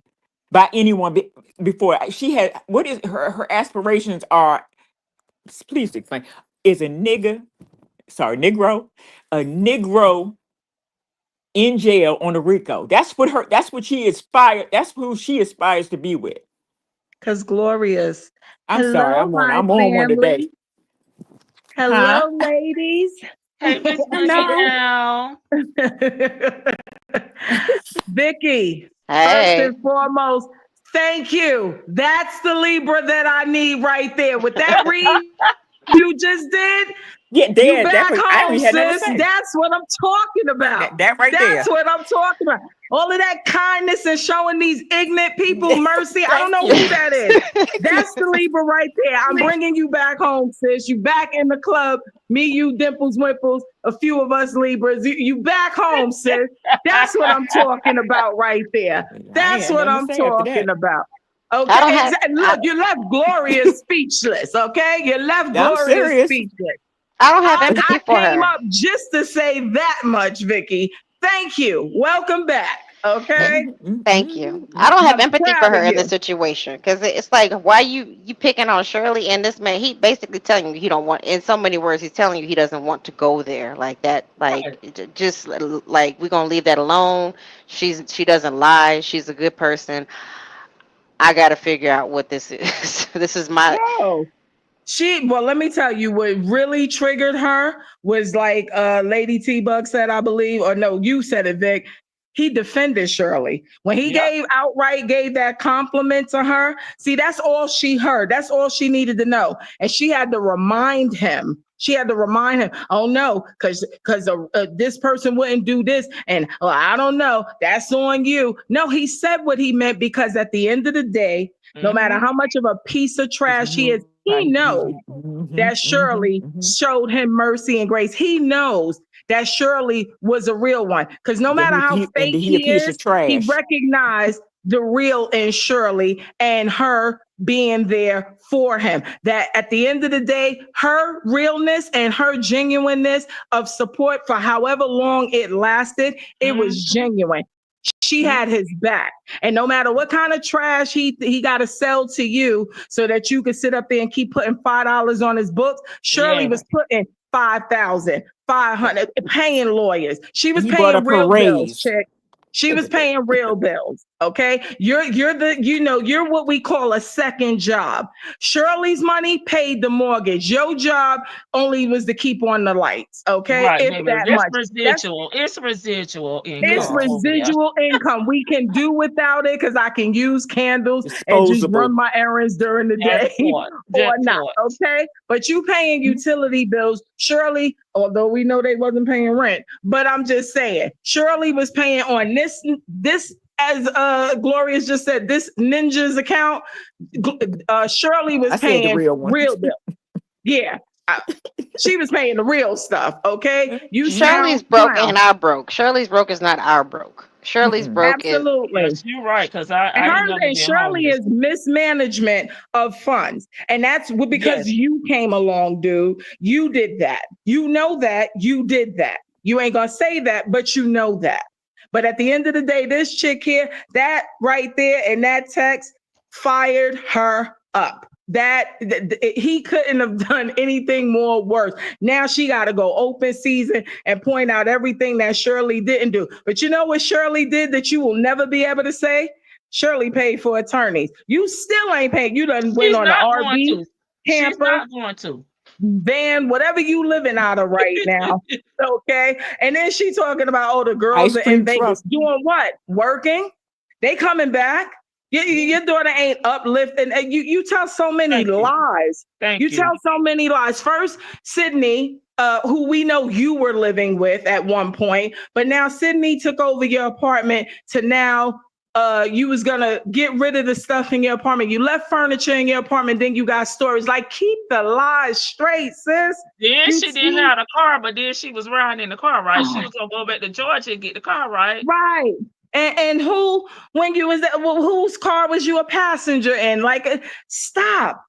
by anyone before. She had what is her aspirations are. Please explain. Is a Negro, a Negro in jail on a RICO. That's what she aspired. That's who she aspires to be with. Because glorious. I'm sorry, Hello, my I'm on one today. family. Huh? Hello, ladies. Hey, Miss Boogie Hello. down. Vicky, first Hey. and foremost, thank you. That's the Libra that I need right there. With that read, You just did. Yeah, You there. back I home, ain't had nothing to sis. say. That's what I'm talking about. That right there. That's what I'm talking about. All of that kindness and showing these ignorant people mercy. I don't know who that is. That's the Libra right there. I'm bringing you back home, sis. You back in the club. Me, you, Dimples, Wimples, a few of us Libras. You back home, sis. That's what I'm talking about right there. That's what I'm talking about. Okay, look, you left Gloria speechless. Okay, you left Gloria speechless. I don't have empathy for her. I came up just to say that much, Vicky. Thank you. Welcome back. Okay. Thank you. I don't have I'm empathy proud for of her in you. the situation because it's like, why you picking on Shirley and this man? He basically telling you he don't want. In so many words, he's telling you he doesn't want to go there like that. Like just like we're gonna leave that alone. She doesn't lie. She's a good person. I got to figure out what this is. This is my. No. Well, let me tell you what really triggered her was like Lady T-Bug said, I believe, or no, you said it, Vic. He defended Shirley. When he outright gave that compliment to her, see, that's all she heard. That's all she needed to know. And she had to remind him. Oh no, because this person wouldn't do this. And I don't know, that's on you. No, he said what he meant because at the end of the day, no matter how much of a piece of trash he is, he knows that Shirley showed him mercy and grace. He knows that Shirley was a real one. Because no matter how fake he is, he recognized the real in Shirley and her being there for him. That at the end of the day, her realness and her genuineness of support for however long it lasted, it was genuine. She had his back. And no matter what kind of trash he got to sell to you so that you could sit up there and keep putting $5 on his books, Shirley was putting 5,000, 500, paying lawyers. She was paying real bills, chick. She was paying real bills. Okay. You're what we call a second job. Shirley's money paid the mortgage. Your job only was to keep on the lights. Okay. Right, if baby. that It's much. residual. It's residual income. It's residual income. We can do without it because I can use candles and just run my errands during the day or not. Okay. But you paying utility bills, Shirley, although we know they wasn't paying rent, but I'm just saying, Shirley was paying on this as Gloria's just said, this ninja's account, Shirley was paying real bills. Yeah. She was paying the real stuff, okay? Shirley's broke and our broke. Shirley's broke is not our broke. Shirley's broke Absolutely. Yes, you're right, because I and Shirley is mismanagement of funds. And that's because you came along, dude. You did that. You know that. You did that. You ain't gonna say that, but you know that. But at the end of the day, this chick here, that right there in that text fired her up. He couldn't have done anything more worse. Now she got to go open season and point out everything that Shirley didn't do. But you know what Shirley did that you will never be able to say? Shirley paid for attorneys. You still ain't paid. You done went on an RV, camper. She's not going to. Van, whatever you living out of right now. Okay. And then she talking about, the girls are in Vegas doing what? Working? They coming back. Your daughter ain't uplifting. You tell so many lies. You tell so many lies. First, Sydney, who we know you were living with at one point, but now Sydney took over your apartment to now you was gonna get rid of the stuff in your apartment. You left furniture in your apartment, then you got storage. Like, keep the lies straight, sis. Then she didn't have a car, but then she was riding in the car, right? She was gonna go back to Georgia and get the car, right? Right. And who, when you was there, whose car was you a passenger in? Like, stop.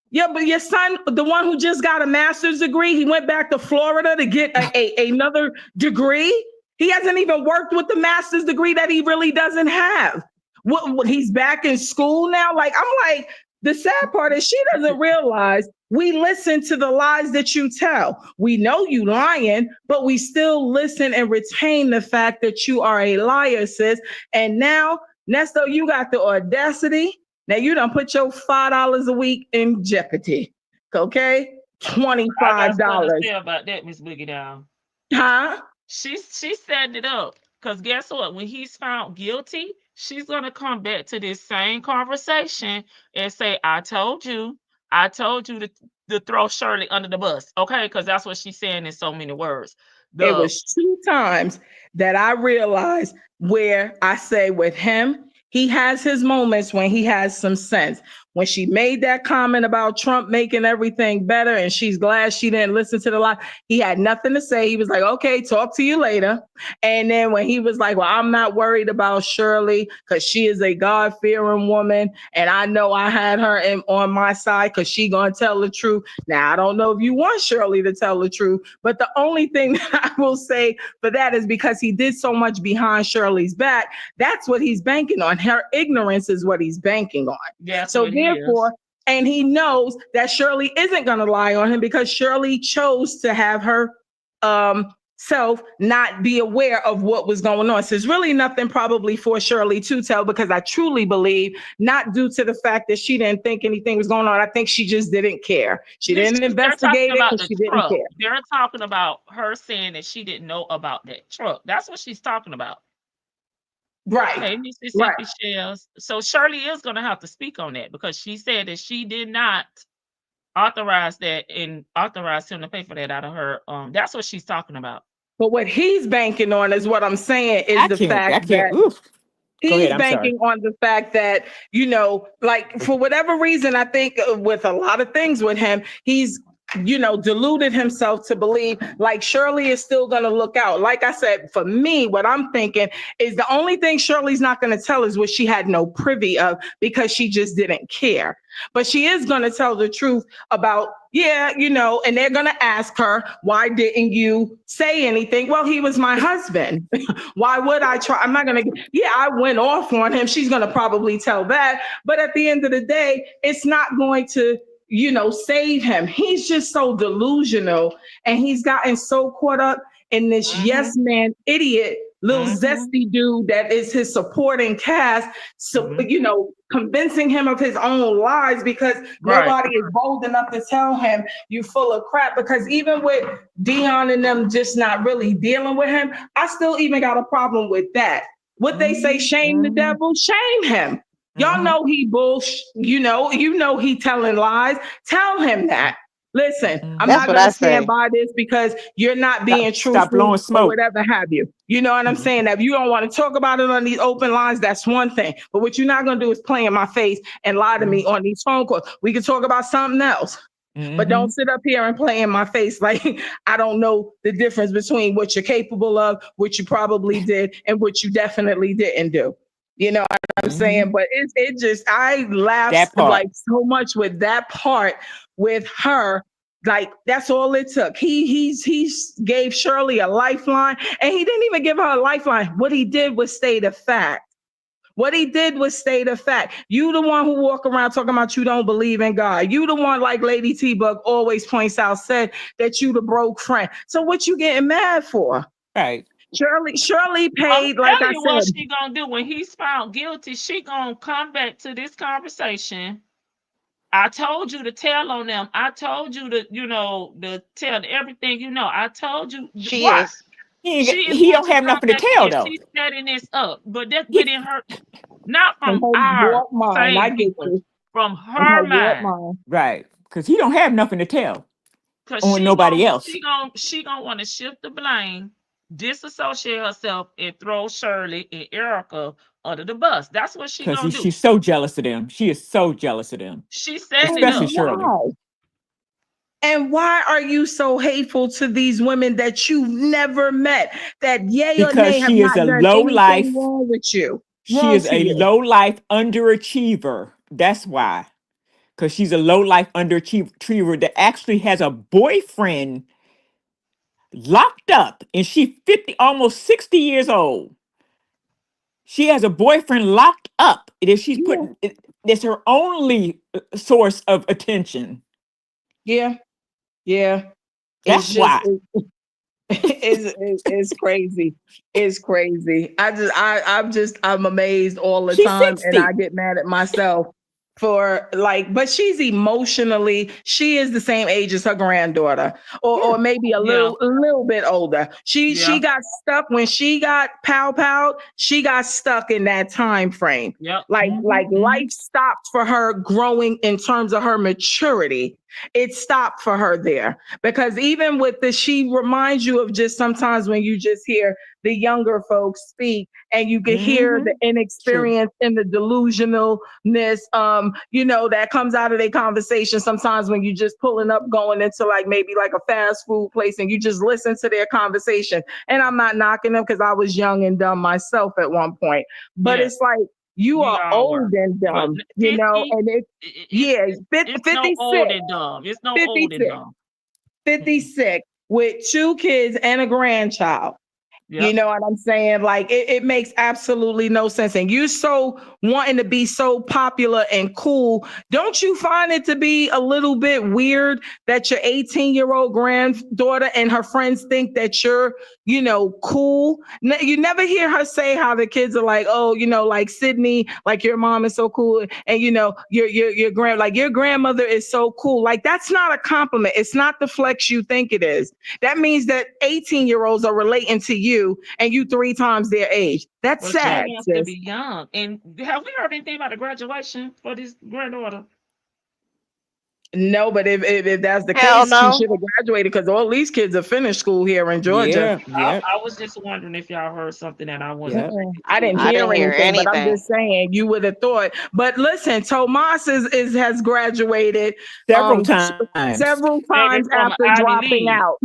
Yeah, but your son, the one who just got a master's degree, he went back to Florida to get another degree. He hasn't even worked with the master's degree that he really doesn't have. What he's back in school now? Like, I'm like, the sad part is she doesn't realize we listen to the lies that you tell. We know you lying, but we still listen and retain the fact that you are a liar, sis. And now, Nesto, you got the audacity. Now you done put your $5 a week in jeopardy. Okay? $25. I got to say about that, Miss Boogie Down. Huh? She set it up. Because guess what? When he's found guilty, she's going to come back to this same conversation and say, I told you the to throw Shirley under the bus, okay? Because that's what she's saying in so many words. It was 2 times that I realized where I say with him, he has his moments when he has some sense. When she made that comment about Trump making everything better and she's glad she didn't listen to the lie, he had nothing to say. He was like, okay, talk to you later. And then when he was like, well, I'm not worried about Shirley because she is a God-fearing woman. And I know I had her on my side because she going to tell the truth. Now, I don't know if you want Shirley to tell the truth, but the only thing that I will say for that is because he did so much behind Shirley's back, that's what he's banking on. Her ignorance is what he's banking on. Yeah, so therefore, and he knows that Shirley isn't going to lie on him because Shirley chose to have her self not be aware of what was going on. So there's really nothing probably for Shirley to tell, because I truly believe, not due to the fact that she didn't think anything was going on. I think she just didn't care. She didn't investigate it because she didn't care. They're talking about her saying that she didn't know about that truck. That's what she's talking about. Right. Okay, Mississippi Shells. So Shirley is going to have to speak on that because she said that she did not authorize that and authorize him to pay for that out of her. That's what she's talking about. But what he's banking on is what I'm saying is the fact that he's banking on the fact that, you know, like for whatever reason, I think with a lot of things with him, he's, you know, deluded himself to believe like Shirley is still going to look out. Like I said, for me, what I'm thinking is the only thing Shirley's not going to tell is what she had no privy of because she just didn't care. But she is going to tell the truth about, yeah, you know, and they're going to ask her, why didn't you say anything? Well, he was my husband. Why would I try? I'm not going to, I went off on him. She's going to probably tell that. But at the end of the day, it's not going to, you know, save him. He's just so delusional and he's gotten so caught up in this yes man idiot little zesty dude that is his supporting cast. So, you know, convincing him of his own lies because nobody is bold enough to tell him you full of crap. Because even with Dion and them just not really dealing with him, I still even got a problem with that. What they say, shame the devil, shame him. Y'all know he bullshit, you know he telling lies. Tell him that. Listen, I'm not going to stand by this because you're not being truthful blowing smoke or whatever have you. You know what I'm saying? That if you don't want to talk about it on these open lines, that's one thing. But what you're not going to do is play in my face and lie to me on these phone calls. We can talk about something else. But don't sit up here and play in my face like I don't know the difference between what you're capable of, what you probably did, and what you definitely didn't do. You know what I'm saying? But it just, I laughed like so much with that part with her. Like, that's all it took. He gave Shirley a lifeline and he didn't even give her a lifeline. What he did was state a fact. You the one who walk around talking about you don't believe in God. You the one, like Lady T-Bug always points out, said that you the broke friend. So what you getting mad for? Right. Shirley paid, like I said. What she gonna do when he's found guilty? She gonna come back to this conversation. I told you to tell on them. I told you to, you know, to tell everything you know. I told you. She is. He don't have nothing to tell though. She's setting this up, but that's within her, not from our mind. I get you. From her mind, right? Because he don't have nothing to tell on nobody else. She gonna want to shift the blame, disassociate herself, and throw Shirley and Erica under the bus. That's what she gonna do. She's so jealous of them. She is so jealous of them. She said, especially Shirley. And why are you so hateful to these women that you've never met? That or nay have not done anything wrong with you. She is a low life underachiever. That's why. Because she's a low life underachiever that actually has a boyfriend locked up, and she's 50, almost 60 years old. She has a boyfriend locked up. It's her only source of attention. Yeah. That's why. It's crazy. It's crazy. I'm amazed all the time, 60. and I get mad at myself. for like, but she's emotionally, she is the same age as her granddaughter, or maybe a little bit older. She got stuck when she got pow, she got stuck in that time frame. Yep. Like life stopped for her growing in terms of her maturity. It stopped for her there, because even with she reminds you of just sometimes when you just hear the younger folks speak and you can hear the inexperience and the delusionalness, that comes out of their conversation sometimes when you just pulling up, going into like maybe like a fast food place and you just listen to their conversation. And I'm not knocking them because I was young and dumb myself at one point, but it's like, you are old and dumb, 50, and it's 56. no old and dumb. It's no 56. old and dumb. 56 with 2 kids and a grandchild. Yep. You know what I'm saying? Like it makes absolutely no sense. And you so wanting to be so popular and cool. Don't you find it to be a little bit weird that your 18-year-old granddaughter and her friends think that you're, cool? You never hear her say how the kids are like, oh, like Sydney, like your mom is so cool. And your grandmother is so cool. Like that's not a compliment. It's not the flex you think it is. That means that 18-year-olds are relating to you and you 3 times their age. That's sad. She wants to be young. And have we heard anything about the graduation for this granddaughter? No, but if that's the case, she should have graduated, because all these kids have finished school here in Georgia. I was just wondering if y'all heard something that I wasn't. I didn't hear anything, but I'm just saying you would have thought. But listen, Tomas has graduated several times after dropping out.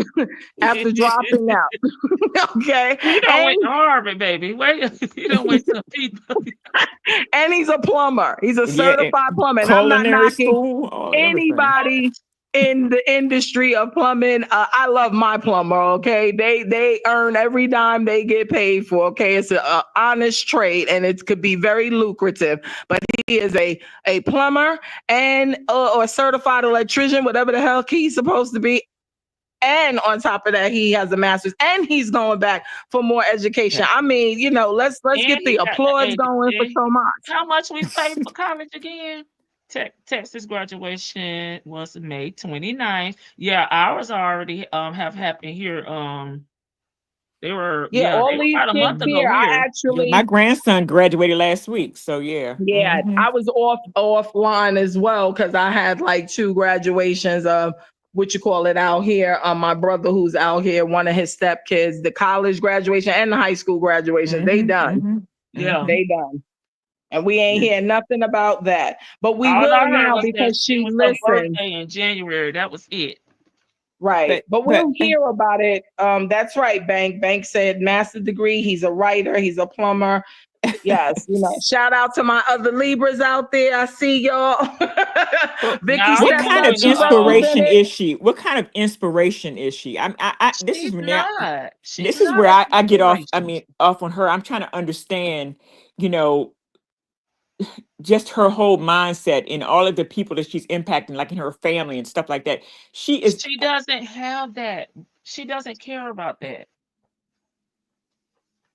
After dropping out. Okay. You don't went to Harvard, baby. You don't went to people. And he's a plumber. He's a certified plumber. And I'm not knocking anybody in the industry of plumbing. I love my plumber. Okay, they earn every dime they get paid for. Okay, it's an honest trade, and it could be very lucrative. But he is a plumber and or a certified electrician, whatever the hell he's supposed to be. And on top of that, he has a master's, and he's going back for more education. I mean, let's get the applause going for Tomas. How much we pay for college again? Texas graduation was May 29th. Yeah, ours already have happened here. They were all these about a month ago here. My grandson graduated last week, so yeah. I was offline as well because I had like 2 graduations of out here. My brother who's out here, one of his stepkids, the college graduation and the high school graduation, they done. Yeah, they done. And we ain't hear nothing about that. But we will now because she listened. In January, that was it. Right. But we'll hear about it. That's right, Bank. Bank said master's degree. He's a writer. He's a plumber. Yes. Shout out to my other Libras out there. I see y'all. Vicky, what kind of inspiration is she? What kind of inspiration is she? This is where I get off. I mean, off on her. I'm trying to understand, just her whole mindset in all of the people that she's impacting, like in her family and stuff like that. She doesn't have that. She doesn't care about that.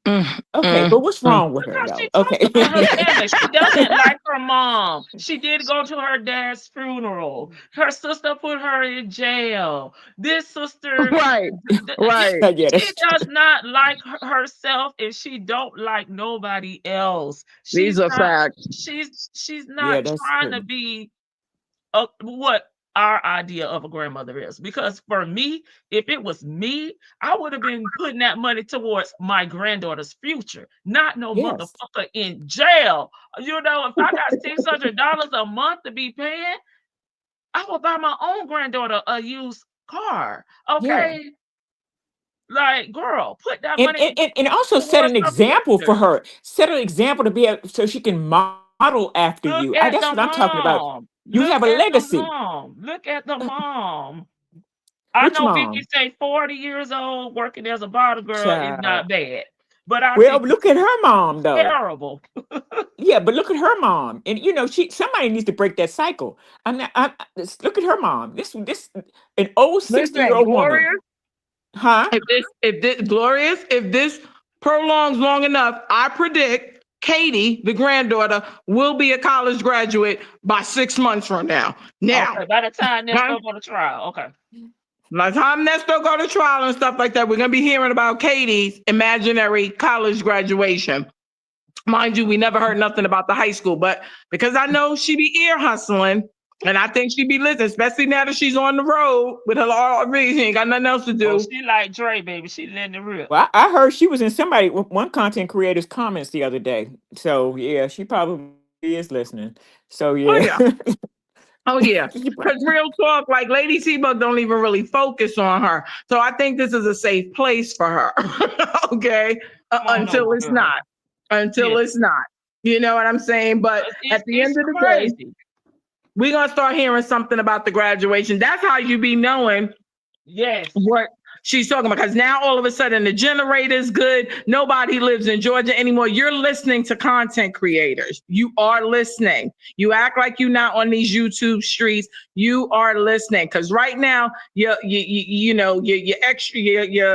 Okay, but what's wrong with her though? Okay. She doesn't like her mom. She did go to her dad's funeral. Her sister put her in jail. This sister, right. She does not like herself, and she don't like nobody else. These are facts. She's not trying to be what our idea of a grandmother is, because for me, if it was me, I would have been putting that money towards my granddaughter's future, not motherfucker in jail. If I got $600 a month to be paying, I will buy my own granddaughter a used car. Okay. Like, girl, put that money and also set an example for her. Set an example to be so she can model after you. That's what I'm talking about. You have a legacy. Look at the mom. I know Vicky say 40 years old working as a bottle girl is not bad. But look at her mom though. Terrible. Yeah, but look at her mom. And somebody needs to break that cycle. Look at her mom. This an old 60-year-old woman. Huh? If this prolongs long enough, I predict Katie, the granddaughter, will be a college graduate by 6 months from now. Now, Okay, by the time Nesto go to trial. Okay. by the time Nesto go to trial and stuff like that, we're gonna be hearing about Katie's imaginary college graduation. Mind you, we never heard nothing about the high school, but because I know she be ear hustling, and I think she be listening, especially now that she's on the road with her RV. She ain't got nothing else to do. Oh, she like Dre, baby. She letting it rip. Well, I heard she was in one content creator's comments the other day. So yeah, she probably is listening. So yeah. Oh yeah. Because real talk, like Lady T-Bug don't even really focus on her. So I think this is a safe place for her. Okay. Until it's not. Until it's not. You know what I'm saying? But at the end of the day, we're gonna start hearing something about the graduation. That's how you be knowing what she's talking about. Because now all of a sudden the generator's good. Nobody lives in Georgia anymore. You're listening to content creators. You are listening. You act like you're not on these YouTube streets. You are listening. Because right now, your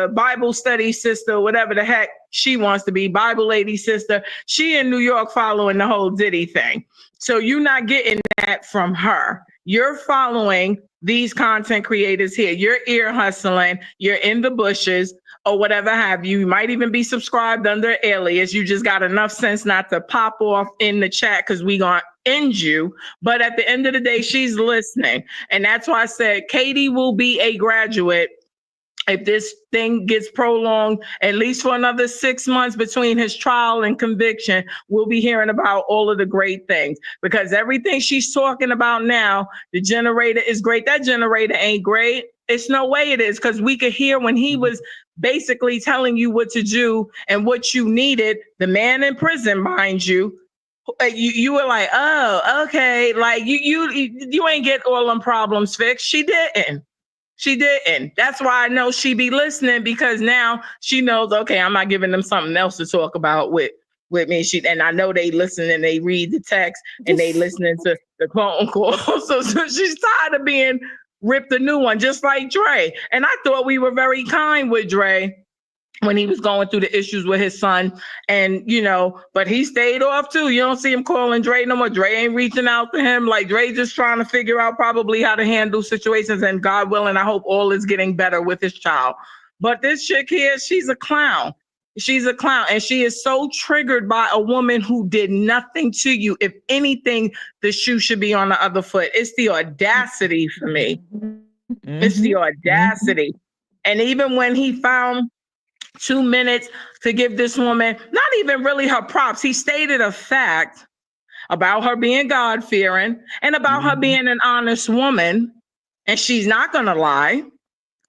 Bible study sister, whatever the heck she wants to be, Bible lady sister, she in New York following the whole Diddy thing. So you're not getting that from her. You're following these content creators here. You're ear hustling. You're in the bushes or whatever have you. You might even be subscribed under alias. You just got enough sense not to pop off in the chat because we gonna end you. But at the end of the day, she's listening. And that's why I said Katie will be a graduate if this thing gets prolonged, at least for another 6 months between his trial and conviction. We'll be hearing about all of the great things, because everything she's talking about now, the generator is great. That generator ain't great. It's no way it is, because we could hear when he was basically telling you what to do and what you needed. The man in prison, mind you. You were like, oh, okay. Like you ain't get all them problems fixed. She didn't. She didn't. That's why I know she be listening, because now she knows, okay, I'm not giving them something else to talk about with me. And I know they listen and they read the text and they listening to the phone call. So she's tired of being ripped a new one, just like Dre. And I thought we were very kind with Dre when he was going through the issues with his son, and but he stayed off too. You don't see him calling Dre no more. Dre ain't reaching out to him. Like, Dre just trying to figure out probably how to handle situations, and God willing, I hope all is getting better with his child. But this chick here, she's a clown. She's a clown, and she is so triggered by a woman who did nothing to you. If anything, the shoe should be on the other foot. It's the audacity for me. It's the audacity. And even when he found 2 minutes to give this woman, not even really her props, he stated a fact about her being God-fearing and about her being an honest woman, and she's not gonna lie.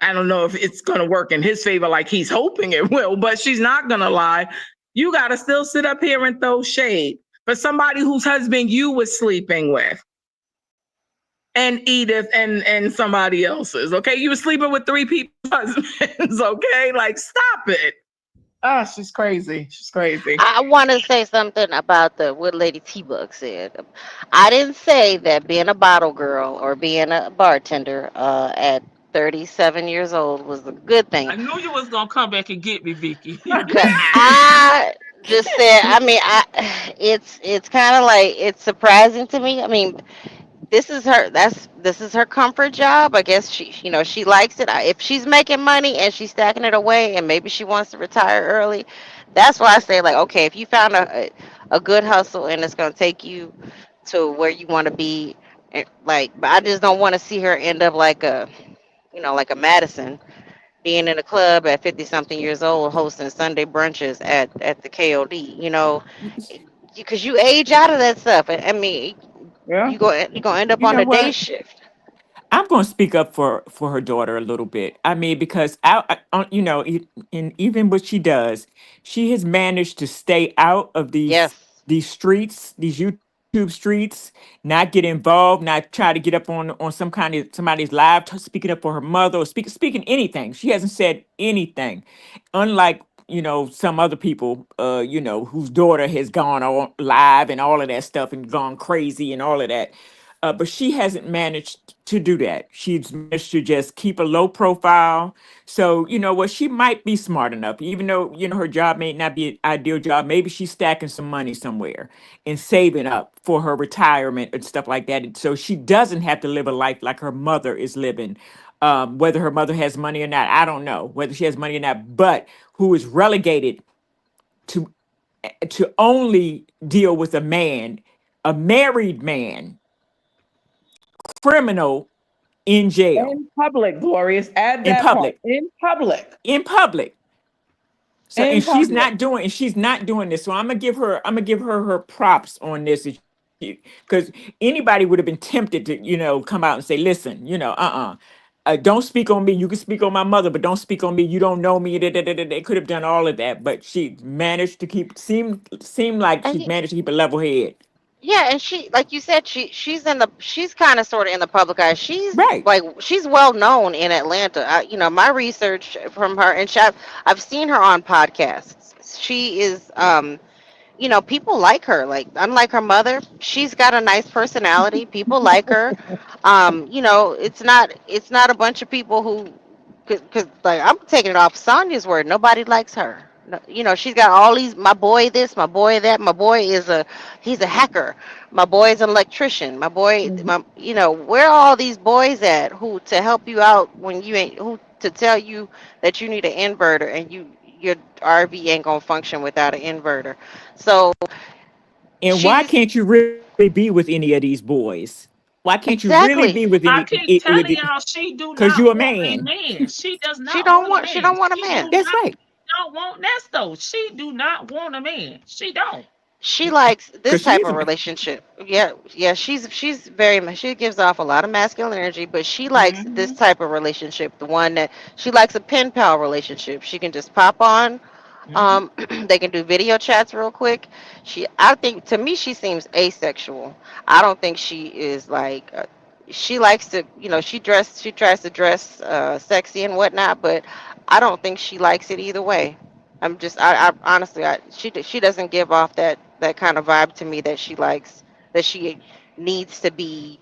I don't know if it's gonna work in his favor like he's hoping it will, but she's not gonna lie. You gotta still sit up here and throw shade for somebody whose husband you was sleeping with, and Edith and somebody else's. Okay, you were sleeping with 3 people's husbands. Okay, like, stop it. Oh, she's crazy. She's crazy. I want to say something about what Lady T-Bug said. I didn't say that being a bottle girl or being a bartender at 37 years old was a good thing. I knew you was gonna come back and get me, Vicky. I just said, I mean, it's kind of like, it's surprising to me. I mean, this is her comfort job. I guess she likes it. If she's making money and she's stacking it away, and maybe she wants to retire early, that's why I say, like, okay, if you found a good hustle and it's gonna take you to where you want to be, but I just don't want to see her end up like a Madison, being in a club at 50 something years old, hosting Sunday brunches at the KOD. Because you age out of that stuff. I mean, you're gonna end up on a day shift. I'm going to speak up for her daughter a little bit. I mean, because and even what she does, she has managed to stay out of these streets, these YouTube streets, not get involved, not try to get up on somebody's live, speaking up for her mother or speaking anything. She hasn't said anything, unlike some other people, whose daughter has gone on live and all of that stuff and gone crazy and all of that. But she hasn't managed to do that. She's managed to just keep a low profile. So, you know what, she might be smart enough, even though, you know, her job may not be an ideal job. Maybe she's stacking some money somewhere and saving up for her retirement and stuff like that. So she doesn't have to live a life like her mother is living. Whether her mother has money or not, I don't know whether she has money or not, but who is relegated to only deal with a man, a married man, criminal in jail. In public, Glorious. Add In that part. public. In public. In public. So In and she's public. not doing this. So I'm gonna give her her props on this, because anybody would have been tempted to, you know, come out and say, listen, you know, don't speak on me. You can speak on my mother, but don't speak on me. You don't know me. They could have done all of that, but she managed to seem like And she managed to keep a level head. yeah, and she, like you said, she's kind of sort of in the public eye. She's Right. like, she's well known in Atlanta. You know, my research from her, and I've seen her on podcasts. She is, you know, people like her. Like, unlike her mother, she's got a nice personality. People like her. You know, it's not a bunch of people who, because like, I'm taking it off Sonya's word. Nobody likes her. You know, she's got all these, my boy this, my boy that. My boy he's a hacker. My boy is an electrician. My boy, you know, where are all these boys at who to help you out when you ain't, who to tell you that you need an inverter and your RV ain't gonna function without an inverter. So And why can't you really be with any of these boys? Why can't you really be with I any? keep telling y'all, she do Because not you're a want a man. man. She does not she don't want want a she man. don't want a She man. That's right. don't want Nesto. She do not want a man. She don't. She likes this Because she type is a of man. relationship. Yeah, she's very she gives off a lot of masculine energy, but she likes this type of relationship, the one that she likes, a pen pal relationship. She can just pop on. They can do video chats real quick. I think, to me, she seems asexual. I don't think she is like, she likes to, you know, she tries to dress sexy and whatnot, but I don't think she likes it either way. I honestly, she doesn't give off that kind of vibe to me that she likes, that she needs to be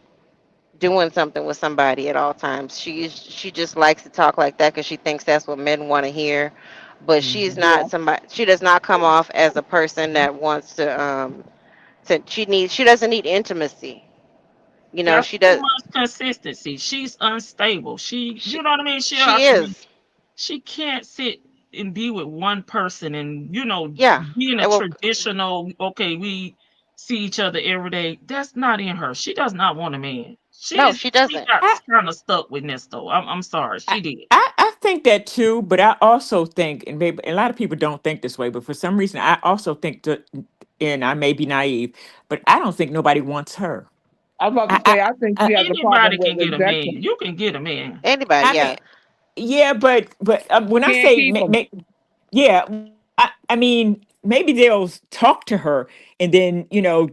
doing something with somebody at all times. She just likes to talk like that because she thinks that's what men want to hear. But she's not somebody. She does not come off as a person that wants to. She doesn't need intimacy. You know, That's she too does. much consistency. She's unstable. You know what I mean? She is. She can't sit and be with one person and, you know, Yeah. being a Well, traditional, okay, we see each other every day. That's not in her. She does not want a man. no, She she doesn't. got kind of stuck with Nesto. I'm sorry. She did. I think that too, but I also think, and maybe a lot of people don't think this way, but for some reason, I also think that, and I may be naive, but I don't think nobody wants her. I was about to say, I think she has a problem Anybody with can get a man. rejection. You can get a man. Anybody, I yeah. mean, yeah, but when I Can't say, keep 'em. yeah, I mean, maybe they'll talk to her, and then, you know,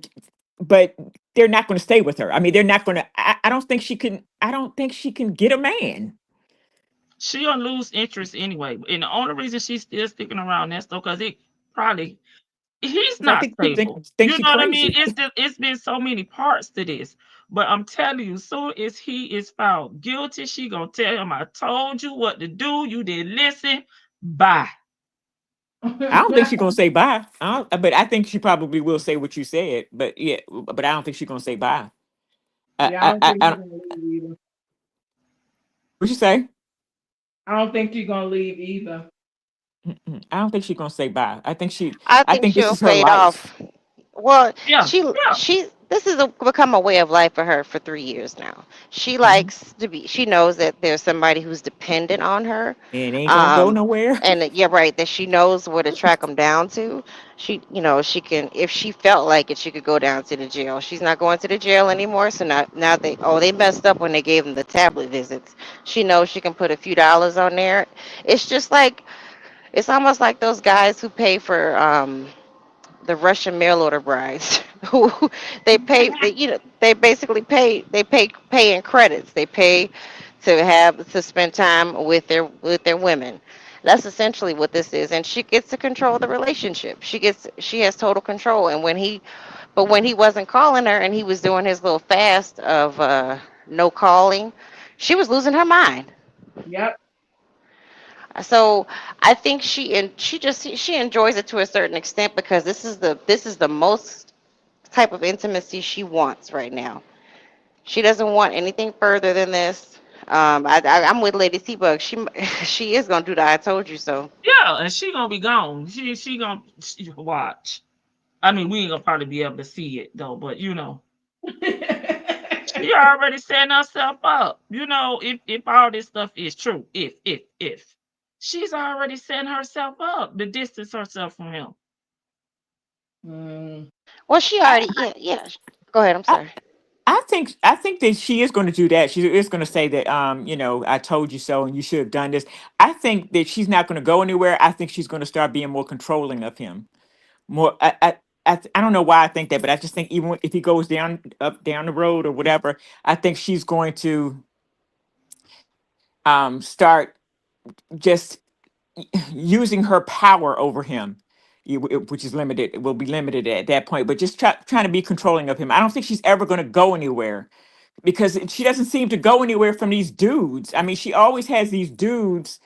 but they're not going to stay with her. I mean, they're not going to. I don't think she can. I don't think she can get a man. She'll lose interest anyway. And the only reason she's still sticking around Nesto because he's So I not think people stable. think You she's know what I mean? crazy. It's been so many parts to this. But I'm telling you, soon as he is found guilty, she gonna tell him, I told you what to do. You didn't listen. Bye. I don't think she's gonna say bye. But I think she probably will say what you said. But yeah, but I don't think she's gonna say bye. Yeah, I don't think she's gonna leave either. What you say? I don't think she's gonna leave either. I don't think she's gonna say bye. I think I I think think this she'll is her fade life. off. Well, Yeah. this has become a way of life for her for 3 years now. She likes to be. She knows that there's somebody who's dependent on her, And ain't gonna go nowhere. and yeah, right. That she knows where to track them down to. You know, she can, if she felt like it, she could go down to the jail. She's not going to the jail anymore. So now they messed up when they gave them the tablet visits. She knows she can put a few dollars on there. It's just like, it's almost like those guys who pay for the Russian mail order brides who they basically pay in credits. They pay to spend time with their women. That's essentially what this is, and she gets to control the relationship. She has total control, and when he But when he wasn't calling her and he was doing his little fast of no calling, she was losing her mind. Yep. So I think she enjoys it to a certain extent because this is the most type of intimacy she wants right now. She doesn't want anything further than this. I'm with Lady T-Bug. She is gonna do the I told you so. Yeah, and she gonna be gone. She watch. I mean, we ain't gonna probably be able to see it though, but she already setting herself up. If all this stuff is true, if she's already setting herself up to distance herself from him. Well, she already yeah. Go ahead. I'm I, sorry. I think that she is going to do that. She is going to say that I told you so and you should have done this. I think that she's not going to go anywhere. I think she's going to start being more controlling of him. More I don't know why I think that, but I just think even if he goes down the road or whatever, I think she's going to start just using her power over him, which is limited. It will be limited at that point, but just trying to be controlling of him. I don't think she's ever going to go anywhere because she doesn't seem to go anywhere from these dudes. I mean, she always has these dudes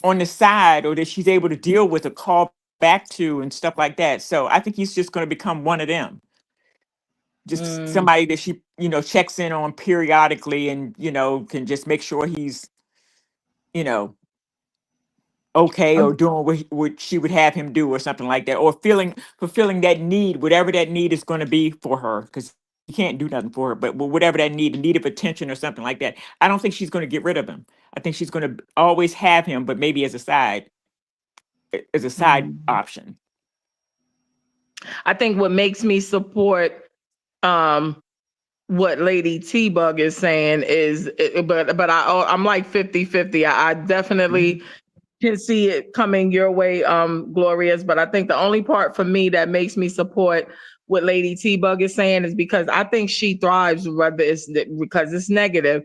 on the side or that she's able to deal with or call back to and stuff like that. So I think he's just going to become one of them. Just somebody that she, checks in on periodically and, can just make sure he's, okay or doing what she would have him do or something like that, or fulfilling that need, whatever that need is going to be for her, because he can't do nothing for her, but whatever that need of attention or something like that. I don't think she's going to get rid of him. I think she's going to always have him, but maybe as a side option. I think what makes me support what Lady T-Bug is saying is, but I'm like 50-50. I definitely can see it coming your way, Glorious. But I think the only part for me that makes me support what Lady T-Bug is saying is because I think she thrives, whether it's because it's negative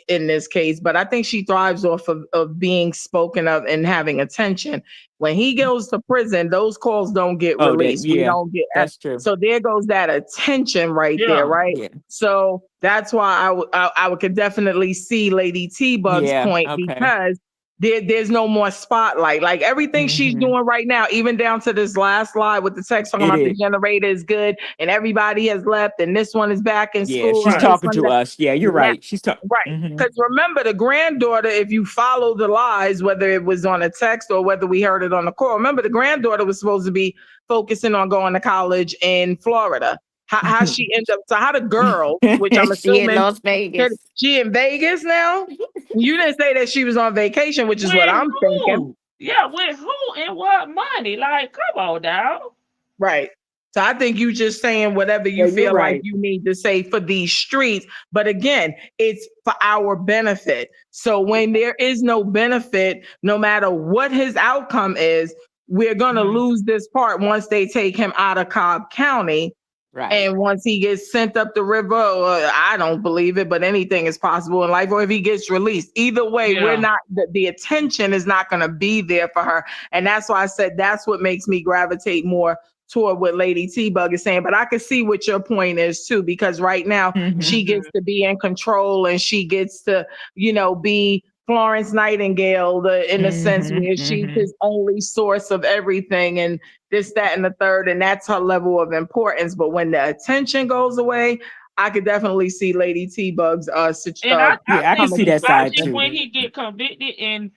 in this case, but I think she thrives off of being spoken of and having attention. When he goes to prison, those calls don't get released. We don't get. That's true. So there goes that attention right there, right? Yeah. So that's why I could definitely see Lady T-Bug's point because there's no more spotlight. Like everything she's doing right now, even down to this last slide with the text talking about the generator is good and everybody has left and this one is back in school. She's talking to us. Yeah, you're right. She's talking. Right. Because remember, the granddaughter, if you follow the lies, whether it was on a text or whether we heard it on the call, remember the granddaughter was supposed to be focusing on going to college in Florida. How she ended up, so how the girl, which I'm assuming she in Las Vegas. She in Vegas now? You didn't say that she was on vacation, which is what I'm thinking. Yeah, with who and what money? Like, come on now. Right. So I think you just saying whatever you feel like you need to say for these streets. But again, it's for our benefit. So when there is no benefit, no matter what his outcome is, we're going to lose this part once they take him out of Cobb County. Right. And once he gets sent up the river, I don't believe it, but anything is possible in life, or if he gets released. Either way, we're not, the attention is not going to be there for her. And that's why I said that's what makes me gravitate more toward what Lady T-Bug is saying. But I can see what your point is too, because right now she gets to be in control and she gets to, be Florence Nightingale, in a sense where she's his only source of everything and this, that, and the third, and that's her level of importance. But when the attention goes away, I could definitely see Lady T-Bug's situation. I can see that side too. When he get convicted and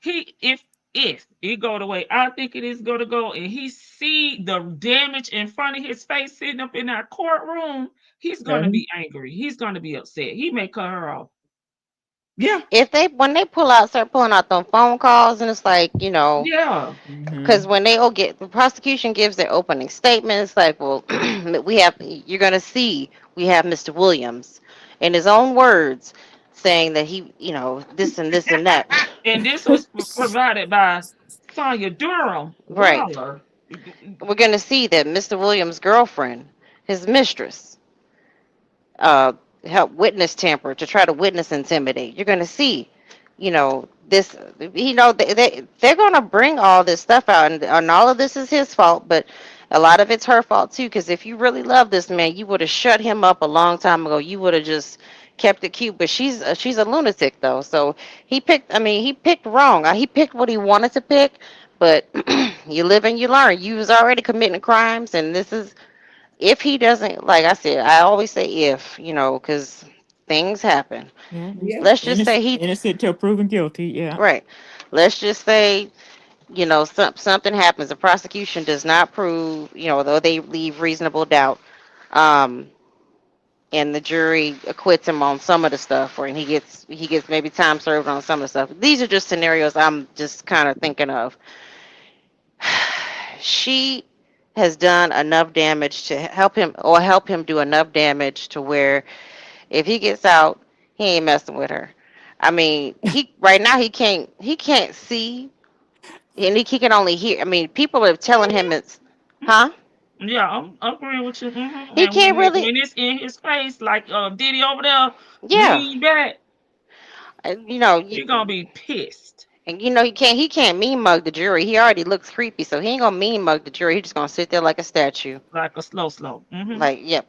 if it go the way I think it is going to go, and he see the damage in front of his face sitting up in that courtroom, he's going to be angry. He's going to be upset. He may cut her off. Yeah. When they start pulling out them phone calls, and it's like, because when the prosecution gives their opening statement, it's like, well, you're going to see, we have Mr. Williams in his own words saying that he, this and this and that. And this was provided by Sonia Durham. Right. We're going to see that Mr. Williams' girlfriend, his mistress, help witness tamper to try to witness intimidate. You're going to see, this, they're going to bring all this stuff out, and all of this is his fault. But a lot of it's her fault too. Because if you really love this man, you would have shut him up a long time ago. You would have just kept it cute. But she's a lunatic though. So he picked. I mean, he picked wrong. He picked what he wanted to pick. But you live and you learn. You was already committing crimes, and this is if he doesn't. Like I said, I always say if, because things happen. Yeah. Let's just say Innocent till proven guilty. Yeah. right. Let's just say something happens. The prosecution does not prove, though they leave reasonable doubt, and the jury acquits him on some of the stuff, and he gets maybe time served on some of the stuff. These are just scenarios I'm just kind of thinking of. She has done enough damage to help him do enough damage to where if he gets out, he ain't messing with her. I mean, right now he can't see, and he can only hear. I mean, people are telling him it's, huh? Yeah, I'm agreeing with you. Mm-hmm. He can't really when it's in his face, like Diddy over there. Yeah. Lean back. You're gonna be pissed. And he can't mean mug the jury. He already looks creepy, so he ain't gonna mean mug the jury. He's just gonna sit there like a statue. Like a slow. Mm-hmm. Like, yep.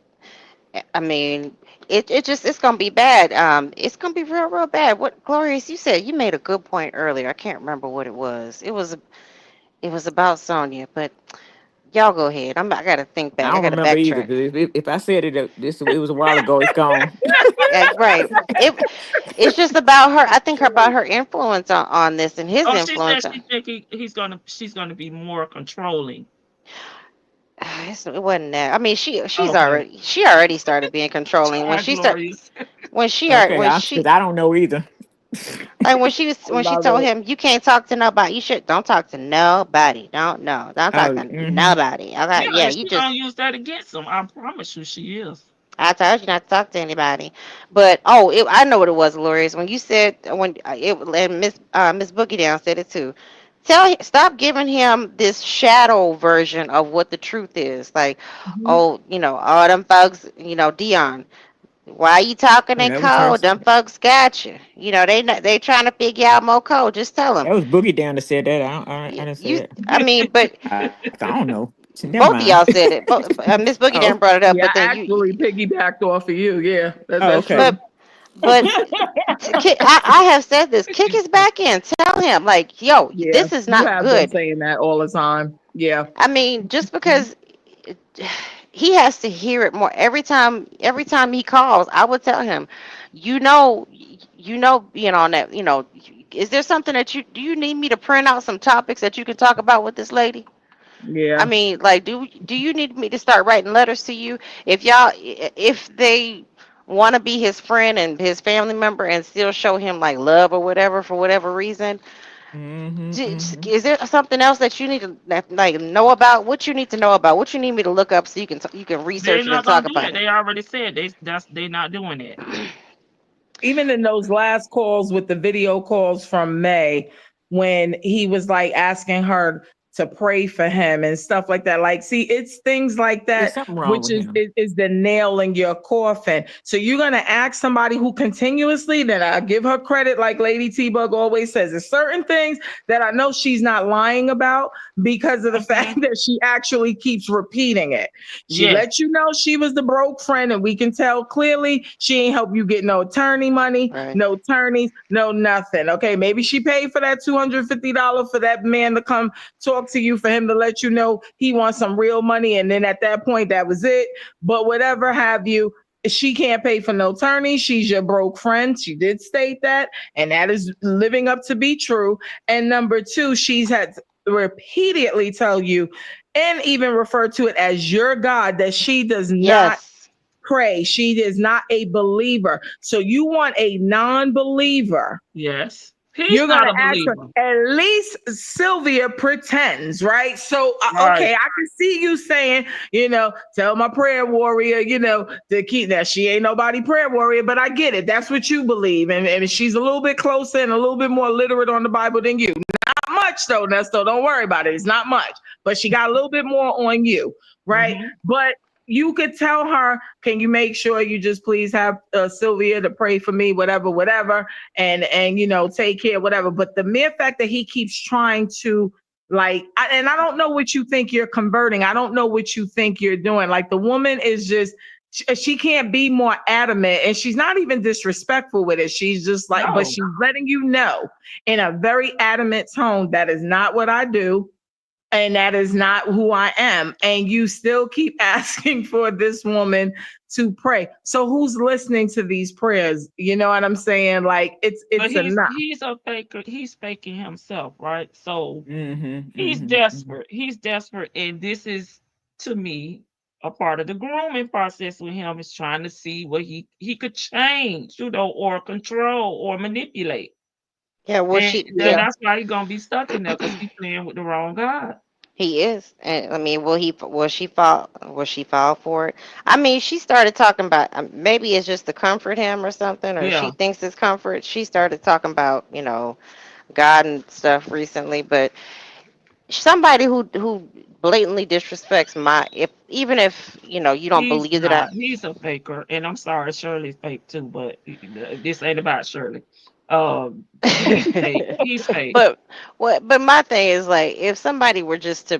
I mean, it's gonna be bad. It's gonna be real bad. What, Glorious, you said you made a good point earlier. I can't remember what it was. It was about Sonya, but y'all go ahead. I gotta think back. I don't remember backtrack. either. If I said it, it was a while ago. It's gone. Right. It's just about her. I think about her influence on this and his influence. She said she's gonna be more controlling. It wasn't that. I mean, she's already started being controlling when she started. Because I don't know either. Like when she told him, you can't talk to nobody. Don't talk to nobody. Don't talk to nobody. Okay, you just don't use that against him. I promise you, she is. I told you not to talk to anybody. But I know what it was, Glorious. When you said and Miss Boogie Down said it too. Stop giving him this shadow version of what the truth is. Like, all them folks, Dion. Why you talking in code? Them folks got you. They trying to figure out more code. Just tell them. That was Boogie Down that said that. I didn't say it. I mean, but I don't know. Both of y'all said it. Miss Boogie Down brought it up, but then actually piggybacked off of you. Yeah, that's okay. But I have said this. Kick his back in. Tell him, like, yo, this is not you have good. Been saying that all the time. Yeah. I mean, just because he has to hear it more every time he calls, I would tell him, being on that, is there something that do you need me to print out some topics that you can talk about with this lady? Yeah. I mean, like, do you need me to start writing letters to you? If they want to be his friend and his family member and still show him like love or whatever for whatever reason, is there something else that you need to know about? What you need to know about? What you need me to look up so you can research it and talk about it? They already said they not doing it. Even in those last calls with the video calls from May, when he was like asking her to pray for him and stuff like that. Like, see, it's things like that, which is the nail in your coffin. So you're going to ask somebody who continuously, then I give her credit, like Lady T-Bug always says, there's certain things that I know she's not lying about because of the fact that she actually keeps repeating it. She let you know she was the broke friend, and we can tell clearly she ain't help you get no attorney money, no attorneys, no nothing. Okay, maybe she paid for that $250 for that man to come talk to you, for him to let you know he wants some real money, and then at that point that was it. But whatever have you, she can't pay for no attorney. She's your broke friend. She did state that, and that is living up to be true. And number two, she's had to repeatedly tell you and even refer to it as your God that she does not pray. She is not a believer. So you want a non-believer. Yes. You're going to ask her, at least Sylvia pretends, right? So, okay, I can see you saying, tell my prayer warrior, to keep that. She ain't nobody prayer warrior, but I get it. That's what you believe. And she's a little bit closer and a little bit more literate on the Bible than you. Not much, though, Nesto. Don't worry about it. It's not much. But she got a little bit more on you, right? But you could tell her, can you make sure you just please have Sylvia to pray for me, whatever, and take care, whatever. But the mere fact that he keeps trying to Like, and I don't know what you think you're converting. I don't know what you think you're doing. Like, the woman is just, she can't be more adamant, and she's not even disrespectful with it. She's just like, but she's letting you know in a very adamant tone, that is not what I do. And that is not who I am. And you still keep asking for this woman to pray. So who's listening to these prayers? You know what I'm saying? Like, it's enough. He's a faker. He's faking himself, right? So he's desperate. He's desperate. And this is, to me, a part of the grooming process with him, is trying to see what he could change, or control or manipulate. Yeah, well, that's why he's gonna be stuck in there, because he's playing with the wrong God. He is, and I mean, will she fall for it? I mean, she started talking about, maybe it's just to comfort him or something, or she thinks it's comfort. She started talking about, God and stuff recently, but somebody who blatantly disrespects even if you don't believe that. He's a faker, and I'm sorry, Shirley's fake too, but this ain't about Shirley. He's fake. But my thing is, like, if somebody were just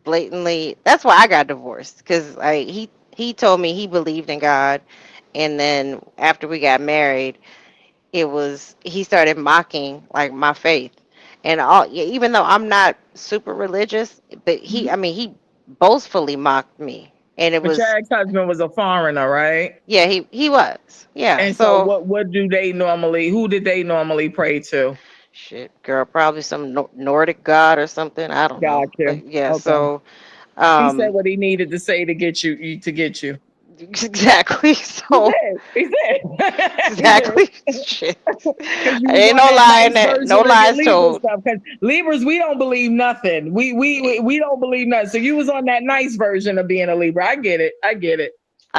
blatantly, that's why I got divorced, because he told me he believed in God, and then after we got married, he started mocking, like, my faith, and even though I'm not super religious, but he boastfully mocked me. And your ex-husband was a foreigner, right? Yeah, he was. Yeah. And so what do they normally? Who did they normally pray to? Shit, girl, probably some Nordic god or something. I don't know. But yeah. Okay. So he said what he needed to say to get you. Exactly. So he said. Exactly. Shit. Ain't no lie in that. No lies told. Because Libras, we don't believe nothing. We don't believe nothing. So you was on that nice version of being a Libra. I get it. I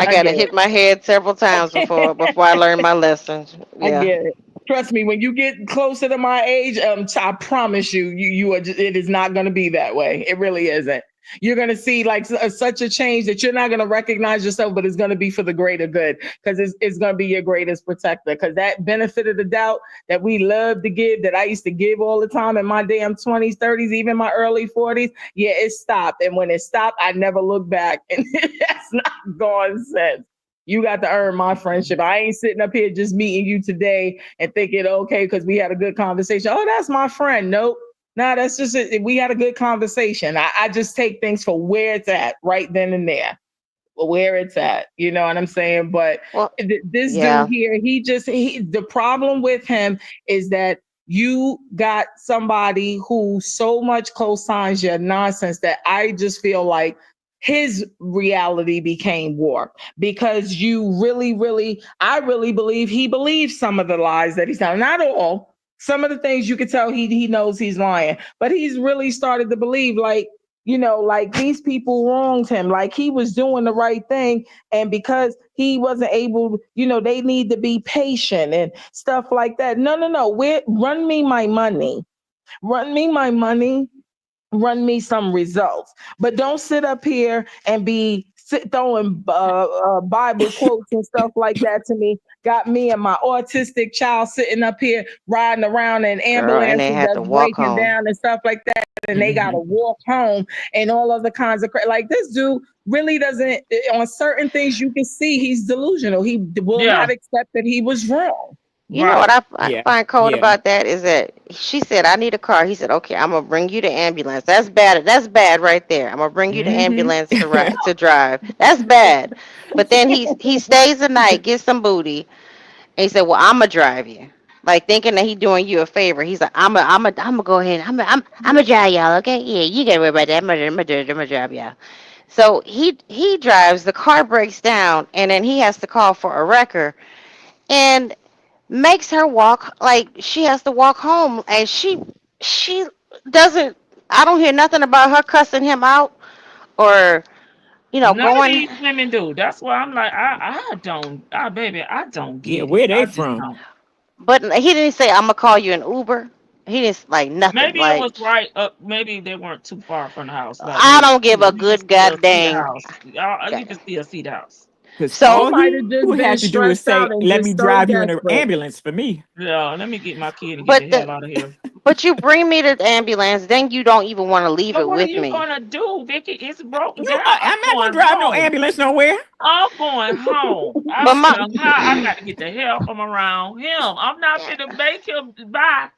gotta hit my head several times before I learned my lessons. Yeah. I get it. Trust me, when you get closer to my age, I promise you, it is not going to be that way. It really isn't. You're going to see like such a change that you're not going to recognize yourself, but it's going to be for the greater good, because it's going to be your greatest protector. Because that benefit of the doubt that we love to give, that I used to give all the time in my damn 20s, 30s, even my early 40s, it stopped. And when it stopped, I never looked back. And that's not gone since. You got to earn my friendship. I ain't sitting up here just meeting you today and thinking, okay, because we had a good conversation. Oh, that's my friend. Nope. No, that's just it. We had a good conversation. I just take things for where it's at right then and there, where it's at. You know what I'm saying? But this dude here, the problem with him is that you got somebody who so much co-signs your nonsense that I just feel like his reality became warped, because you I really believe he believes some of the lies that he's telling. Not all. Some of the things you could tell he knows he's lying, but he's really started to believe, like, like these people wronged him, like he was doing the right thing. And because he wasn't able, they need to be patient and stuff like that. No. Run me my money. Run me some results, but don't sit up here and be throwing Bible quotes and stuff like that to me. Got me and my autistic child sitting up here riding around in ambulances that's breaking down and stuff like that, and they gotta walk home and all other kinds of like this dude really doesn't. On certain things, you can see he's delusional. He will not accept that he was wrong. You know what I find cold about that is that she said, I need a car. He said, okay, I'm going to bring you the ambulance. That's bad. That's bad right there. I'm going to bring you the ambulance to drive. That's bad. But then he stays the night, gets some booty. And he said, well, I'm going to drive you. Like thinking that he's doing you a favor. He's like, I'm going to go ahead. I'm going to drive y'all. Okay. Yeah, you got to worry about that. I'm going to drive y'all. So he drives, the car breaks down, and then he has to call for a wrecker. And makes her walk, like she has to walk home, and she doesn't. I don't hear nothing about her cussing him out or none of these women do. That's why I'm like, I don't get where they from. But he didn't say, I'm gonna call you an Uber. He didn't like nothing. Maybe it was right up. Maybe they weren't too far from the house. Like, I don't give a good goddamn. You can still see the house. So all you have to do is say, let me drive you in an ambulance for me. Yeah, let me get my kid and get the hell out of here. But you bring me to the ambulance, then you don't even want to leave But it what are with you me. gonna do, Vicky? It's broken You, down. I'm not gonna going drive no home. ambulance nowhere. I'm going home. I But don't my care how I got to get the hell from around him. I'm not finna make him buy.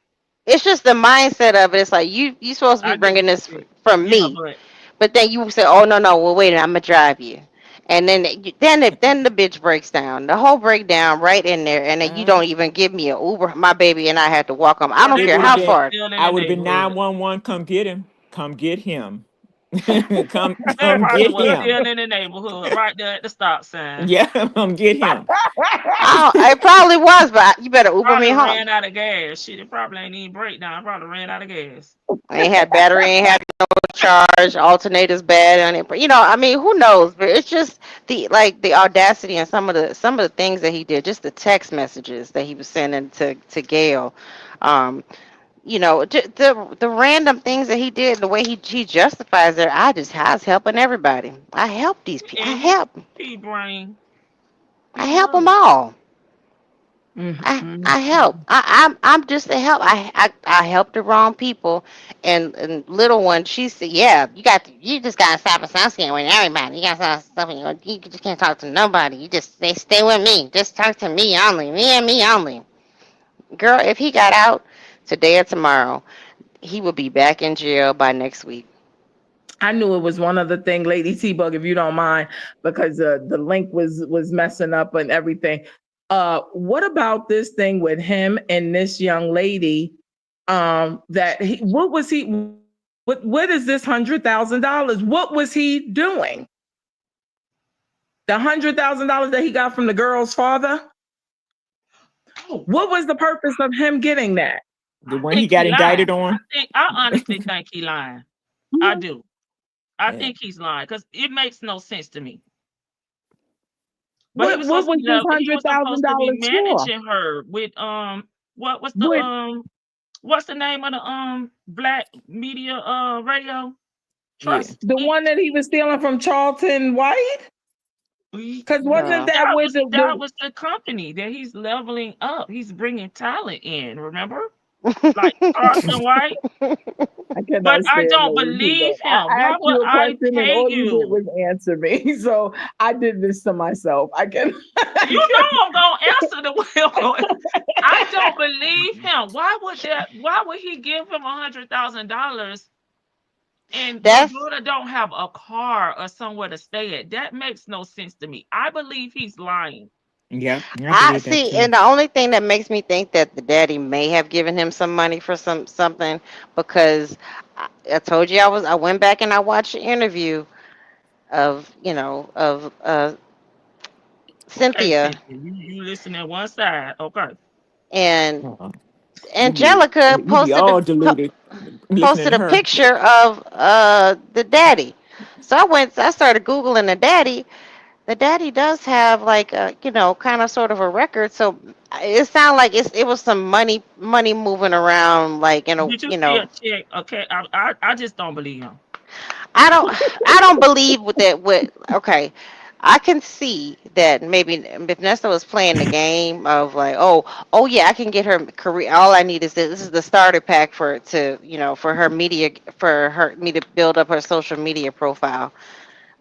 it's just the mindset of it. It's like you supposed to be I get bringing what this you said. from Yeah, me, but but then you say, "Oh no, well wait, I'm gonna drive you," and then the bitch breaks down, the whole breakdown right in there, and then you don't even give me an Uber. My baby and I had to walk home. I well, don't they It care would have how probably been. far. still in I the would have been neighborhood. 911. Come get him. Come get him. They come probably get was him. still in the neighborhood, right there at the stop sign. Yeah, come get him. It probably was, but you better Uber me Probably home. ran out of gas. Shit, it probably ain't even breakdown. Probably ran out of gas. Ain't had battery, ain't had no charge, alternators bad on it. I mean, who knows? But it's just the audacity and some of the things that he did, just the text messages that he was sending to Gail. The random things that he did, the way he justifies it. I was helping everybody. I help these people. And his pea brain, I he help them was. all. Mhm. I help. I'm just a help. I help the wrong people, and little one. She said, "Yeah, you just gotta stop associating with everybody. You gotta stop. You just can't talk to nobody. They stay with me. Just talk to me only. Me and me only." Girl, if he got out today or tomorrow, he will be back in jail by next week. I knew it was one other thing, Lady T-Bug, if you don't mind, because the link was messing up and everything. What about this thing with him and this young lady? What is this $100,000? What was he doing? The $100,000 that he got from the girl's father? What was the purpose of him getting that? The I one he think got he lying. indicted on. I honestly think he lying. I do. I Yeah. think he's lying because it makes no sense to me. But What was this he was supposed to be $100,000 for? managing her with what was the what's the name of the black media radio Yeah. trust? The one that he was stealing from Charlton White? Because wasn't that with that was the company that he's leveling up. He's bringing talent in, remember? Like Carson White. I cannot But I stand don't Lady believe T-Bug. him. I Why asked would you a I question and pay all you did you? was answer me. So I did this to myself. I can. You know I'm gonna answer the way I'm going. I don't believe him. Why would he give him $100,000 and your daughter don't have a car or somewhere to stay at? That makes no sense to me. I believe he's lying. Yeah, I believe that see, too. and the only thing that makes me think that the daddy may have given him some money for something, because I told you I went back and I watched the interview of Okay, Cynthia, Cynthia, you listen at one side. Okay. and You be Angelica all deluded listening posted to a her. picture of the daddy. So I started Googling the daddy. The daddy does have like a, kind of sort of a record. So it sounded like it was some money moving around, like Did you see a check? Okay, I just don't believe him. I don't believe with that. Okay, I can see that maybe if Nesto was playing the game of like, oh yeah, I can get her career. All I need is this is the starter pack for her media, for me to build up her social media profile.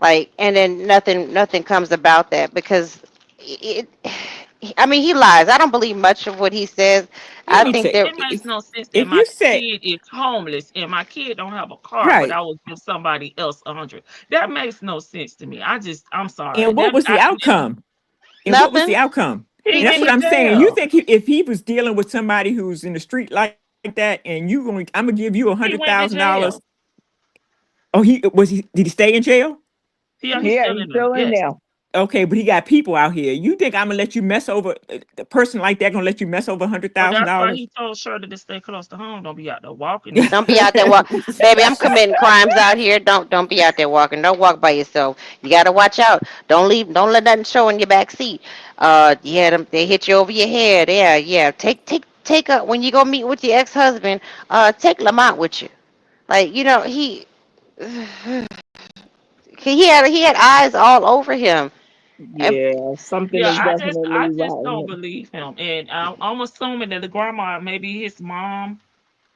Like, and then nothing comes about that, because I mean, he lies. I don't believe much of what he says. I Let me think tell there. It makes no sense that if my you say kid is homeless and my kid don't have a car, but right, I will give somebody else 100. That makes no sense to me. I'm sorry. and what was the outcome? And what was the Nothing. outcome? He That's in what the I'm saying. You jail. think if he was dealing with somebody who's in the street like that, and I'm gonna give you He went to $100,000? jail. Oh, did he stay in jail? Yeah, he's Yeah, still he's in there. still in Yes. there. Okay, but he got people out here. You think I'm gonna let you mess over a person like that? Gonna let you mess over Well, that's why $100,000? he told Shirley to stay close to home. Don't be out there walking Don't be out there baby. I'm committing crimes out here. Don't be out there walking. Don't walk by yourself. You gotta watch out. Don't let nothing show in your back seat. Yeah, they hit you over your head. Yeah. Take when you go meet with your ex-husband. Take Lamont with you. Like, he had eyes all over him. And Yeah, something Yeah, is I definitely just don't right. believe him, and I'm assuming that the grandma, maybe his mom,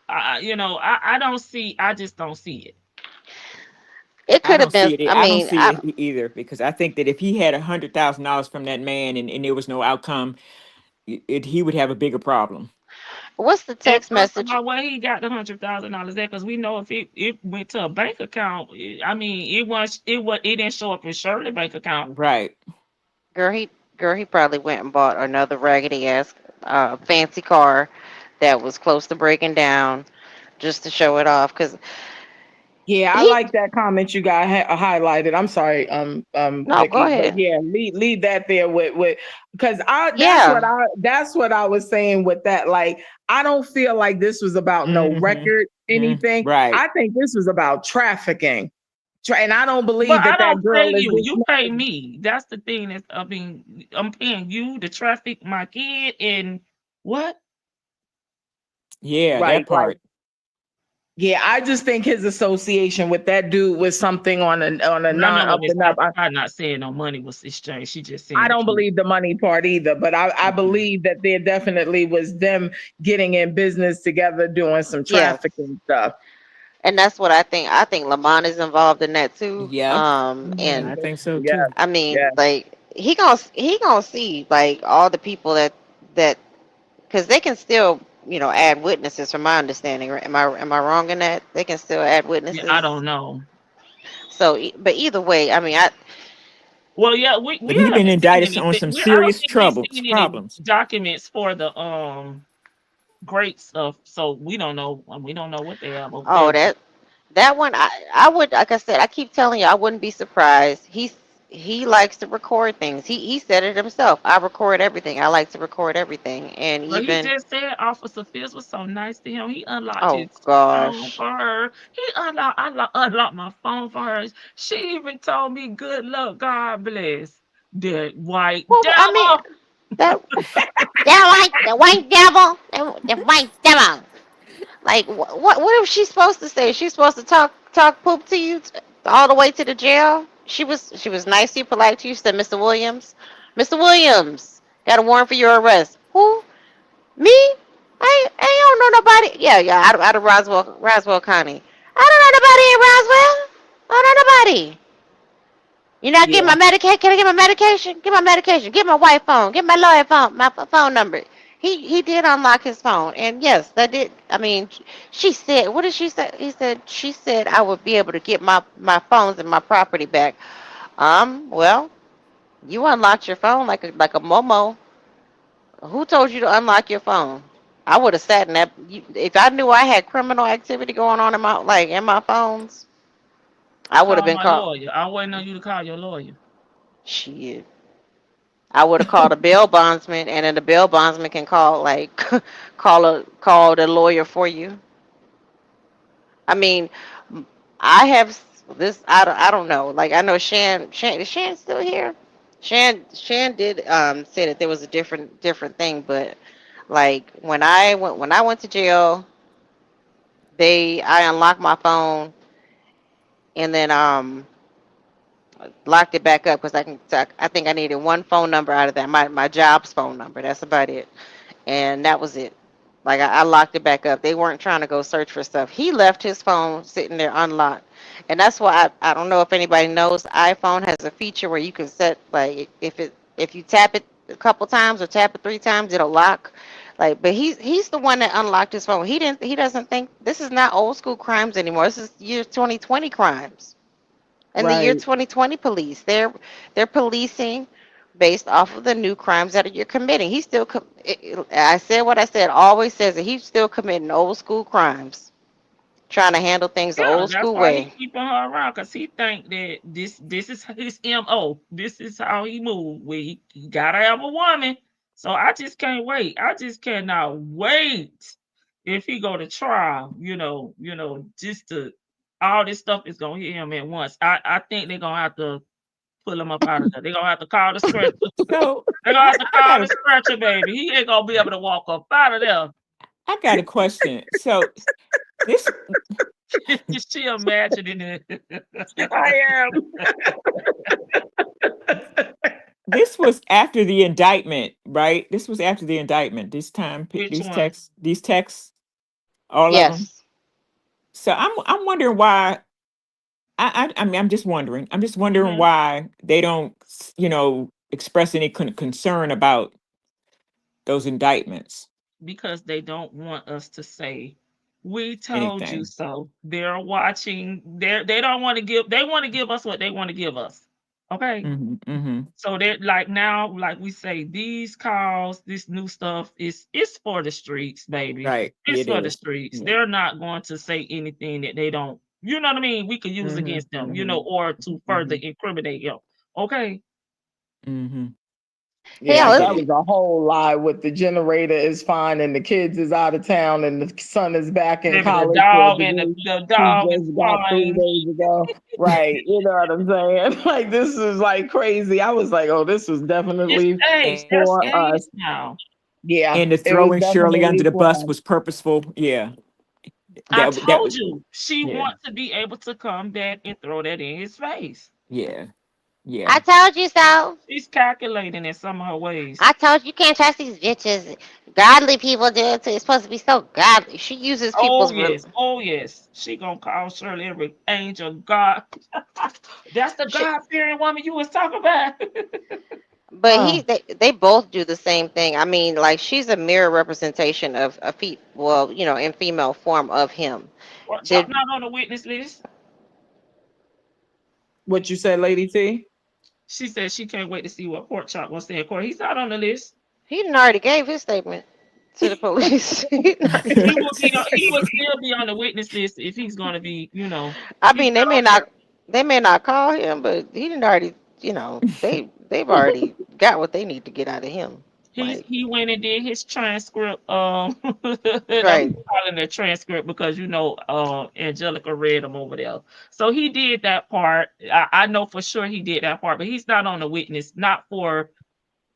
I don't see. I just don't see it. It I could have don't been. see it. I I don't mean, see it either because I think that if he had $100,000 from that man and there was no outcome, he would have a bigger problem. what's the And text first of message? all, where he got the $100,000 at? Because we know if it went to a bank account, I mean, it didn't show up in Shirley bank account. Right. Girl, he probably went and bought another raggedy ass fancy car that was close to breaking down just to show it off. Cause Yeah, I he like that comment you got highlighted. I'm sorry, no, go Vicky, but ahead. yeah, leave that there with because Yeah. that's what I was saying with that. Like, I don't feel like this was about no record anything. Right. I think this was about trafficking, and I don't But believe I that don't girl pay is you. this. You pay me. That's the thing. I'm paying you to traffic my kid and what? Yeah, Right, that part. Yeah, I just think his association with that dude was something on a I non know up what Miss and up. I'm not saying no money was exchanged. She just saying I the don't kid. believe the money part either, but I believe that there definitely was them getting in business together doing some Yes. trafficking stuff. And that's what I think. I think Lamont is involved in that too. Yep. And I think so Yeah, too. I mean, yeah. like he gonna see like all the people that because they can still add witnesses from my understanding. Right? Am I wrong in that they can still add Yeah, I witnesses? don't know. So, but either way, I mean, Well, yeah, we But he been haven't seen indicted on anything. some I don't serious think we've troubles, seen any problems. documents for the great stuff. So we don't know. We don't know what they are over oh there. that one I would like I said I keep telling you I wouldn't be surprised. He likes to record things. He said it himself. I record everything. I like to record everything, and But he even just said Officer Fierce was so nice to him. He unlocked oh his phone gosh. for her. Unlocked my phone for her. She even told me, "Good luck, God bless." The white Well, I mean devil. that the white devil, the white devil. Like what is she supposed to say? She's supposed to talk poop to you all the way to the jail. She was nice to you, polite to you. She said, "Mr. Williams, Mr. Williams, got a warrant for your arrest." Who? Me? I don't know nobody. Yeah. Out of Roswell County. I don't know nobody in Roswell. I don't know nobody. You not Yeah. getting my medication? Can I get my medication? Get my medication. Get my white phone. Get my lawyer phone. My phone number. He did unlock his phone, and yes, that did. I mean, she said, what did she say? She said I would be able to get my phones and my property back. Well, you unlocked your phone like a Momo. Who told you to unlock your phone? I would have sat in that. If I knew I had criminal activity going on in my phones, I would have Call been my called. lawyer. I'm waiting on you to call your lawyer. Shit. I would have called a bail bondsman, and then the bail bondsman can call call the lawyer for you. I mean, I have this. I don't know. Like I know Shan is Shan still here? Shan did say that there was a different thing, but like when I went to jail, I unlocked my phone and then locked it back up because I think I needed one phone number out of that, my job's phone number. That's about it. And that was it. Like I locked it back up. They weren't trying to go search for stuff. He left his phone sitting there unlocked, and that's why I don't know if anybody knows. iPhone has a feature where you can set like if you tap it a couple times or tap it 3 times, it'll lock. Like, but he's the one that unlocked his phone. He doesn't think this is not old school crimes anymore. This is year 2020 crimes. And the year Right. 2020 police, they're policing based off of the new crimes that you're committing. He's still, I said what I said, always says that he's still committing old school crimes, trying to handle things the Yeah, old that's school why he way. keeping her around because he think that this is his MO. This is how he move. He gotta have a woman. So I just can't wait. I just cannot wait if he go to trial. Just to all this stuff is gonna hit him at once. I think they're gonna have to pull him up out of there. They're gonna have to call the stretcher. So They're gonna have to I call got the a stretcher, baby. He ain't gonna be able to walk up out of there. I got a question. So this Is she imagining it? I am. this was after the indictment, right? This was after the indictment. Which one? These texts. All of them. Yes. So I'm wondering why. I mean, I'm just wondering. I'm just wondering Mhm. why they don't, express any concern about those indictments. Because they don't want us to say, we told you Anything. so. They're watching. They don't want to give. They want to give us what they want to give us. Okay. Mm-hmm. Mm-hmm. So they're like now, like we say, these calls, this new stuff it's for the streets, baby. Right. It's It for the is. streets. Yeah. They're not going to say anything that they don't, you know what I mean, we could use Mm-hmm. against them, Mm-hmm. or to further Mm-hmm. incriminate them. Okay. Mm-hmm. Yeah, I Hell, get that it. was a whole lie with the generator is fine and the kids is out of town and the son is back in Baby, the college for a dog and degree the he dog is just got 3 fine. days ago. Right. You know what I'm saying? Like, this is like crazy. I was like, oh, this was It's definitely staged. They're for staged us. now. Yeah, And the it was throwing Shirley under definitely the for bus us. was purposeful. Yeah. I That told was. you she Yeah. wants to be able to come back and throw that in his face. Yeah. Yeah. I told you so. She's calculating in some of her ways. I told you you can't trust these bitches. Godly people do it too. It's supposed to be so godly. She uses Oh people's yes, oh yes. She gonna call Shirley every angel God. That's the shit. God fearing woman you was talking about. But Oh, they both do the same thing. I mean, like she's a mirror representation of a in female form of him. Pork chop They're not on the witness list. what you said, Lady T? She said she can't wait to see what pork chop wants to say in court. He's not on the list. he done already gave his statement to the police. He done already He gave will his be on, he will statement. still be on the witness list if he's gonna be, I he's mean, not on there. they may not call him, but he didn't already, they've already got what they need to get out of him. Like, He went and did his transcript. I'm right. calling it a transcript because Angelica read them over there. So he did that part. I know for sure he did that part, but he's not on the witness, not for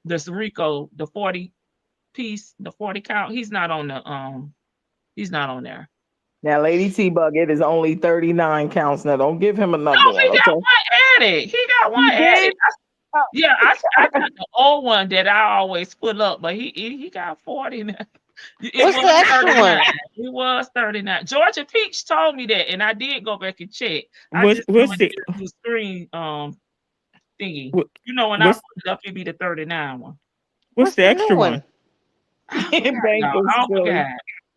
this RICO, the 40 piece, the 40 count. He's not on he's not on there. Now, Lady T Bug, it is only 39 counts. Now, don't give him another No, one, he got okay? one added. He got one You added. did? Oh, Yeah, I got the old one that I always pull up, but he got 40 now. It What's the was extra 39. one? It was 39. Georgia Peach told me that, and I did go back and check. I What's just what's wanted the to do the screen thingy. what, When I what's put it up, it'd be the 39 one. what's What's the the new extra one? one? I forgot, Bank y'all. is I silly.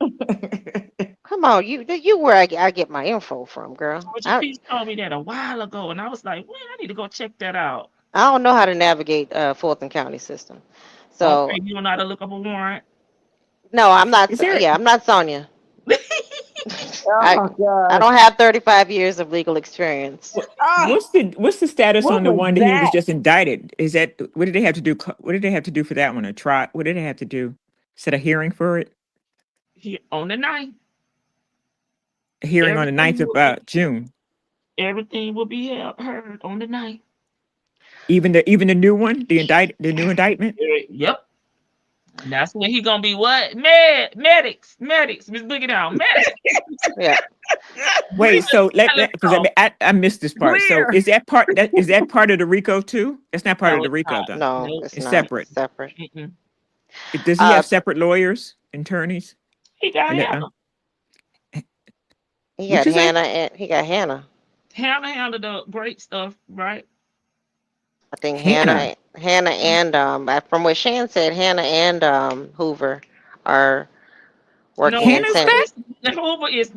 forgot. Come on, you where I get my info from, girl. Georgia Peach told me that a while ago, and I was like, well, I need to go check that out. I don't know how to navigate Fulton County system, so Okay, you don't know how to look up a warrant? no, I'm not. Is there Yeah, I'm not Sonia. I Oh, I God. don't have 35 years of legal experience. Ah, what's the status what on the was one that he was that? just indicted? Is that what did they have to do? What did they have to do for that one? A try? What did they have to do? Set a hearing for it? On the 9th, A hearing on the 9th everything of will be June. everything will be heard on the 9th. Even the new one, the new indictment. Yep. And that's when he gonna be what? Medics. Miss Boogie Down. Medics. Yeah. Wait, so because No, I missed this part. So Clear. is that part of the RICO too? That's not part of the it's RICO not. though. No, Nope. it's It's not. separate. It's separate. Mm-mm. Does he Uh, have separate lawyers, attorneys? He got And Hannah. he what got you say? Hannah and he got Hannah. Hannah handled the great stuff, right? I think Hannah. Hannah and from what Shan said, Hannah and Hoover are No, working in Hannah's tandem. back? Hoover is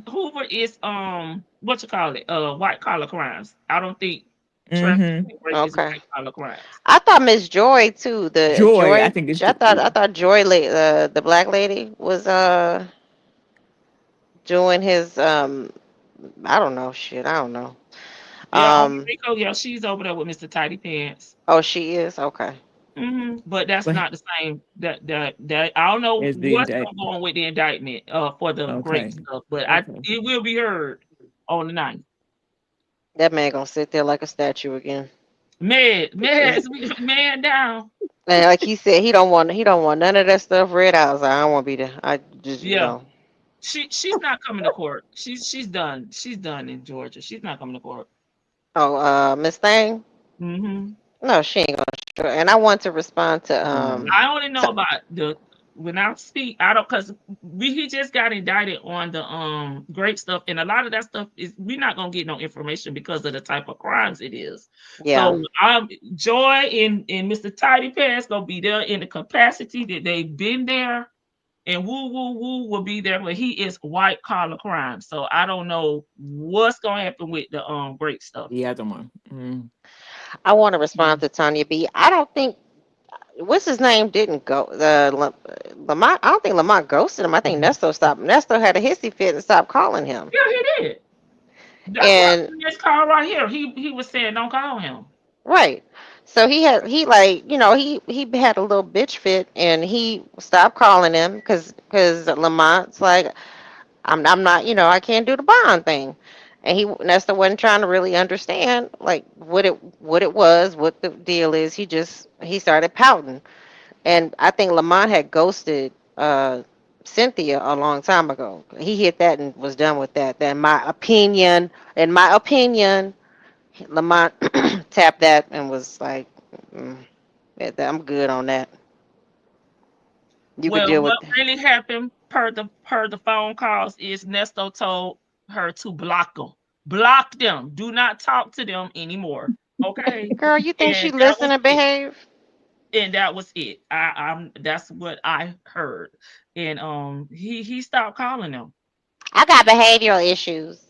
what you call it? White collar crimes. I don't think Mm-hmm. trafficking rape is Okay. white collar crimes. I thought Miss Joy too. The Joy, I Joy. think it's I thought Joy, the black lady, was doing his I don't know shit. I don't know. Yeah, on Rico, yeah, she's over there with Mr. Tidy Pants. Oh, she is okay. But that's but not the same. That I don't know is the what's indictment. going on with the indictment for the great Okay. stuff, but Okay. it will be heard on the 9th. That man gonna sit there like a statue again. Man down. And like he said, he don't want none of that stuff read out. I was like, I don't want to be there. I just Yeah, she's not coming to court. She's done. She's done in Georgia. She's not coming to court. Oh, Miss Thing. Mm-hmm. No, she ain't gonna. And I want to respond to I only know about the when I speak, I don't, because he just got indicted on the great stuff, and a lot of that stuff is we're not gonna get no information because of the type of crimes it is. Yeah. So Joy and Mr. Tidy Pants gonna be there in the capacity that they've been there, and Woo will be there, but he is white collar crime. So I don't know what's gonna happen with the great stuff. The other one. Mm. I want to respond to Tanya B. I don't think what's his name didn't go. Lamont. I don't think Lamont ghosted him. I think Nesto stopped. Nesto had a hissy fit and stopped calling him. Yeah, he did. That's this call right here. He was saying don't call him. Right. So he had he had a little bitch fit and he stopped calling him because Lamont's like I'm not I can't do the bond thing. And Nesto wasn't trying to really understand like what it was, what the deal is. He started pouting. And I think Lamont had ghosted Cynthia a long time ago. He hit that and was done with that. In my opinion, Lamont tapped that and was like, I'm good on that. You could deal with what really happened per the phone calls is Nesto told her to block them. Block them. Do not talk to them anymore. Okay. Girl, you think she listened and behave? And that was it. That's what I heard. And he stopped calling them. I got behavioral issues.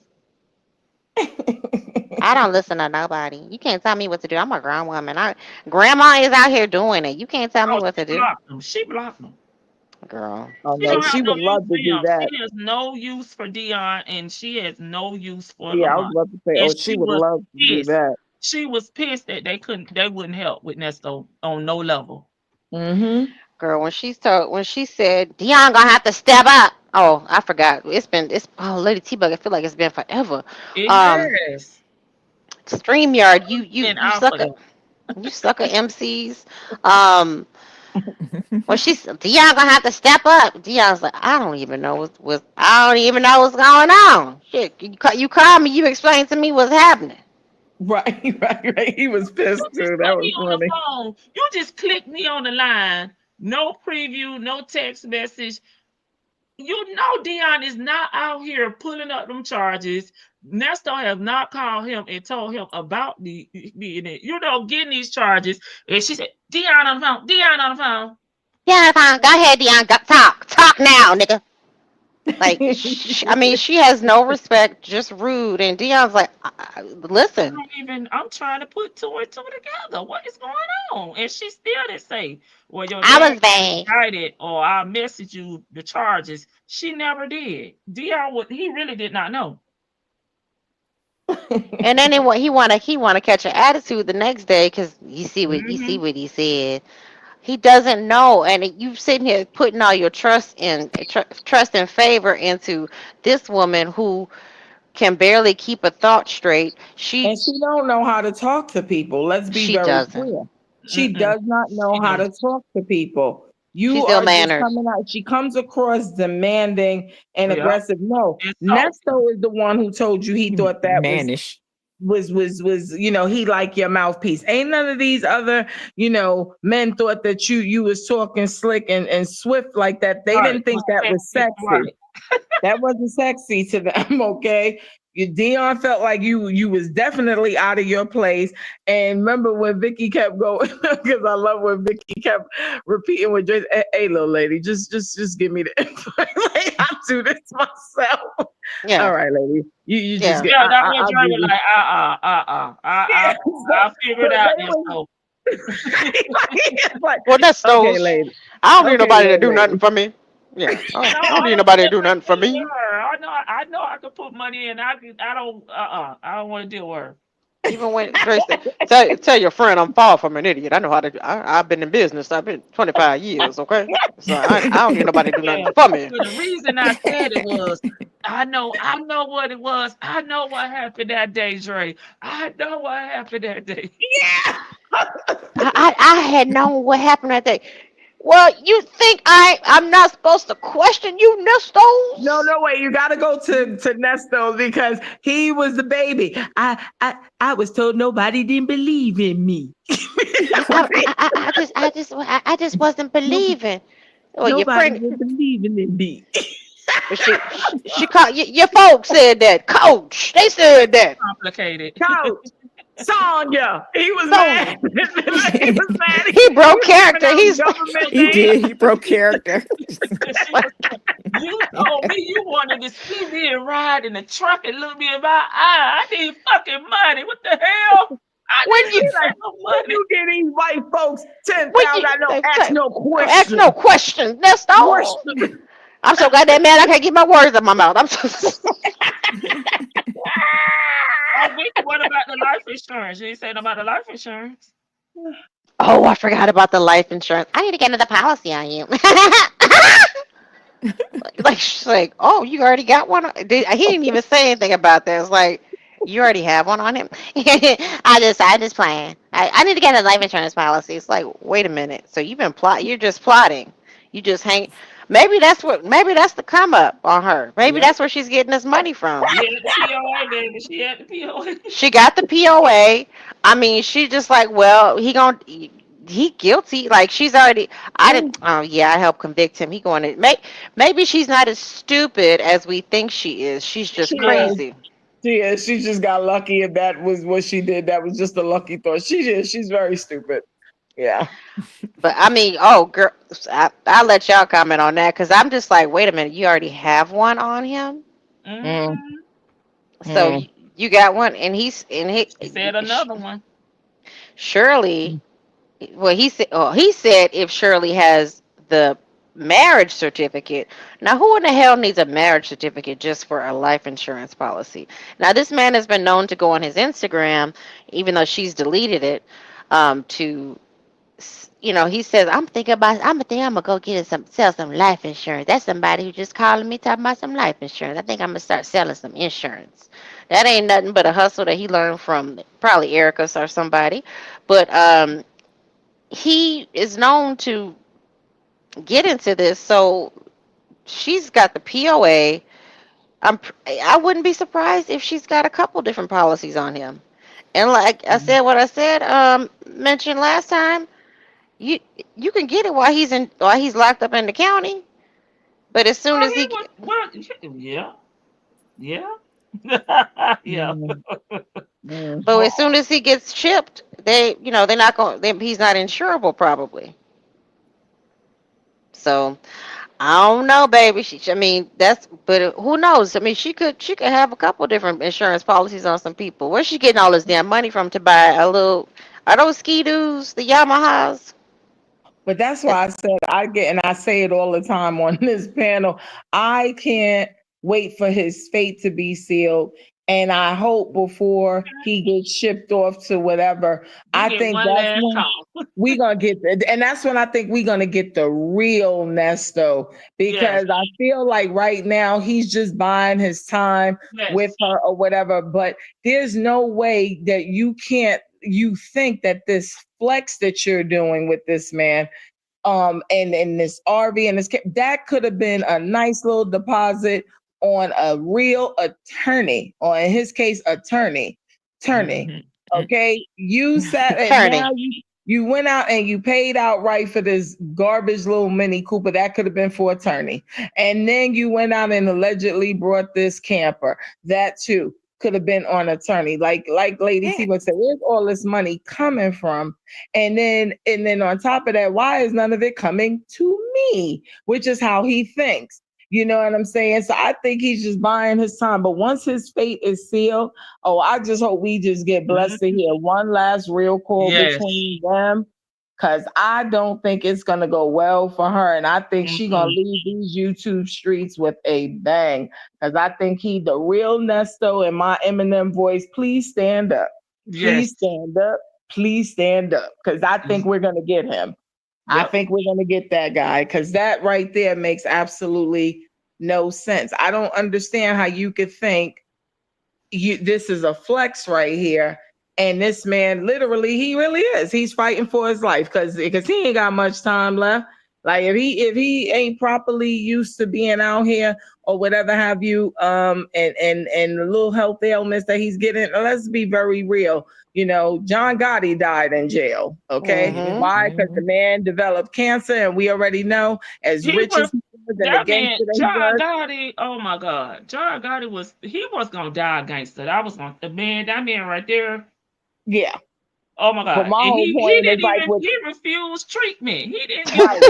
I don't listen to nobody. You can't tell me what to do. I'm a grown woman. Grandma is out here doing it. You can't tell me what to do. She blocked them. Girl. Oh, no, she would love to do that. She has no use for Dion, and she has no use for Yeah, Lamont. I was about to say, she would love to do that. She was pissed that they wouldn't help with Nesto on no level. Mm-hmm. Girl, when she said Dion gonna have to step up. Oh, I forgot. Lady T-Bug, I feel like it's been forever. Yes. StreamYard, you sucker MCs. When Dion gonna have to step up. Dion's like, I don't even know what's going on. Shit, you call me, you explain to me what's happening. Right. He was pissed too. That was funny. Phone. You just click me on the line. No preview, no text message. You know Dion is not out here pulling up them charges. Nesto have not called him and told him about getting these charges. And she said, Dion on the phone. Dion on the phone. Go ahead, Dion. Talk now, nigga. Like, she has no respect, just rude. And Dion's like, listen. I'm trying to put two and two together. What is going on? And she still didn't say, well, I was vague. Or I'll message you the charges. She never did. Dion he really did not know. And then he want to catch an attitude the next day because you see what he said. He doesn't know, and you sitting here putting all your trust and favor into this woman who can barely keep a thought straight. She don't know how to talk to people. Let's be very clear. She does not know how to talk to people. You are just coming out. She comes across demanding and aggressive. No, Nesto is the one who told you he thought that mannish. was he like your mouthpiece. Ain't none of these other men thought that you was talking slick and swift like that. They didn't think that was sexy. That wasn't sexy to them. Okay. Dion felt like you was definitely out of your place. And remember when Vicky kept going, because I love when Vicky kept repeating with Joyce, hey little lady, just give me the info. Like, I'll do this myself. Yeah. All right, lady. You just get that was Joyce like I'll figure it out yourself. Well, that's okay, lady. I don't need nobody to do nothing for me. Yeah, I don't need nobody to do nothing for me. I know I could put money in. I don't want to deal with her. Even when Grace tell your friend I'm far from an idiot. I know how to. I've been in business. I've been 25 years. Okay, so I don't need nobody to do nothing for me. The reason I said it was I know what it was. I know what happened that day, Dre. I know what happened that day. Yeah, I had known what happened that day. Well, you think I'm not supposed to question you, Nesto? No, wait. You got to go to Nesto because he was the baby. I was told nobody didn't believe in me. I just wasn't believing. Well, your Nobody friend, would believe in me. she called your folks said that. Coach, they said that. Complicated. Coach, Sonya, he was Sonya. mad. He was mad. He broke was character. giving out He's government He names. did. He broke character. You told me you wanted to see me and ride in the truck and look me in my eye. I need fucking money. What the hell? when you No money. You get these white folks $10,000. when you I don't ask no questions. ask no questions. That's all. Question. I'm so goddamn mad I can't get my words out of my mouth. I'm so Vicky, what about the life insurance? You ain't saying about the life insurance. Oh, I forgot about the life insurance. I need to get another policy on you. She's like, oh, you already got one? He didn't even say anything about that. It's like, you already have one on him? I just playing. I need to get a life insurance policy. It's like, wait a minute. So you've been you're just plotting. You just hang. Maybe that's the come up on her. Maybe that's where she's getting this money from. Yeah, the POA, baby. She had the POA. She got the POA. I mean, she just like, well, he guilty. Like she's already. I didn't. Oh yeah, I helped convict him. He going to maybe she's not as stupid as we think she is. She's just crazy. Yeah, she just got lucky. If that was what she did, that was just a lucky thought. She's very stupid. Yeah. But I mean, oh girl, I'll let y'all comment on that because I'm just like, wait a minute, you already have one on him. So you got one, and he said another one. Shirley. Well, he said if Shirley has the marriage certificate. Now, who in the hell needs a marriage certificate just for a life insurance policy? Now, this man has been known to go on his Instagram, even though she's deleted it, he says, I'm gonna go sell some life insurance. That's somebody who just calling me talking about some life insurance. I think I'm gonna start selling some insurance. That ain't nothing but a hustle that he learned from probably Erica or somebody. But he is known to get into this. So she's got the POA. I wouldn't be surprised if she's got a couple different policies on him. And like I said, what I said, mentioned last time, you can get it while he's locked up in the county. But as soon as yeah. But as soon as he gets shipped, they're not going. He's not insurable probably. So I don't know, baby. But who knows? I mean, she could have a couple different insurance policies on some people. Where's she getting all this damn money from to buy are those Ski-Doos, the Yamahas? But that's why I said I say it all the time on this panel. I can't wait for his fate to be sealed. And I hope before he gets shipped off to whatever, I think that's when we're going to get, and that's when I think we're going to get the real Nesto, because I feel like right now he's just buying his time with her or whatever. But there's no way that you think that this flex that you're doing with this man, and this RV and this, that could have been a nice little deposit on a real attorney, or in his case, attorney. Okay, you sat and now you went out and you paid outright for this garbage little Mini Cooper that could have been for attorney, and then you went out and allegedly brought this camper that too could have been on attorney. Like Lady T would say, where's all this money coming from? And then on top of that, why is none of it coming to me? Which is how he thinks. You know what I'm saying? So I think he's just buying his time. But once his fate is sealed, I just hope we just get blessed to hear one last real call between them. Because I don't think it's going to go well for her. And I think she's going to leave these YouTube streets with a bang. Because I think the real Nesto, in my Eminem voice, please stand up. Please stand up. Please stand up. Because I think we're going to get him. I think we're going to get that guy, because that right there makes absolutely no sense. I don't understand how you could think this is a flex right here. And this man, literally, he really is. He's fighting for his life because he ain't got much time left. Like if he ain't properly used to being out here or whatever have you, and the little health ailments that he's getting, let's be very real. You know, John Gotti died in jail. Okay, why? Because the man developed cancer, and we already know as rich as he was and the gangster that he John was. Gotti. Oh my God, John Gotti was gonna die gangster. That man right there. Yeah. Oh my But God. my And whole he point is didn't like even with he refused treatment. He didn't right,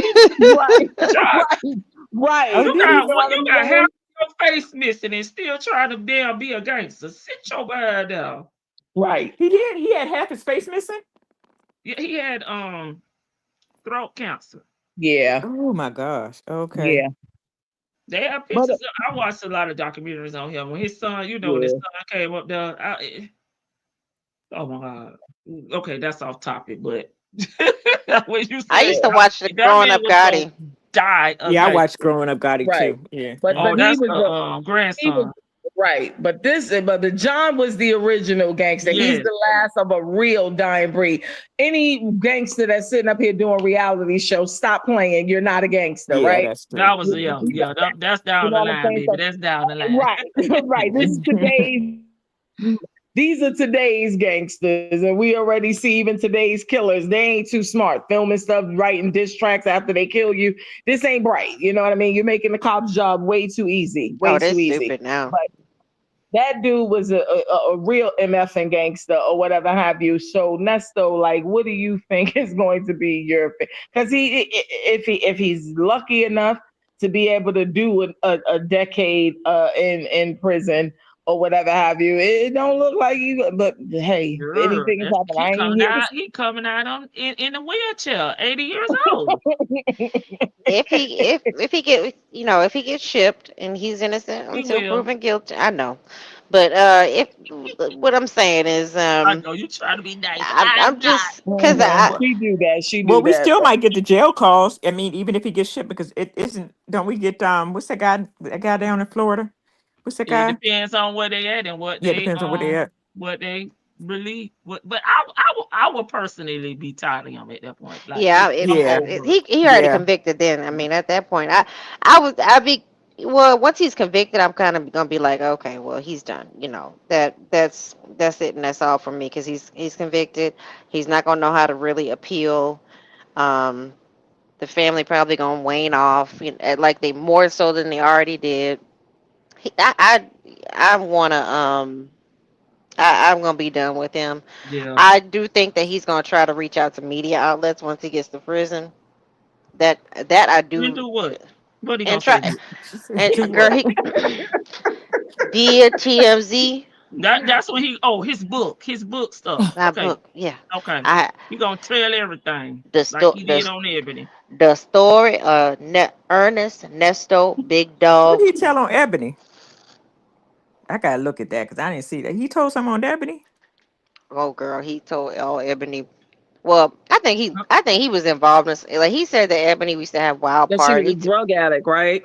right. Oh, You did he? got know what I you got mean? half your face missing and still trying to damn be a gangster. Sit your behind down. Right. He did. He had half his face missing. Yeah, he had throat cancer. Yeah. Oh my gosh. Okay. Yeah. They have But pictures. I watched a lot of documentaries on him. When his son, when his yeah. son came up there, oh my God. Okay, that's off topic, but when you I said used to Yeah. watch the that Growing man Up was gonna Gotti. die a Yeah, I gangster. watched Growing Up Gotti Right. too. Yeah. But Oh, he that's was the he was grandson. right. But the John was the original gangster. He's Yes. the last of a real dying breed. Any gangster that's sitting up here doing reality shows, stop playing. You're not a gangster, Yeah, right? that's true. That was that's You down know the what I'm line, saying? baby. So, That's down the line. right, right. This is today's. These are today's gangsters, and we already see even today's killers. They ain't too smart filming stuff, writing diss tracks after they kill you. This ain't bright. You know what I mean? You're making the cop's job way too easy. Way Oh, they're too easy. stupid now. But that dude was a real MF and gangster or whatever have you. So Nesto, like, what do you think is going to be your? Because if he's lucky enough to be able to do a decade in prison or whatever have you, it don't look like you. But hey, anything is happening. I ain't here. He coming out in a wheelchair, 80 years old. If he gets shipped and he's innocent He until will. proven guilty, I know. But if what I'm saying is, I know you trying to be nice. I'm just because She do that. She do Well, we that. still might get the jail calls. I mean, even if he gets shipped, because it isn't. Don't we get what's that guy? That guy down in Florida? What's that It guy? depends on where they at and what Yeah, they depends on where they at. what they release. But I would personally be tired of him at that point. Like, yeah, I'm Yeah. over it. he already Yeah. convicted. Then I mean, at that point, I'd be. Well, once he's convicted, I'm kind of gonna be like, okay, well, he's done. You know, that's it, and that's all for me because he's convicted. He's not gonna know how to really appeal. Um, the family probably gonna wane off, like they more so than they already did. I wanna I'm gonna be done with him. Yeah. I do think that he's gonna try to reach out to media outlets once he gets to prison. That I do. You do what? What he And gonna try say? and girl, he Dear TMZ. That's when his book stuff. My Okay. book, yeah. Okay. I You gonna tell everything the like sto- he the did on Ebony. the story of Ernest, Nesto, Big What Dog. did he tell on Ebony? I gotta look at that because I didn't see that. He told something on Ebony. Oh girl, he told Ebony. Well, I think he was involved in, like he said that Ebony used to have wild That she was a parties. drug addict, right?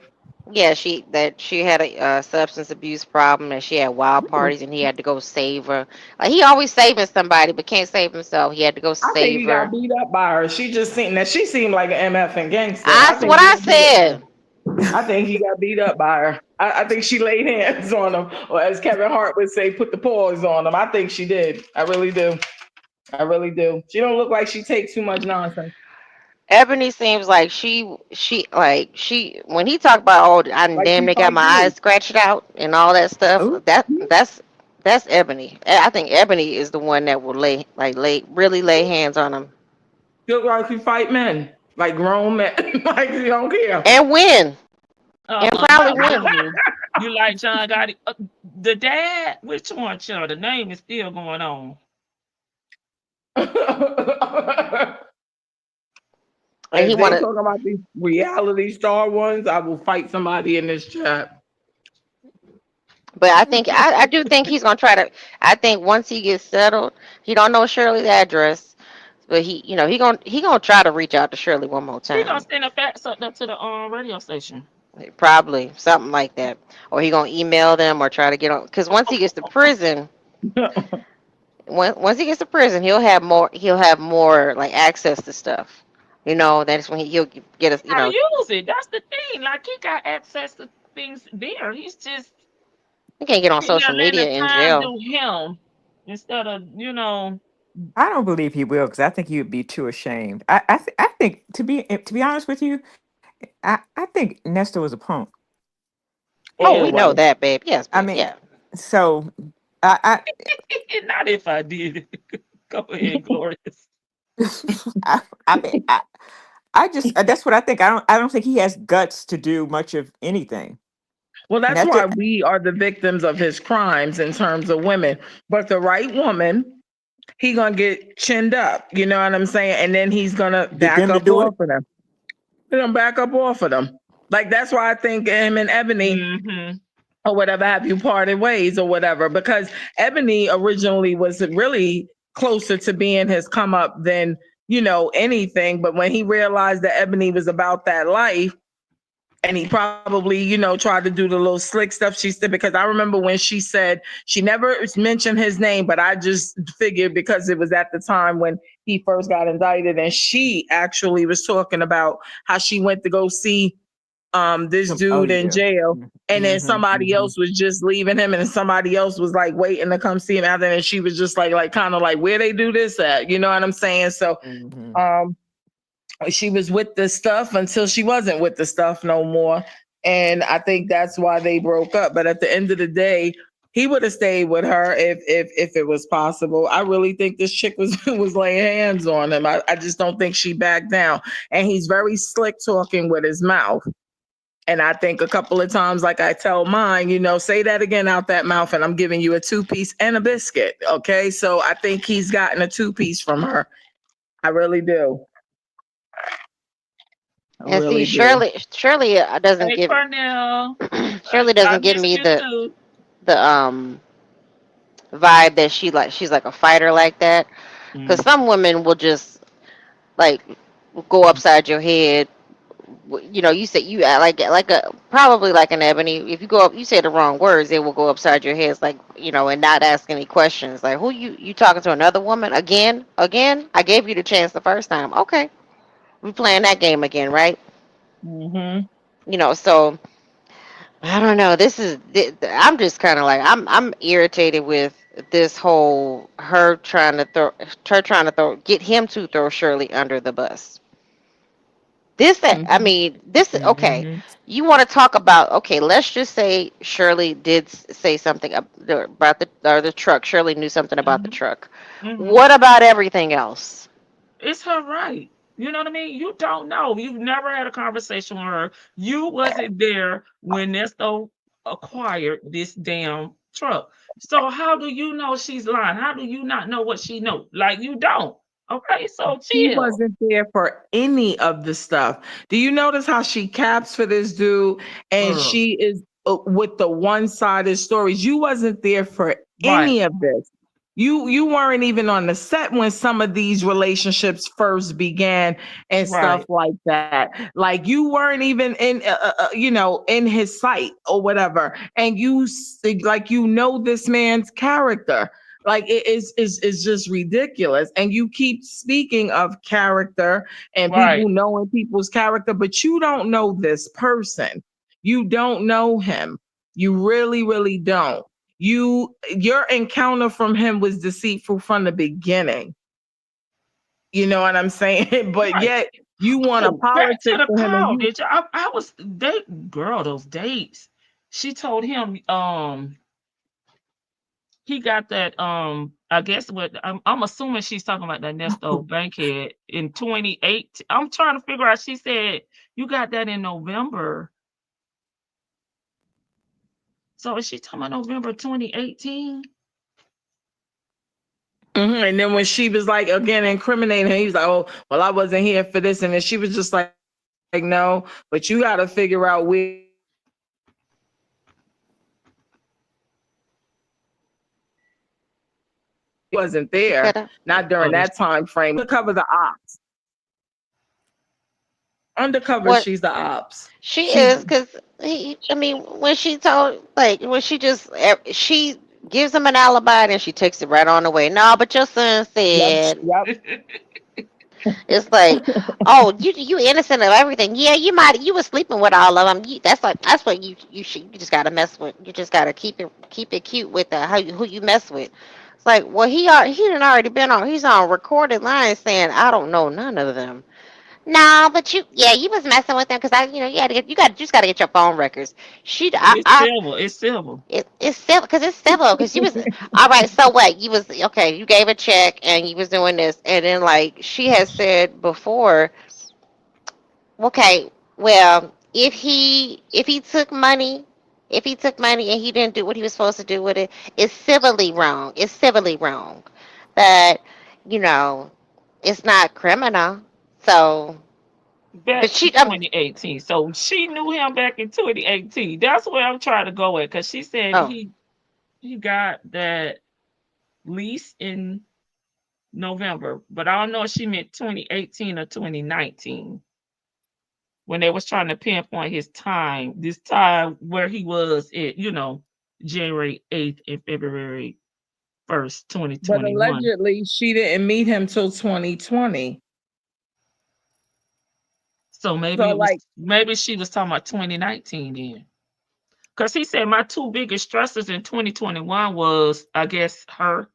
Yeah, she had a substance abuse problem and she had wild parties and he had to go save her. Like he always saving somebody but can't save himself. He had to go I think save he her. got beat up by her. She just seemed like an MF and gangster. That's what I said. I think he got beat up by her. I think she laid hands on him, or as Kevin Hart would say, put the paws on him. I think she did. I really do. I really do. She don't look like she takes too much nonsense. Ebony seems like she when he talked about I Like damn she near got fight my you. eyes scratched out and all that stuff. Ooh. That's Ebony. I think Ebony is the one that will really lay hands on him She look like she fight men, like grown men, like she don't care. and win. And probably Not win. you. You like John Gotti? The dad? Which one, Chill? The name is still going on. And If he they wanted. talk about these reality star ones, I will fight somebody in this chat. But I do think he's gonna try to. I think once he gets settled, he don't know Shirley's address, but he gonna try to reach out to Shirley one more He gonna time. send a fax up there to the radio station. Probably something like that, or he gonna email them or try to get on. Because once he gets to prison, once he gets to prison, he'll have more like access to stuff. That's when he'll get us. How to use it. That's the thing. Like he got access to things there. He's just He can't get on sitting there social letting media the in time jail. do him instead of I don't believe he will because I think he would be too ashamed. I think to be honest with you, I think Nesto was a punk. Oh, we know Always. that, babe. Yes, I babe. mean, Yeah. so I not if I did. Go ahead, Glorious. I mean I just that's what I think. I don't think he has guts to do much of anything. Well, And that's that's why it. we are the victims of his crimes in terms of women. But the right woman, he gonna get chinned up. You know what I'm saying? And then he's gonna Get back them to up do it. off of them. He's gonna back up off of them. Like that's why I think him and Ebony Mm-hmm. or whatever have you parted ways or whatever. Because Ebony originally was really closer to being his come up than anything. But when he realized that Ebony was about that life, and he probably, tried to do the little slick stuff she said, because I remember when she said she never mentioned his name, but I just figured because it was at the time when he first got indicted, and she actually was talking about how she went to go see this Oh dude in yeah. jail, and then Mm-hmm, somebody mm-hmm, else was just leaving him, and somebody else was like waiting to come see him after, and she was just like kind of like, where they do this at? You know what I'm saying? So mm-hmm. she was with the stuff until she wasn't with the stuff no more. And I think that's why they broke up. But at the end of the day, he would have stayed with her if it was possible. I really think this chick was laying hands on him. I just don't think she backed down. And he's very slick talking with his mouth. And I think a couple of times, like I tell mine, say that again out that mouth, and I'm giving you a 2-piece and a biscuit. Okay. So I think he's gotten a 2-piece from her. I really do. And see, Really do. Shirley doesn't Hey, give Cornell. Shirley I doesn't give missed me you the too. vibe that she's like a fighter like that. Because some women will just like go upside your head. You say you like a probably like an Ebony. If you go up, you say the wrong words, they will go upside your head. It's like and not ask any questions. Like, who you talking to another woman again? I gave you the chance the first time. Okay, we playing that game again, right? Mm-hmm. So I don't know. I'm just kind of like I'm irritated with this whole her trying to get him to throw Shirley under the bus. I mean, this is okay. Mm-hmm. You want to talk about, okay, let's just say Shirley did say something about the truck. Shirley knew something about the truck. Mm-hmm. What about everything else? It's her right. You know what I mean? You don't know. You've never had a conversation with her. You wasn't there when Nesto acquired this damn truck. So how do you know she's lying? How do you not know what she knows? Like you don't. Okay, so She chill. wasn't there for any of the stuff. Do you notice how she caps for this dude and Girl. she is with the one-sided stories? You wasn't there for Right. any of this. You weren't even on the set when some of these relationships first began and stuff Right. like that. Like you weren't even in in his sight or whatever. And this man's character. Like it is just ridiculous. And you keep speaking of character and Right. people knowing people's character, but you don't know this person. You don't know him. You really, really don't. Your encounter from him was deceitful from the beginning. You know what I'm saying? But Right. yet you want to Oh, back to politic the for him, and call, you bitch. I was those dates. She told him he got that I guess what I'm assuming she's talking about that Nesto Bankhead in 2018. I'm trying to figure out. She said you got that in November. So is she talking about November 2018? And then when she was like again incriminating him, he was like, "Oh, well, I wasn't here for this," and then she was just like no, but you got to figure out where. Wasn't there, not during that time frame. Undercover the ops. Undercover, What she's the ops. she is, because I mean, when she she gives him an alibi and then she takes it right on away. No, but your son said. Yep. It's like, oh, you innocent of everything. Yeah, you was sleeping with all of them. That's what you just gotta mess with. You just gotta keep it cute with who you mess with. It's like, well, he done already been on. He's on recorded line saying, I don't know none of them. No, but you was messing with them because you just gotta get your phone records. She, It's civil. It's civil. it's civil because you was all right. So what? You was okay. You gave a check and you was doing this, and then like she has said before. Okay, well, if he took money, and he didn't do what he was supposed to do with it, it's civilly wrong. It's civilly wrong. But you know, it's not criminal. So, but Back in 2018. So she knew him back in 2018. That's where I'm trying to go at, because she said oh, he got that lease in November, but I don't know if she meant 2018 or 2019 when they was trying to pinpoint this time where he was at, January 8th and February 1st, But 2021. allegedly, she didn't meet him till 2020. So maybe she was talking about 2019 then. Because he said my two biggest stressors in 2021 was, I guess, her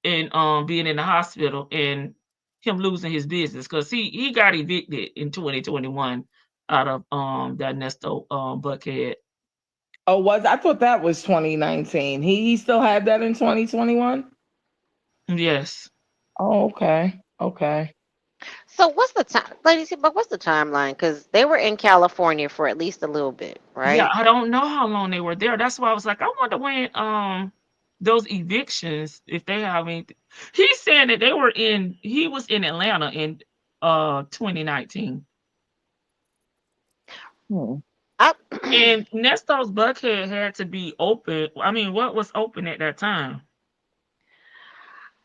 and being in the hospital and him losing his business, because he got evicted in 2021 out of that Nesto Buckhead. Oh, I thought that was 2019. He still had that in 2021? Yes. Oh, okay. Okay. so what's the time, ladies? But what's the timeline? Because they were in California for at least a little bit, Yeah, right? I don't know how long they were there. That's why I was like, I wonder when those evictions, if they have anything. He's saying that he was in Atlanta in 2019. And Nesto's Buckhead had to be open. I mean, what was open at that time?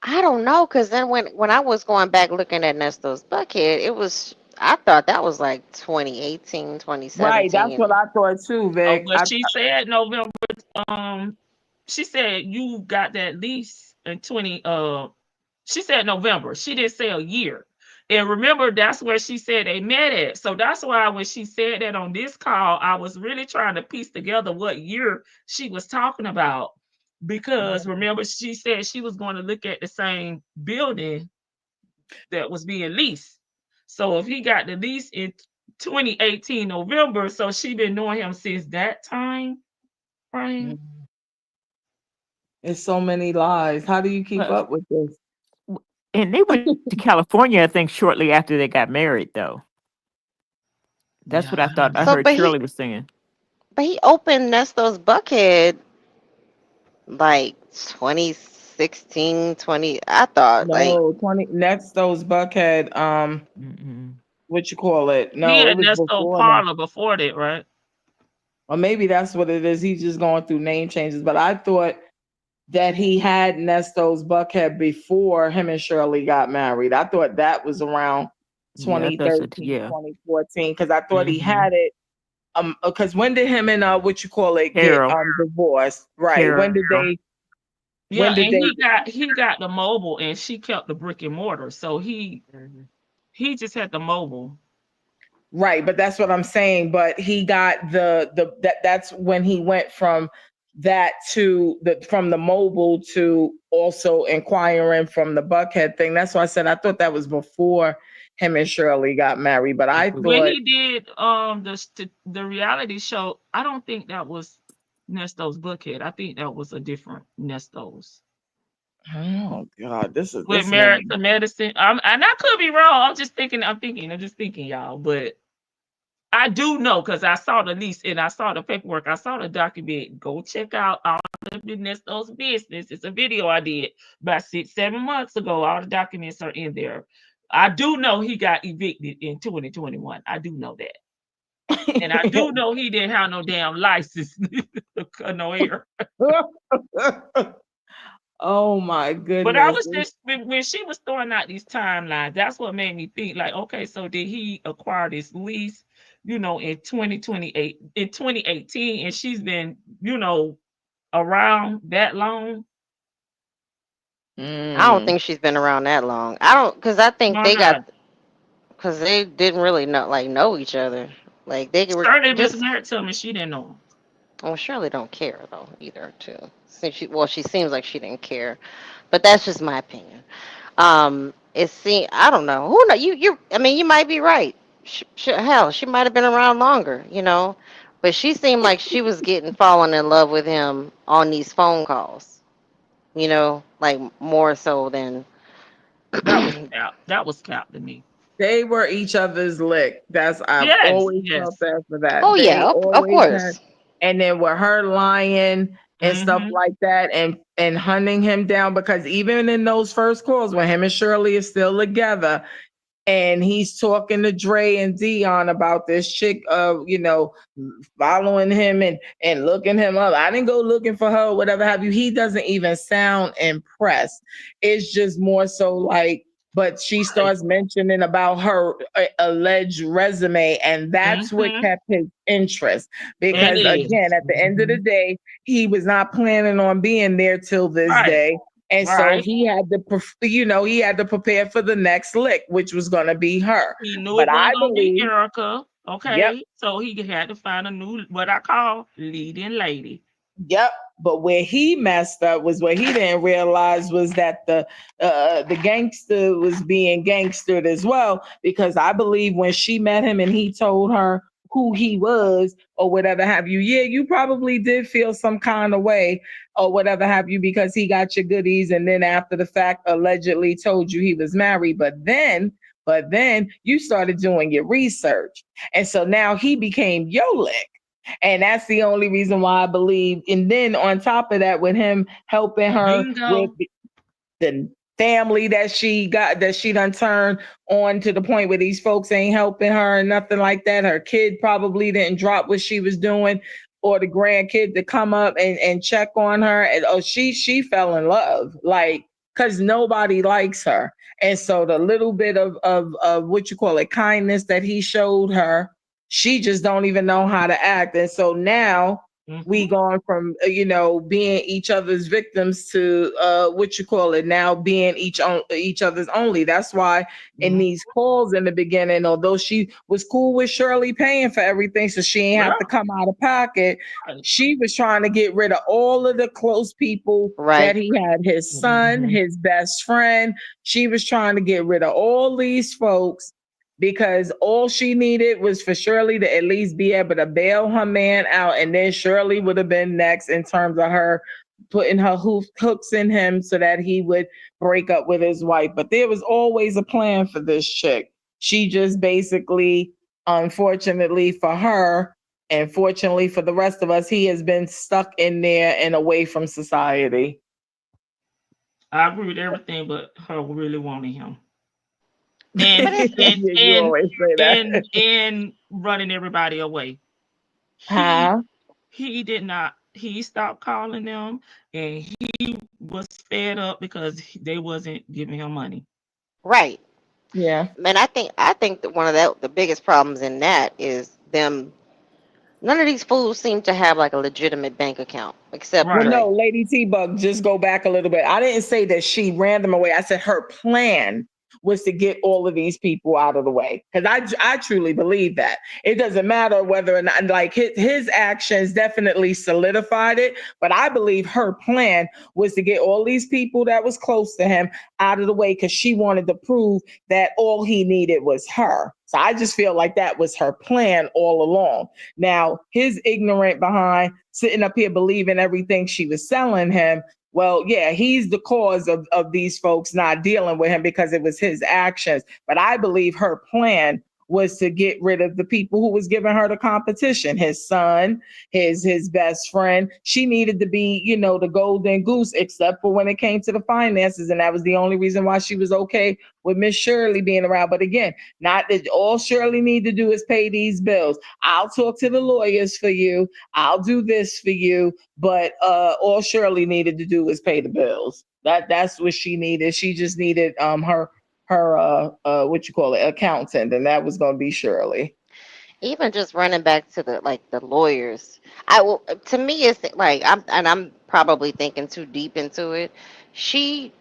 I don't know, because then when I was going back looking at Nesto's Buckhead, I thought that was like 2018, Right, that's 2017. what I thought too, Oh, Vic. well, she said November. She said you got that lease in 20. She said November. She didn't say a year. And remember, that's where she said they met at. So that's why when she said that on this call, I was really trying to piece together what year she was talking about. Because remember, she said she was going to look at the same building that was being leased. So if he got the lease in 2018 November, so she been knowing him since that time frame. It's so many lies. How do you keep up with this? And they went to California, I think, shortly after they got married, though. That's what I thought I So, heard Shirley was saying. but he opened Nesto's Buckhead like 2016, 20. I thought like No, Nexto's Buckhead. What you call it? He No, it had was Nesto before that. Parlor before that, right? Or maybe that's what it is. He's just going through name changes. But I thought that he had Nesto's Buckhead before him and Shirley got married. I thought that was around 2013, 2014, because I thought he had it. Because when did him and get divorced? Right. When did they? Yeah, and he got the mobile, and she kept the brick and mortar. So he just had the mobile. Right, but that's what I'm saying. But he got that's when he went from that from the mobile to also inquiring from the Buckhead thing. That's why I said I thought that was before him and Shirley got married. But I thought when he did the reality show, I don't think that was Nesto's Buckhead. I think that was a different Nesto's. Oh God, this is with Married to Medicine. And I could be wrong. I'm just thinking, y'all. But I do know, because I saw the lease and I saw the paperwork. I saw the document. Go check out all the Nesto's business. It's a video I did about 6-7 months ago. All the documents are in there. I do know he got evicted in 2021. I do know that. And I do know he didn't have no damn license. No air. Oh my goodness. But I was just, when she was throwing out these timelines, that's what made me think, like, okay, so did he acquire this lease, in 2018, and she's been, around that long? I don't think she's been around that long. I don't, because I think Why they not? because they didn't really know each other. Like they were Shirley just. just married to me. She didn't know him. Well, Shirley don't care though either too. Since she seems like she didn't care, but that's just my opinion. I don't know. Who know? I mean, you might be right. Hell, she might have been around longer, but she seemed like she was falling in love with him on these phone calls, like more so than. That was cap. That was cap to me. They were each other's lick. I've Yes, always yes. felt that for that. Oh They yeah, of always had, course. and then with her lying and stuff Mhm. like that, and hunting him down, because even in those first calls when him and Shirley is still together, and he's talking to Dre and Dion about this chick, following him and looking him up. I didn't go looking for her, whatever have you. He doesn't even sound impressed. It's just more so like, but she starts mentioning about her alleged resume, and that's what Mhm. kept his interest. Because It is. again, at the end of the day, he was not planning on being there till this Right. day. And so Right. he had to prepare for the next lick, which was going to be her. He knew But it I wasn't gonna be believe, Erica. Okay. yep, So he had to find a new what I call leading lady. yep. But where he messed up was what he didn't realize was that the gangster was being gangstered as well. Because I believe when she met him and he told her who he was or whatever have you, yeah, you probably did feel some kind of way or whatever have you, because he got your goodies and then after the fact allegedly told you he was married. But then you started doing your research. And so now he became your lick. And that's the only reason why I believe. And then on top of that, with him helping her with Bingo. the family that she done turned on to the point where these folks ain't helping her and nothing like that. Her kid probably didn't drop what she was doing, or the grandkid to come up and check on her. And she fell in love, like, because nobody likes her. And so the little bit of what you call it, kindness that he showed her, she just don't even know how to act. And so now we gone from being each other's victims to what you call it, now being each other's only. That's why in these calls in the beginning, although she was cool with Shirley paying for everything so she ain't have to come out of pocket, she was trying to get rid of all of the close people that he had, his son, his best friend. She was trying to get rid of all these folks, because all she needed was for Shirley to at least be able to bail her man out. And then Shirley would have been next in terms of her putting her hooks in him so that he would break up with his wife. But there was always a plan for this chick. She just basically, unfortunately for her, and fortunately for the rest of us, he has been stuck in there and away from society. I agree with everything, but her really wanting him. You always say that. And running everybody away. He did not. He stopped calling them, and he was fed up because they wasn't giving him money. Right. Yeah. Man, I think that one of the biggest problems in that is them. None of these fools seem to have like a legitimate bank account, except Well, Dre. no, Lady T-Bug, just go back a little bit. I didn't say that she ran them away. I said her plan was to get all of these people out of the way. Because I truly believe that. It doesn't matter whether or not, like, his actions definitely solidified it. But I believe her plan was to get all these people that was close to him out of the way, because she wanted to prove that all he needed was her. So I just feel like that was her plan all along. Now, his ignorant behind sitting up here believing everything she was selling him. Well, yeah, he's the cause of these folks not dealing with him because it was his actions. But I believe her plan was to get rid of the people who was giving her the competition, his son, his best friend. She needed to be, the golden goose, except for when it came to the finances. And that was the only reason why she was okay with Miss Shirley being around. But again, not that all Shirley need to do is pay these bills. I'll talk to the lawyers for you. I'll do this for you. But all Shirley needed to do was pay the bills. That's what she needed. She just needed her accountant, and that was going to be Shirley. Even just running back to the lawyers, to me it's like I'm probably thinking too deep into it. She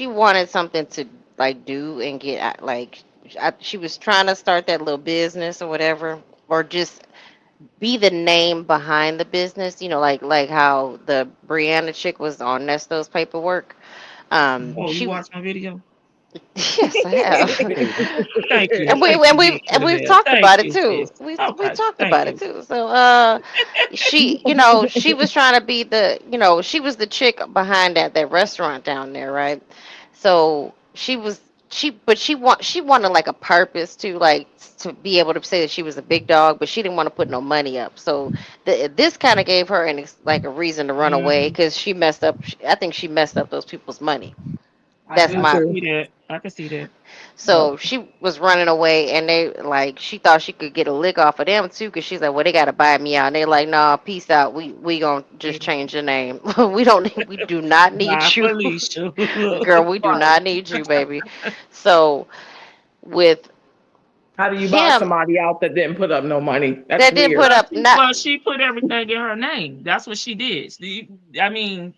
wanted something to like do and get like she was trying to start that little business or whatever, or just be the name behind the business. Like how the Brianna chick was on Nesto's paperwork. Oh, you She watched my video? Yes, I have. Thank you. And we Thank and you, we Big and we've Chanel. talked Thank about it you, too. sis. We Okay, talked thank about it you. too. So she she was trying to be the she was the chick behind that restaurant down there, right? So she wanted like a purpose to to be able to say that she was a big dog, but she didn't want to put no money up. So this kind of gave her like a reason to run away Mhm. because she messed up. I think she messed up those people's money. I That's do I can my too. see that. I can see that. Yep. So she was running away, and they like she thought she could get a lick off of them too, cause she's like, well, they gotta buy me out. And they're like, nah, peace out. We gonna just change the name. We do not need Bye, you, Felicia. girl. We do Right. not need you, baby. So with How do you buy him, somebody out that didn't put up no money? That's that didn't put weird. Well, up not she put everything in her name. That's what she did. I mean,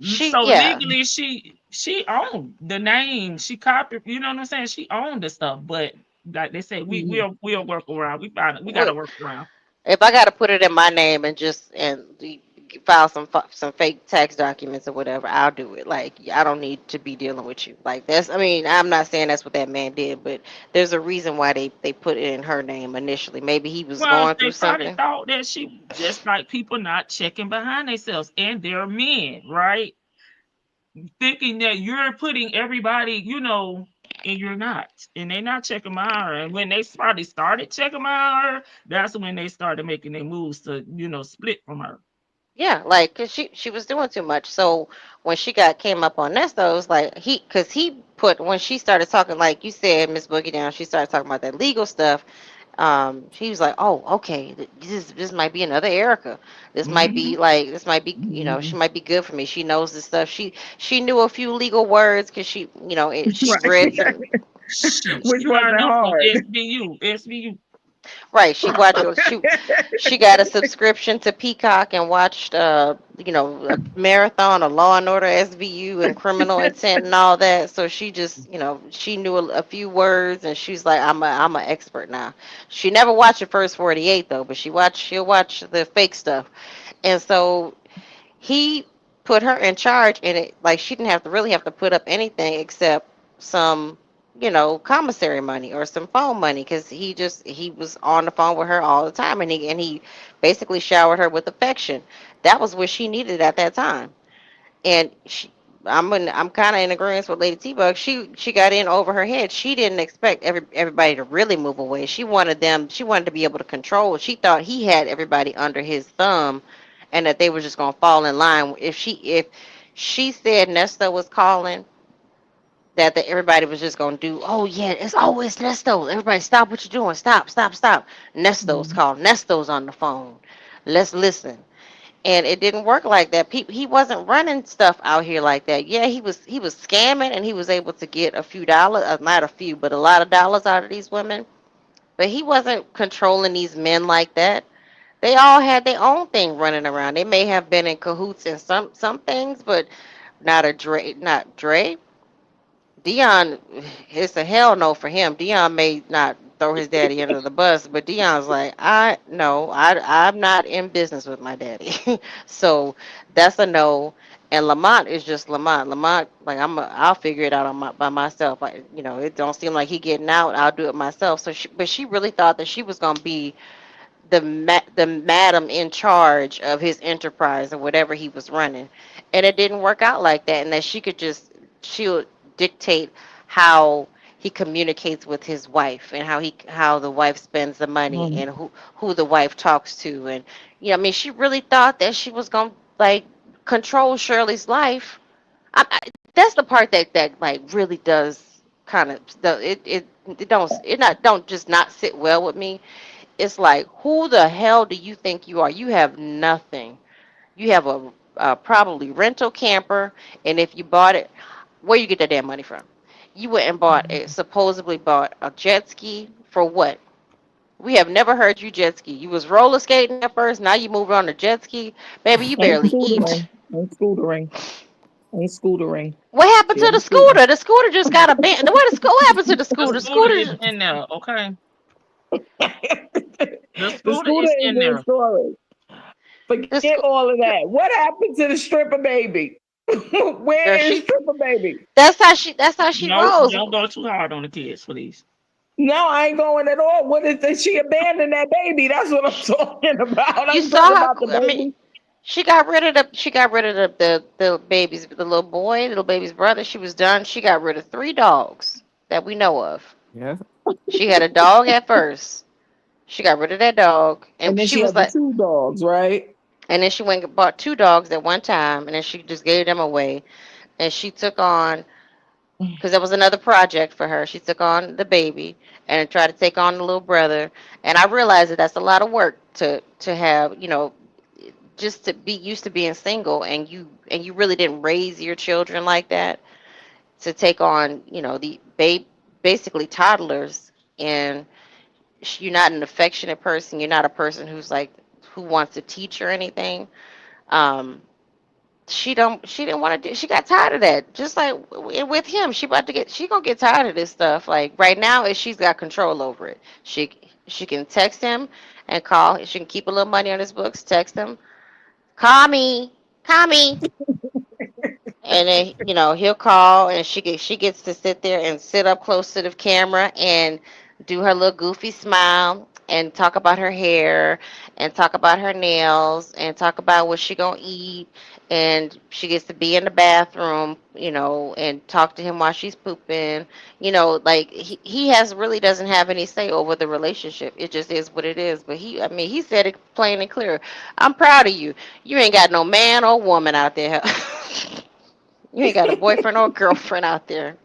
she so yeah. legally, she owned the name. She copied. You know what I'm saying? She owned the stuff. But like they say, Mhm. we'll work around. We got Well, to work around. if I gotta put it in my name and file some fake tax documents or whatever, I'll do it. Like I don't need to be dealing with you. Like that's. I mean, I'm not saying that's what that man did, but there's a reason why they put it in her name initially. Maybe he was Well, going they through probably something. thought that she just like people not checking behind themselves, and they're men, right? Thinking that you're putting everybody, and you're not. And they're not checking behind her. And when they probably started checking behind her, that's when they started making their moves to, split from her. Yeah, like 'cause she was doing too much. So when she came up on Nesto, it was like he put when she started talking like you said, Miss Boogie Down, she started talking about that legal stuff. He was like, oh, okay, this might be another Erica. Hmm. This might be she Mhm. might be good for me. She knows this stuff. She knew a few legal words because she Right. read some. Which She learned wasn't them from hard. SVU. SVU. Right. She got a subscription to Peacock and watched a marathon of Law and Order SVU and Criminal Intent and all that. So she just she knew a few words and she's like I'm an expert now. She never watched the first 48 though, but she'll watch the fake stuff. And so he put her in charge and it like she didn't have to put up anything except some commissary money or some phone money because he was on the phone with her all the time and he basically showered her with affection. That was what she needed at that time. And I'm kind of in agreement with Lady T-Bug. She got in over her head. She didn't expect everybody to really move away. She wanted to be able to control. She thought he had everybody under his thumb and that they were just going to fall in line. If she said Nesto was calling, that everybody was just going to do, oh yeah, it's always Nesto. Everybody stop what you're doing. Stop, stop, stop. Nesto's Mhm. calling. Nesto's on the phone. Let's listen. And it didn't work like that. He wasn't running stuff out here like that. Yeah, he was scamming and he was able to get a few dollars, not a few, but a lot of dollars out of these women. But he wasn't controlling these men like that. They all had their own thing running around. They may have been in cahoots in some things, but not Dre. Dion, it's a hell no for him. Dion may not throw his daddy under the bus, but Dion's like, I'm not in business with my daddy. So that's a no. And Lamont is just Lamont. Lamont, like I'll figure it out by myself. It don't seem like he getting out. I'll do it myself. But she really thought that she was gonna be the madam in charge of his enterprise or whatever he was running, and it didn't work out like that. And that she'll dictate how he communicates with his wife and how the wife spends the money Mhm. and who the wife talks to. And I mean she really thought that she was gonna like control Shirley's life. That's the part that like really does kind of it don't just not sit well with me. It's like, who the hell do you think you are? You have nothing. You have a probably rental camper, and if you bought it, where you get that damn money from? You went and supposedly bought a jet ski for what? We have never heard you jet ski. You was roller skating at first, now you moved on to jet ski. Baby, you And barely eat. scootering. And scootering. And scootering. What happened Yeah, to the scooter? The scooter just got abandoned. What happened to the scooter? The The scooter scooter. is in there, okay? The The scooter scooter is is in in there. storage. Forget all of that. What happened to the stripper baby? Where Girl, is stripper baby? That's how she No, rolls. don't go too hard on the kids, please. No, I ain't going at all. What is that? She abandoned that baby. That's what I'm talking about. You I'm saw talking her. about the I baby. mean, she got rid of the babies, the little baby's brother. She was done. She got rid of 3 dogs that we know of. Yeah. She had a dog at first. She got rid of that dog, And and then she she was had the like, 2 dogs, right? and then she went and bought 2 dogs at one time, and then she just gave them away. And she took on, because that was another project for her. She took on the baby and tried to take on the little brother. And I realized that that's a lot of work to have, just to be used to being single, and you really didn't raise your children like that, to take on, the basically toddlers. And you're not an affectionate person. You're not a person who wants to teach or anything. Um, she didn't want to do, she got tired of that. Just like with him, she gonna get tired of this stuff. Like right now, she's got control over it. She can text him and call. She can keep a little money on his books, text him, call me, and then he'll call, and she gets to sit there and sit up close to the camera and do her little goofy smile and talk about her hair and talk about her nails and talk about what she gonna eat. And she gets to be in the bathroom, and talk to him while she's pooping. Like he really doesn't have any say over the relationship. It just is what it is. But he said it plain and clear. I'm proud of you. You ain't got no man or woman out there. You ain't got a boyfriend or girlfriend out there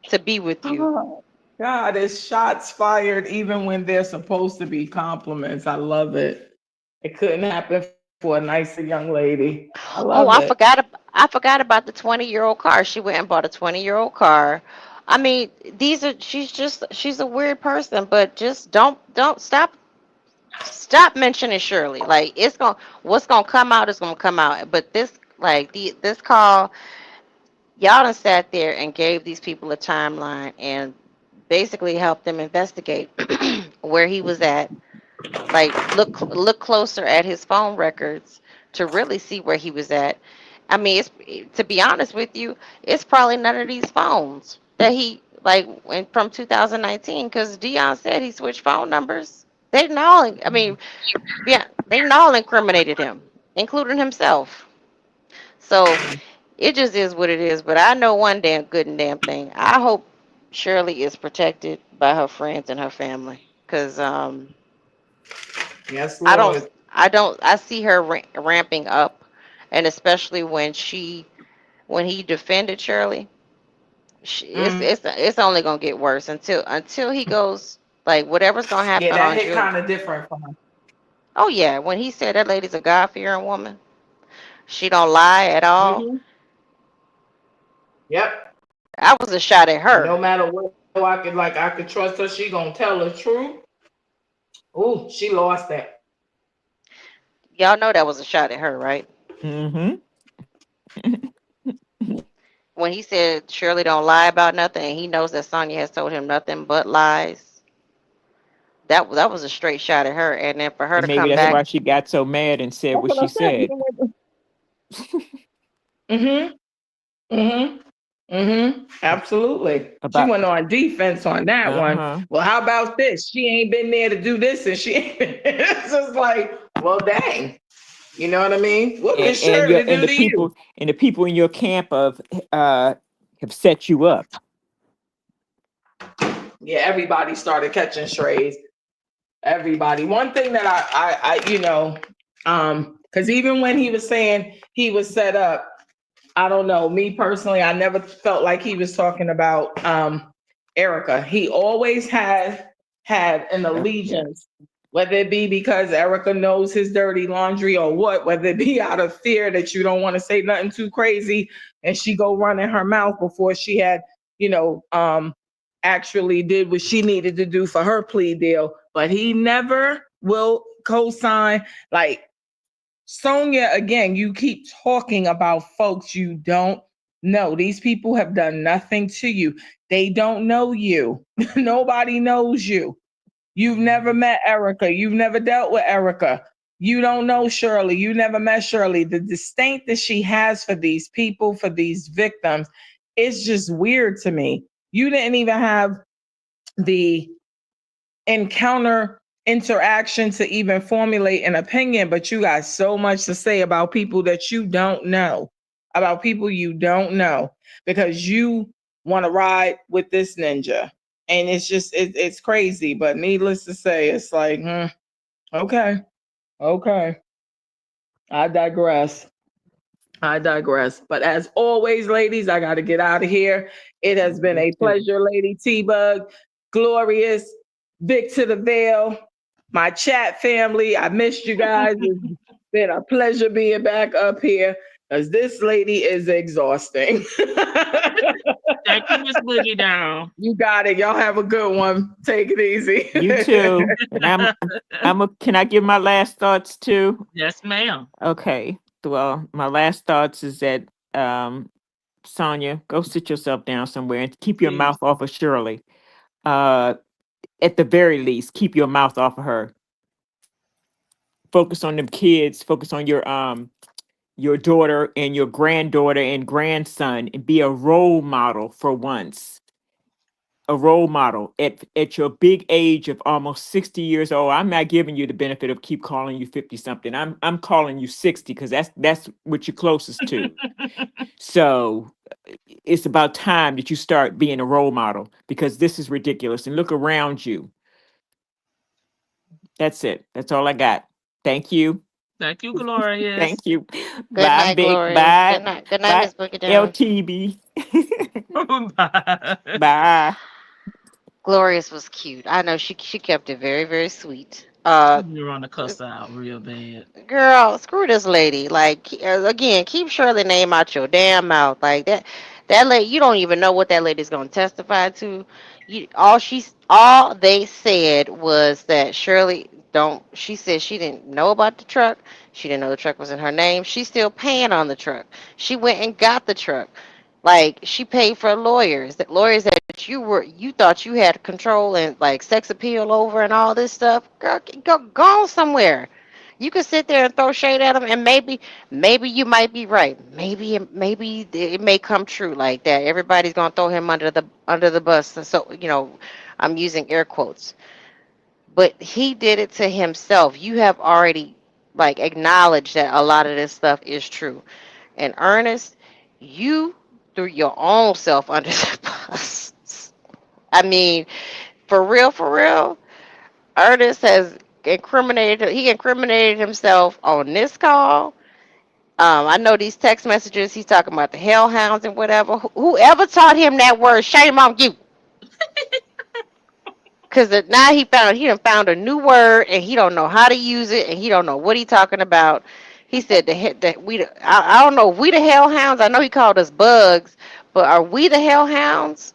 to be with you. Oh, God, it's shots fired even when they're supposed to be compliments. I love it. It couldn't happen for a nicer young lady. I love I it. forgot about the 20-year-old car. She went and bought a 20-year-old car. I mean, she's a weird person, but just don't stop mentioning Shirley. Like what's gonna come out is gonna come out. But this call, y'all done sat there and gave these people a timeline and basically helped them investigate where he was at. Like look closer at his phone records to really see where he was at. I mean, to be honest with you, it's probably none of these phones that he from 2019, because Dion said he switched phone numbers. They all, I mean, yeah, they all incriminated him, including himself. So it just is what it is. But I know one damn good and damn thing. I hope Shirley is protected by her friends and her family, because Yes, Lord. I see her ramping up, and especially when he defended Shirley. It's only gonna get worse until he goes, like, whatever's gonna Yeah, happen that on hit Julie. kind of different for him. Oh yeah, when he said that lady's a God-fearing woman, she don't lie at all. Mm-hmm. Yep. That was a shot at her. No matter what, I could trust her. She gonna tell the truth. Ooh, she lost that. Y'all know that was a shot at her, right? Mm-hmm. When he said Shirley don't lie about nothing, and he knows that Sonya has told him nothing but lies. That was a straight shot at her, and then for her And to maybe come that's back. why she got so mad and said what she said. Mm-hmm. Mm-hmm. Mm-hmm. Absolutely. She went on defense on that one. Well, how about this? She ain't been there to do this, and she ain't been. It's just like, well, dang. You know what I mean? What is Shirley to do to you? And the people in your camp have set you up. Yeah, everybody started catching strays. Everybody. One thing that I because even when he was saying he was set up, I don't know. Me personally, I never felt like he was talking about Erica. He always had an allegiance, whether it be because Erica knows his dirty laundry or what, whether it be out of fear that you don't want to say nothing too crazy and she go running her mouth before she had, actually did what she needed to do for her plea deal. But he never will co-sign. Like, Sonia, again, you keep talking about folks you don't know. These people have done nothing to you. They don't know you. Nobody knows you. You've never met Erica. You've never dealt with Erica. You don't know Shirley. You never met Shirley. The disdain that she has for these people, for these victims, it's just weird to me. You didn't even have the interaction to even formulate an opinion, but you got so much to say about people that you don't know, because you want to ride with this ninja. And it's just, it's crazy. But needless to say, it's like, okay. I digress. But as always, ladies, I got to get out of here. It has been a pleasure, Lady T-Bug, Glorious, Vic to the Veil, my chat family. I missed you guys. It's been a pleasure being back up here because this lady is exhausting. Thank you, Miss Boogie Down. You got it. Y'all have a good one. Take it easy. You too. And can I give my last thoughts too? Yes, ma'am. Okay. Well, my last thoughts is that Sonia, go sit yourself down somewhere and keep your mouth off of Shirley. At the very least, keep your mouth off of her. Focus on them kids. Focus on your daughter and your granddaughter and grandson, and be a role model for once. A role model at your big age of almost 60 years old. I'm not giving you the benefit of keep calling you 50 something. I'm calling you 60 because that's what you're closest to. So it's about time that you start being a role model, because this is ridiculous. And look around you. That's it. That's all I got. Thank you. Thank you, Glorious. Thank you. Good Bye, night, Vic. Glorious. Bye. Good night, Miss Boogie Down. LTB. Bye. Bye. Glorious was cute. I know she kept it very, very sweet. You're on the cuss out real bad. Girl, screw this lady. Like, again, keep Shirley name out your damn mouth. Like that lady, you don't even know what that lady's gonna testify to. All they said was that Shirley don't. She said she didn't know about the truck. She didn't know the truck was in her name. She's still paying on the truck. She went and got the truck. Like, she paid for lawyers that you thought you had control and like sex appeal over and all this stuff. Girl, go on somewhere. You could sit there and throw shade at them, and maybe you might be right. Maybe it may come true like that. Everybody's gonna throw him under the bus. So I'm using air quotes. But he did it to himself. You have already like acknowledged that a lot of this stuff is true. And Ernest, you threw your own self under the bus. I mean, for real, Ernest has incriminated himself on this call. I know these text messages, he's talking about the hellhounds and whatever. Whoever taught him that word, shame on you. Because now he done found a new word, and he don't know how to use it, and he don't know what he talking about. He said I don't know if we the hellhounds. I know he called us bugs, but are we the hellhounds?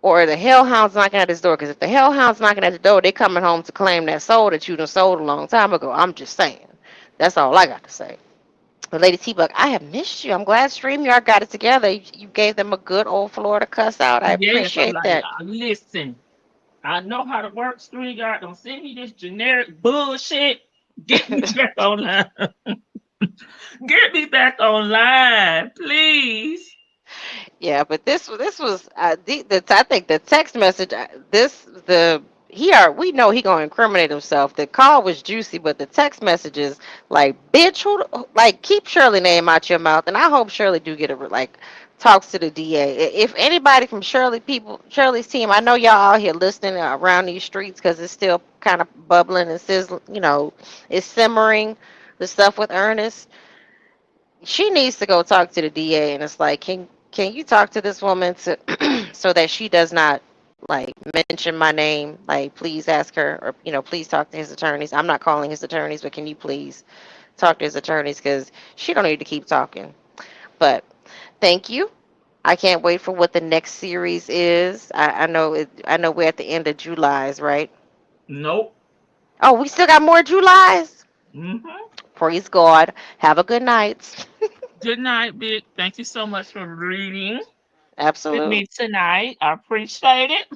Or are the hellhounds knocking at his door? Because if the hellhounds knocking at the door, they coming home to claim that soul that you done sold a long time ago. I'm just saying. That's all I got to say. But Lady T-Bug, I have missed you. I'm glad StreamYard got it together. You gave them a good old Florida cuss out. I appreciate that. Listen, I know how to work StreamYard. Don't send me this generic bullshit. Get me back online. Get me back online, please. Yeah, but this was I think the text message. We know he gonna incriminate himself. The call was juicy, but the text messages like, bitch, keep Shirley name out your mouth, and I hope Shirley do get talks to the DA. If anybody from Shirley's team, I know y'all out here listening around these streets because it's still kind of bubbling and sizzling. It's simmering, the stuff with Ernest. She needs to go talk to the DA, and it's like, can you talk to this woman so that she does not mention my name? Please ask her, or please talk to his attorneys. I'm not calling his attorneys, but can you please talk to his attorneys, because she don't need to keep talking. But thank you. I can't wait for what the next series is. I know we're at the end of July's, right? Nope. Oh, we still got more July's? Mm-hmm. Praise God. Have a good night. Good night, Big. Thank you so much for reading with Absolutely. me tonight. I appreciate it.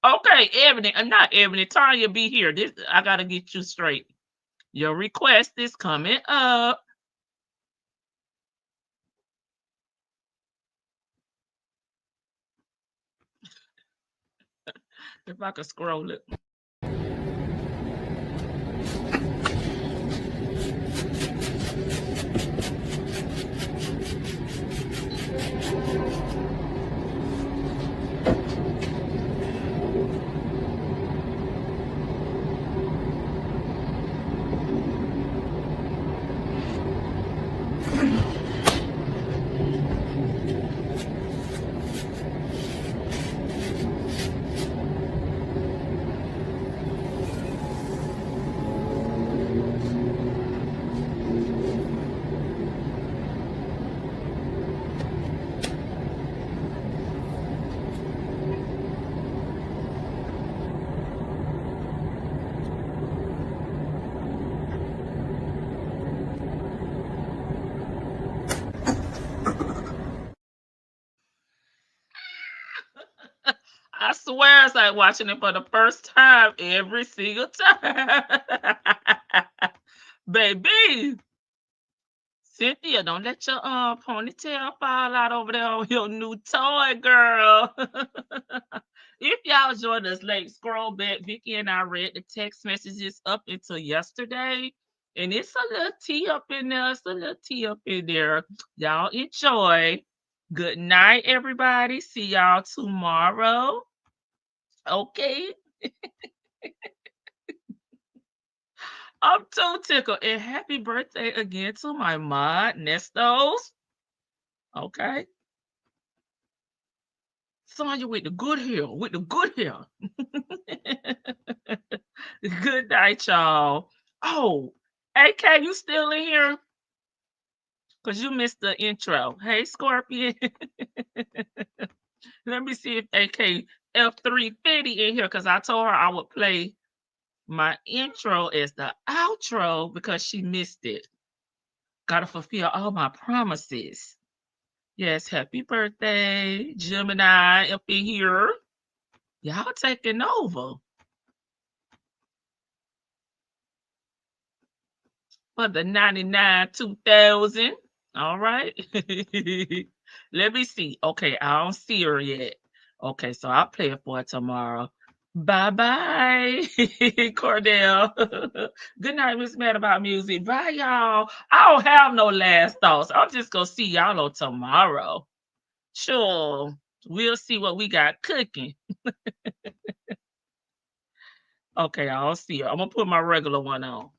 Okay, Ebony, not Ebony. Tanya, be here. This I gotta get you straight. Your request is coming up. If I could scroll it. I swear it's like watching it for the first time every single time. Baby. Cynthia, don't let your ponytail fall out over there on your new toy, girl. If y'all joined us late, scroll back. Vicky and I read the text messages up until yesterday. And it's a little tea up in there. It's a little tea up in there. Y'all enjoy. Good night, everybody. See y'all tomorrow. Okay. I'm too tickled. And happy birthday again to my mod, Nestos. Okay. Sonya with the good hair, with the good hair. Good night, y'all. Oh, AK, you still in here? Because you missed the intro. Hey, Scorpion. Let me see if AK F350 in here, because I told her I would play my intro as the outro because she missed it. Gotta fulfill all my promises. Yes, happy birthday, Gemini up in here. Y'all taking over. For the 99 2000. All right. Let me see. Okay, I don't see her yet. Okay, so I'll play it for tomorrow. Bye-bye, Cordell. Good night, Miss Mad About Music. Bye, y'all. I don't have no last thoughts. I'm just going to see y'all on tomorrow. Sure. We'll see what we got cooking. Okay, I'll see you. I'm going to put my regular one on.